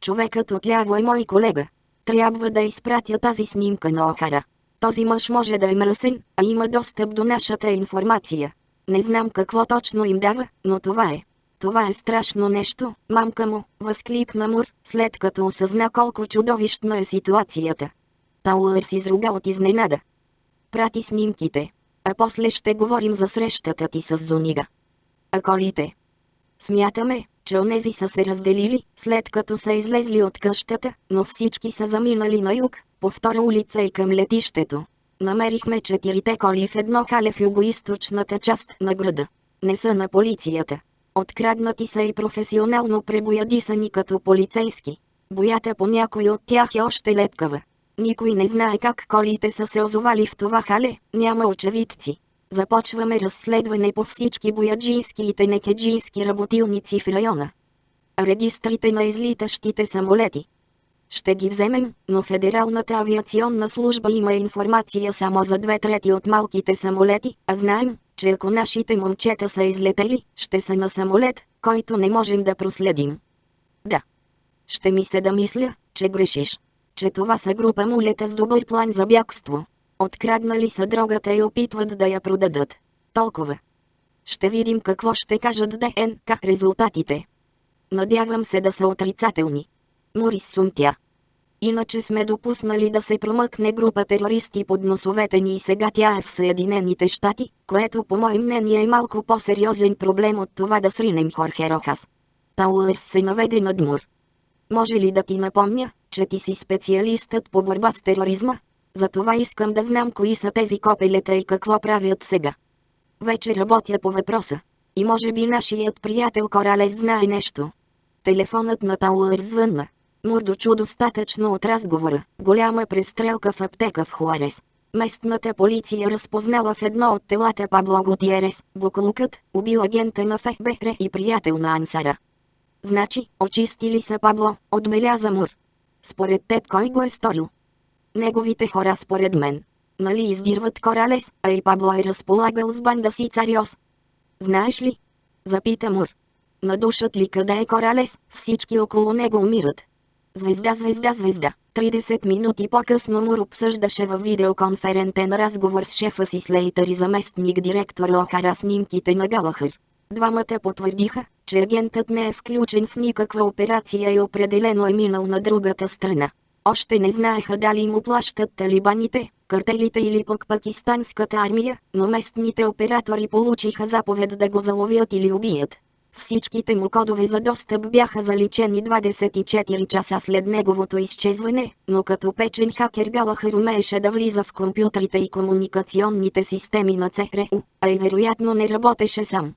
Човекът отляво е мой колега. Трябва да изпратя тази снимка на Охара. Този мъж може да е мръсен, а има достъп до нашата информация. Не знам какво точно им дава, но това е. Това е страшно нещо, мамка му, възкликна Мур, след като осъзна колко чудовищна е ситуацията. Тауърс изруга от изненада. Прати снимките. А после ще говорим за срещата ти с Зунига. А колите? Смятаме, че онези са се разделили, след като са излезли от къщата, но всички са заминали на юг, по втора улица и към летището. Намерихме 4 коли в едно хале в югоизточната част на града. Не са на полицията. Откраднати са и професионално пребоядисани като полицейски. Боята по някой от тях е още лепкава. Никой не знае как колите са се озовали в това хале, няма очевидци. Започваме разследване по всички бояджийски и тенекеджийски работилници в района. Регистрите на излитащите самолети. Ще ги вземем, но Федералната авиационна служба има информация само за 2/3 от малките самолети, а знаем, че ако нашите момчета са излетели, ще са на самолет, който не можем да проследим. Да. Ще ми се да мисля, че грешиш. Че това са група мулета с добър план за бягство. Откраднали са дрогата и опитват да я продадат. Толкова. Ще видим какво ще кажат ДНК резултатите. Надявам се да са отрицателни. Морис сумтя. Иначе сме допуснали да се промъкне група терористи под носовете ни и сега тя е в Съединените щати, което по мое мнение е малко по-сериозен проблем от това да сринем Хорхе Рохас. Тауърс се наведе над Мур. Може ли да ти напомня, че ти си специалистът по борба с тероризма? Затова искам да знам кои са тези копелета и какво правят сега. Вече работя по въпроса. И може би нашият приятел Коралес знае нещо. Телефонът на Тауърс звънна. Мур дочу достатъчно от разговора. Голяма престрелка в аптека в Хуарес. Местната полиция разпознала в едно от телата Пабло Гутиерес, буклукът, убил агента на ФБР и приятел на Ансара. Значи, очистили са Пабло, отбеляза Мур. Според теб кой го е сторил? Неговите хора според мен. Нали издирват Коралес, а и Пабло е разполагал с банда си Цариос. Знаеш ли? Запита Мур. Надушат ли къде е Коралес, всички около него умират. Звезда, звезда, звезда. 30 минути по-късно Мур обсъждаше във видеоконферентен разговор с шефа си Слейтър и заместник директор Охара снимките на Галахър. Двамата потвърдиха, че агентът не е включен в никаква операция и определено е минал на другата страна. Още не знаеха дали му плащат талибаните, картелите или пък пакистанската армия, но местните оператори получиха заповед да го заловят или убият. Всичките му кодове за достъп бяха заличени 24 часа след неговото изчезване, но като печен хакер Галахър умееше да влиза в компютрите и комуникационните системи на ЦРУ, а и вероятно не работеше сам.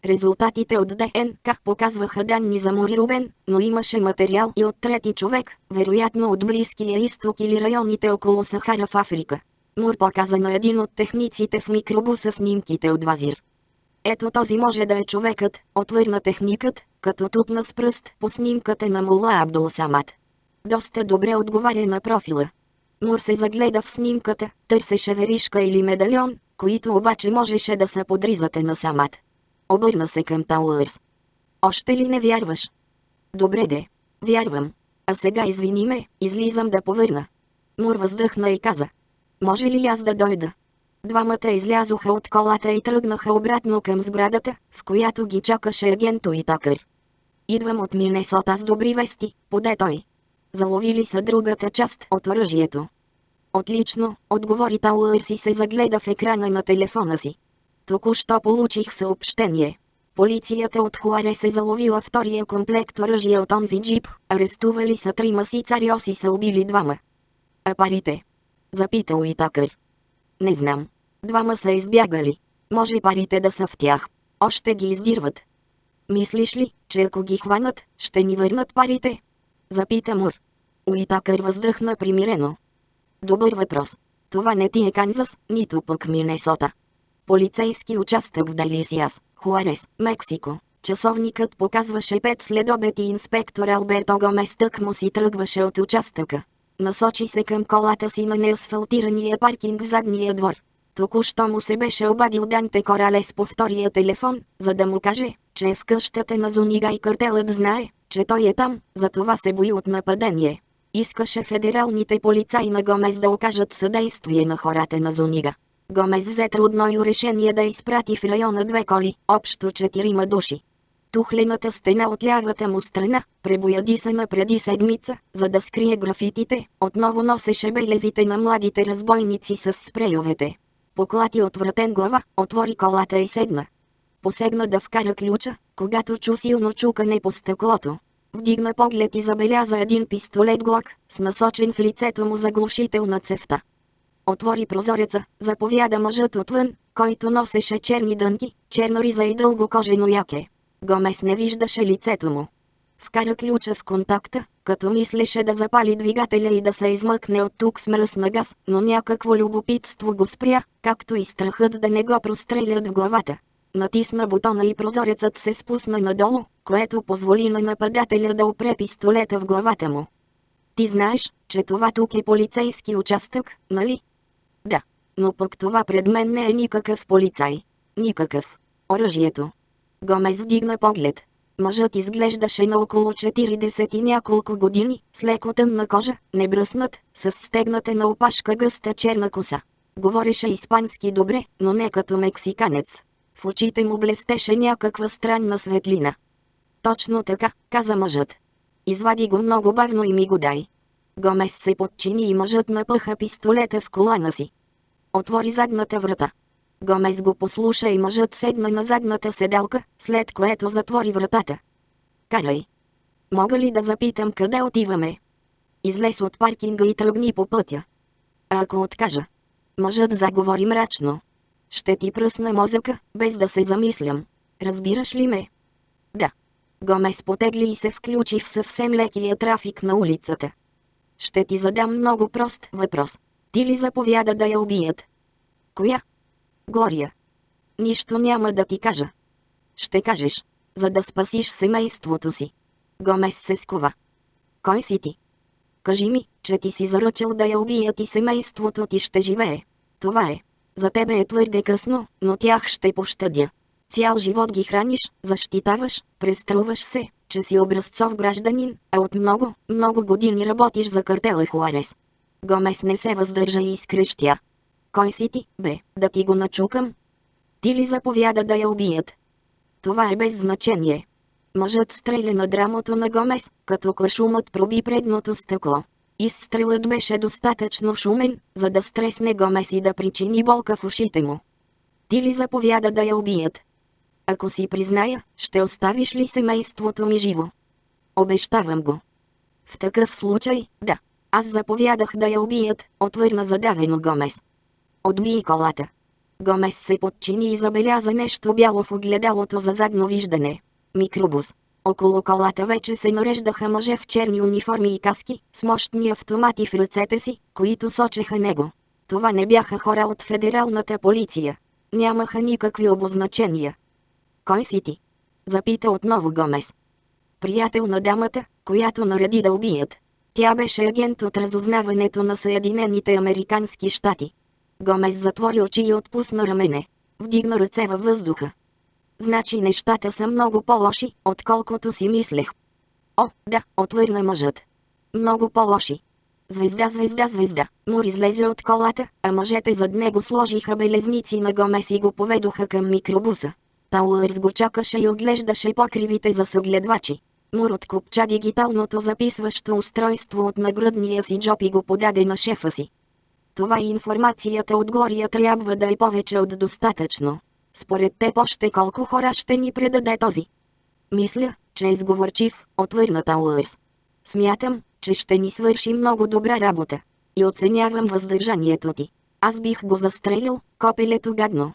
Резултатите от ДНК показваха данни за Мур Рубен, но имаше материал и от трети човек, вероятно от Близкия изток или районите около Сахара в Африка. Мур показа на един от техниците в микробуса снимките от Вазир. Ето този може да е човекът, отвърна техникът, като тупна с пръст по снимката на Мула Абдул Самад. Доста добре отговаря на профила. Мур се загледа в снимката, търсеше веришка или медальон, които обаче можеше да са под ризата на Самад. Обърна се към Тауърс. Още ли не вярваш? Добре де. Вярвам. А сега извини ме, излизам да повърна. Мур въздъхна и каза. Може ли аз да дойда? Двамата излязоха от колата и тръгнаха обратно към сградата, в която ги чакаше агент Уитакър. Идвам от Минесота с добри вести, поде той. Заловили са другата част от оръжието. Отлично, отговори Тауърс и се загледа в екрана на телефона си. Току-що получих съобщение. Полицията от Хуарес е заловила втория комплект оръжие от онзи джип, арестували са 3 си Цариос и са убили 2. А парите? Запита Уитакър. Не знам. 2 са избягали. Може парите да са в тях. Още ги издирват. Мислиш ли, че ако ги хванат, ще ни върнат парите? Запита Мур. Уитакър въздъхна примирено. Добър въпрос. Това не ти е Канзас, нито пък Минесота. Полицейски участък в Делисиас, Хуарес, Мексико. Часовникът показваше 5 следобед и инспектор Алберто Гомес тъкмо си тръгваше от участъка. Насочи се към колата си на неасфалтирания паркинг в задния двор. Току-що му се беше обадил Данте Коралес по втория телефон, за да му каже, че е в къщата на Зунига и картелът знае, че той е там, затова се бои от нападение. Искаше федералните полицаи на Гомес да окажат съдействие на хората на Зунига. Гомес взе трудно решение да изпрати в района 2 коли, общо 4 души. Тухлената стена от лявата му страна, пребоядисана преди седмица, за да скрие графитите, отново носеше белезите на младите разбойници с спрейовете. Поклати отвратен глава, отвори колата и седна. Посегна да вкара ключа, когато чу силно чукане по стъклото. Вдигна поглед и забеляза един пистолет Глок, с насочен в лицето му заглушител на цевта. Отвори прозореца, заповяда мъжът отвън, който носеше черни дънки, черна риза и дълго кожено яке. Гомес не виждаше лицето му. Вкара ключа в контакта, като мислеше да запали двигателя и да се измъкне от тук с мръсна газ, но някакво любопитство го спря, както и страхът да не го прострелят в главата. Натисна бутона и прозорецът се спусна надолу, което позволи на нападателя да опре пистолета в главата му. Ти знаеш, че това тук е полицейски участък, нали? Да. Но пък това пред мен не е никакъв полицай. Никакъв. Оръжието. Гомес вдигна поглед. Мъжът изглеждаше на около 40 и няколко години, с леко тъмна кожа, небръснат, с стегната на опашка гъста черна коса. Говореше испански добре, но не като мексиканец. В очите му блестеше някаква странна светлина. Точно така, каза мъжът. Извади го много бавно и ми го дай. Гомес се подчини и мъжът напъха пистолета в колана си. Отвори задната врата. Гомес го послуша и мъжът седна на задната седалка, след което затвори вратата. Карай. Мога ли да запитам къде отиваме? Излез от паркинга и тръгни по пътя. А ако откажа? Мъжът заговори мрачно. Ще ти пръсна мозъка, без да се замислям. Разбираш ли ме? Да. Гомес потегли и се включи в съвсем лекия трафик на улицата. Ще ти задам много прост въпрос. Ти ли заповяда да я убият? Коя? Глория. Нищо няма да ти кажа. Ще кажеш, за да спасиш семейството си. Гомес се скова. Кой си ти? Кажи ми, че ти си заръчал да я убият и семейството ти ще живее. Това е. За тебе е твърде късно, но тях ще пощадя. Цял живот ги храниш, защитаваш, преструваш се, че си образцов гражданин, а от много, много години работиш за картела Хуарес. Гомес не се въздържа и изкрещя. Кой си ти, бе, да ти го начукам? Ти ли заповяда да я убият? Това е без значение. Мъжът стреля на драмото на Гомес, като куршумът проби предното стъкло. Изстрелът беше достатъчно шумен, за да стресне Гомес и да причини болка в ушите му. Ти ли заповяда да я убият? Ако си призная, ще оставиш ли семейството ми живо? Обещавам го. В такъв случай, да. Аз заповядах да я убият, отвърна задавено Гомес. Отбий колата. Гомес се подчини и забеляза нещо бяло в огледалото за задно виждане. Микробус. Около колата вече се нареждаха мъже в черни униформи и каски, с мощни автомати в ръцете си, които сочеха него. Това не бяха хора от федералната полиция. Нямаха никакви обозначения. Кой си ти? Запита отново Гомес. Приятел на дамата, която нареди да убият. Тя беше агент от разузнаването на Съединените американски щати. Гомес затвори очи и отпусна рамене. Вдигна ръце във въздуха. Значи нещата са много по-лоши, отколкото си мислех. О, да, отвърна мъжът. Много по-лоши. Звезда, звезда, звезда. Мур излезе от колата, а мъжете зад него сложиха белезници на Гомес и го поведоха към микробуса. Тауърс го чакаше и оглеждаше покривите за съгледвачи. Мур откопча дигиталното записващо устройство от нагрудния си джоб и го подаде на шефа си. Това и информацията от Глория трябва да е повече от достатъчно. Според теб още колко хора ще ни предаде този? Мисля, че е сговорчив, отвърна Тауърс. Смятам, че ще ни свърши много добра работа. И оценявам въздържанието ти. Аз бих го застрелил, копелето гадно.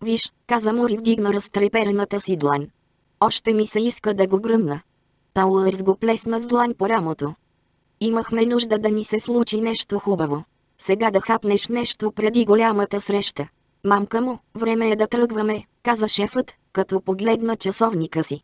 Виж, каза Мур и вдигна разтреперената си длан. Още ми се иска да го гръмна. Тауърс го плесна с длан по рамото. Имахме нужда да ни се случи нещо хубаво. Сега да хапнеш нещо преди голямата среща. Мамка му, време е да тръгваме, каза шефът, като погледна часовника си.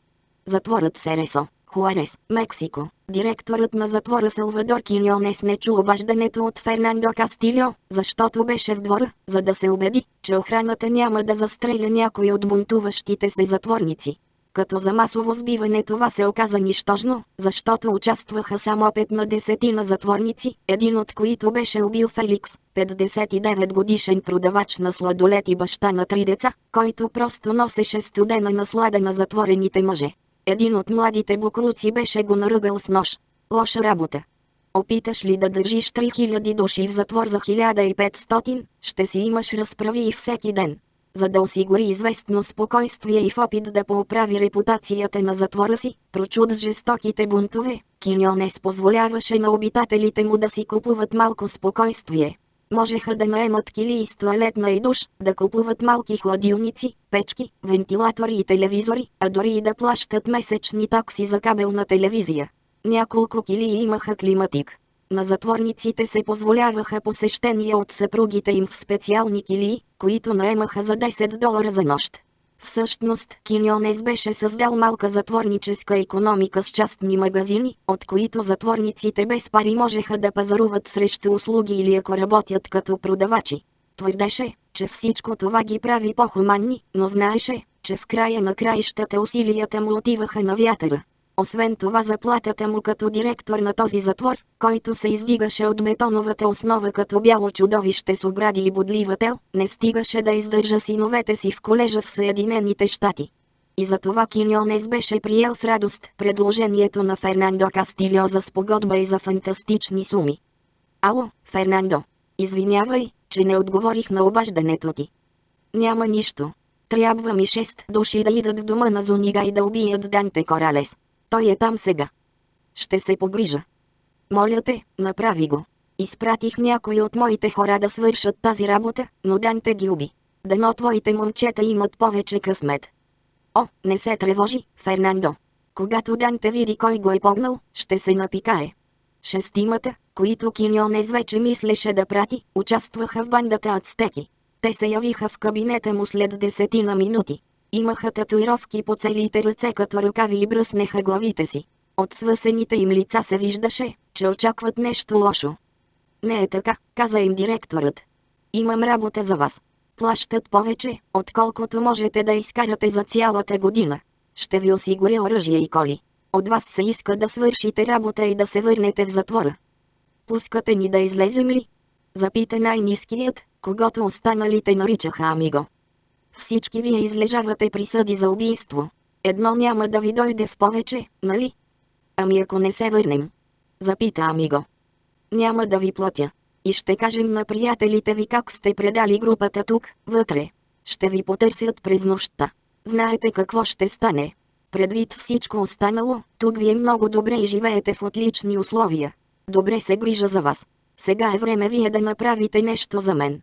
Затворът Сересо, Хуарес, Мексико. Директорът на затвора Салвадор Киньонес не чу обаждането от Фернандо Кастильо, защото беше в двора, за да се убеди, че охраната няма да застреля някой от бунтуващите се затворници. Като за масово сбиване това се оказа нищожно, защото участваха само 5 на 10 затворници, един от които беше убил Феликс, 59-годишен продавач на сладолет и баща на 3 деца, който просто носеше студена наслада на затворените мъже. Един от младите буклуци беше го наръгал с нож. Лоша работа. Опиташ ли да държиш 3000 души в затвор за 1500, ще си имаш разправи и всеки ден. За да осигури известно спокойствие и в опит да поправи репутацията на затвора си, прочуд с жестоките бунтове, Киньонес позволяваше на обитателите му да си купуват малко спокойствие. Можеха да наемат килии с тоалетна и душ, да купуват малки хладилници, печки, вентилатори и телевизори, а дори и да плащат месечни такси за кабелна телевизия. Няколко килии имаха климатик. На затворниците се позволяваха посещения от съпругите им в специални килии, които наемаха за $10 за нощ. Всъщност, Киньонес беше създал малка затворническа икономика с частни магазини, от които затворниците без пари можеха да пазаруват срещу услуги или ако работят като продавачи. Твърдеше, че всичко това ги прави по-хуманни, но знаеше, че в края на краищата усилията му отиваха на вятъра. Освен това заплатата му като директор на този затвор, който се издигаше от бетоновата основа като бяло чудовище с огради и бодлива тел, не стигаше да издържа синовете си в колежа в Съединените щати. И затова Киньонес беше приел с радост предложението на Фернандо Кастильо за спогодба и за фантастични суми. Ало, Фернандо. Извинявай, че не отговорих на обаждането ти. Няма нищо. Трябва ми 6 души да идат в дома на Зунига и да убият Данте Коралес. Той е там сега. Ще се погрижа. Моля те, направи го. Изпратих някои от моите хора да свършат тази работа, но Данте ги уби. Дано твоите момчета имат повече късмет. О, не се тревожи, Фернандо. Когато Данте види кой го е погнал, ще се напикае. 6, които Киньонес вече мислеше да прати, участваха в бандата ацтеки. Те се явиха в кабинета му след 10 минути. Имаха татуировки по целите ръце като ръкави и бръснеха главите си. От свъсените им лица се виждаше, че очакват нещо лошо. Не е така, каза им директорът. Имам работа за вас. Плащат повече, отколкото можете да изкарате за цялата година. Ще ви осигуря оръжие и коли. От вас се иска да свършите работа и да се върнете в затвора. Пускате ни да излезем ли? Запита най-ниският, когато останалите наричаха Амиго. Всички вие излежавате присъди за убийство. Едно няма да ви дойде в повече, нали? Ами ако не се върнем? Запита Амиго. Няма да ви платя. И ще кажем на приятелите ви как сте предали групата тук, вътре. Ще ви потърсят през нощта. Знаете какво ще стане. Предвид всичко останало, тук ви е много добре и живеете в отлични условия. Добре се грижа за вас. Сега е време вие да направите нещо за мен.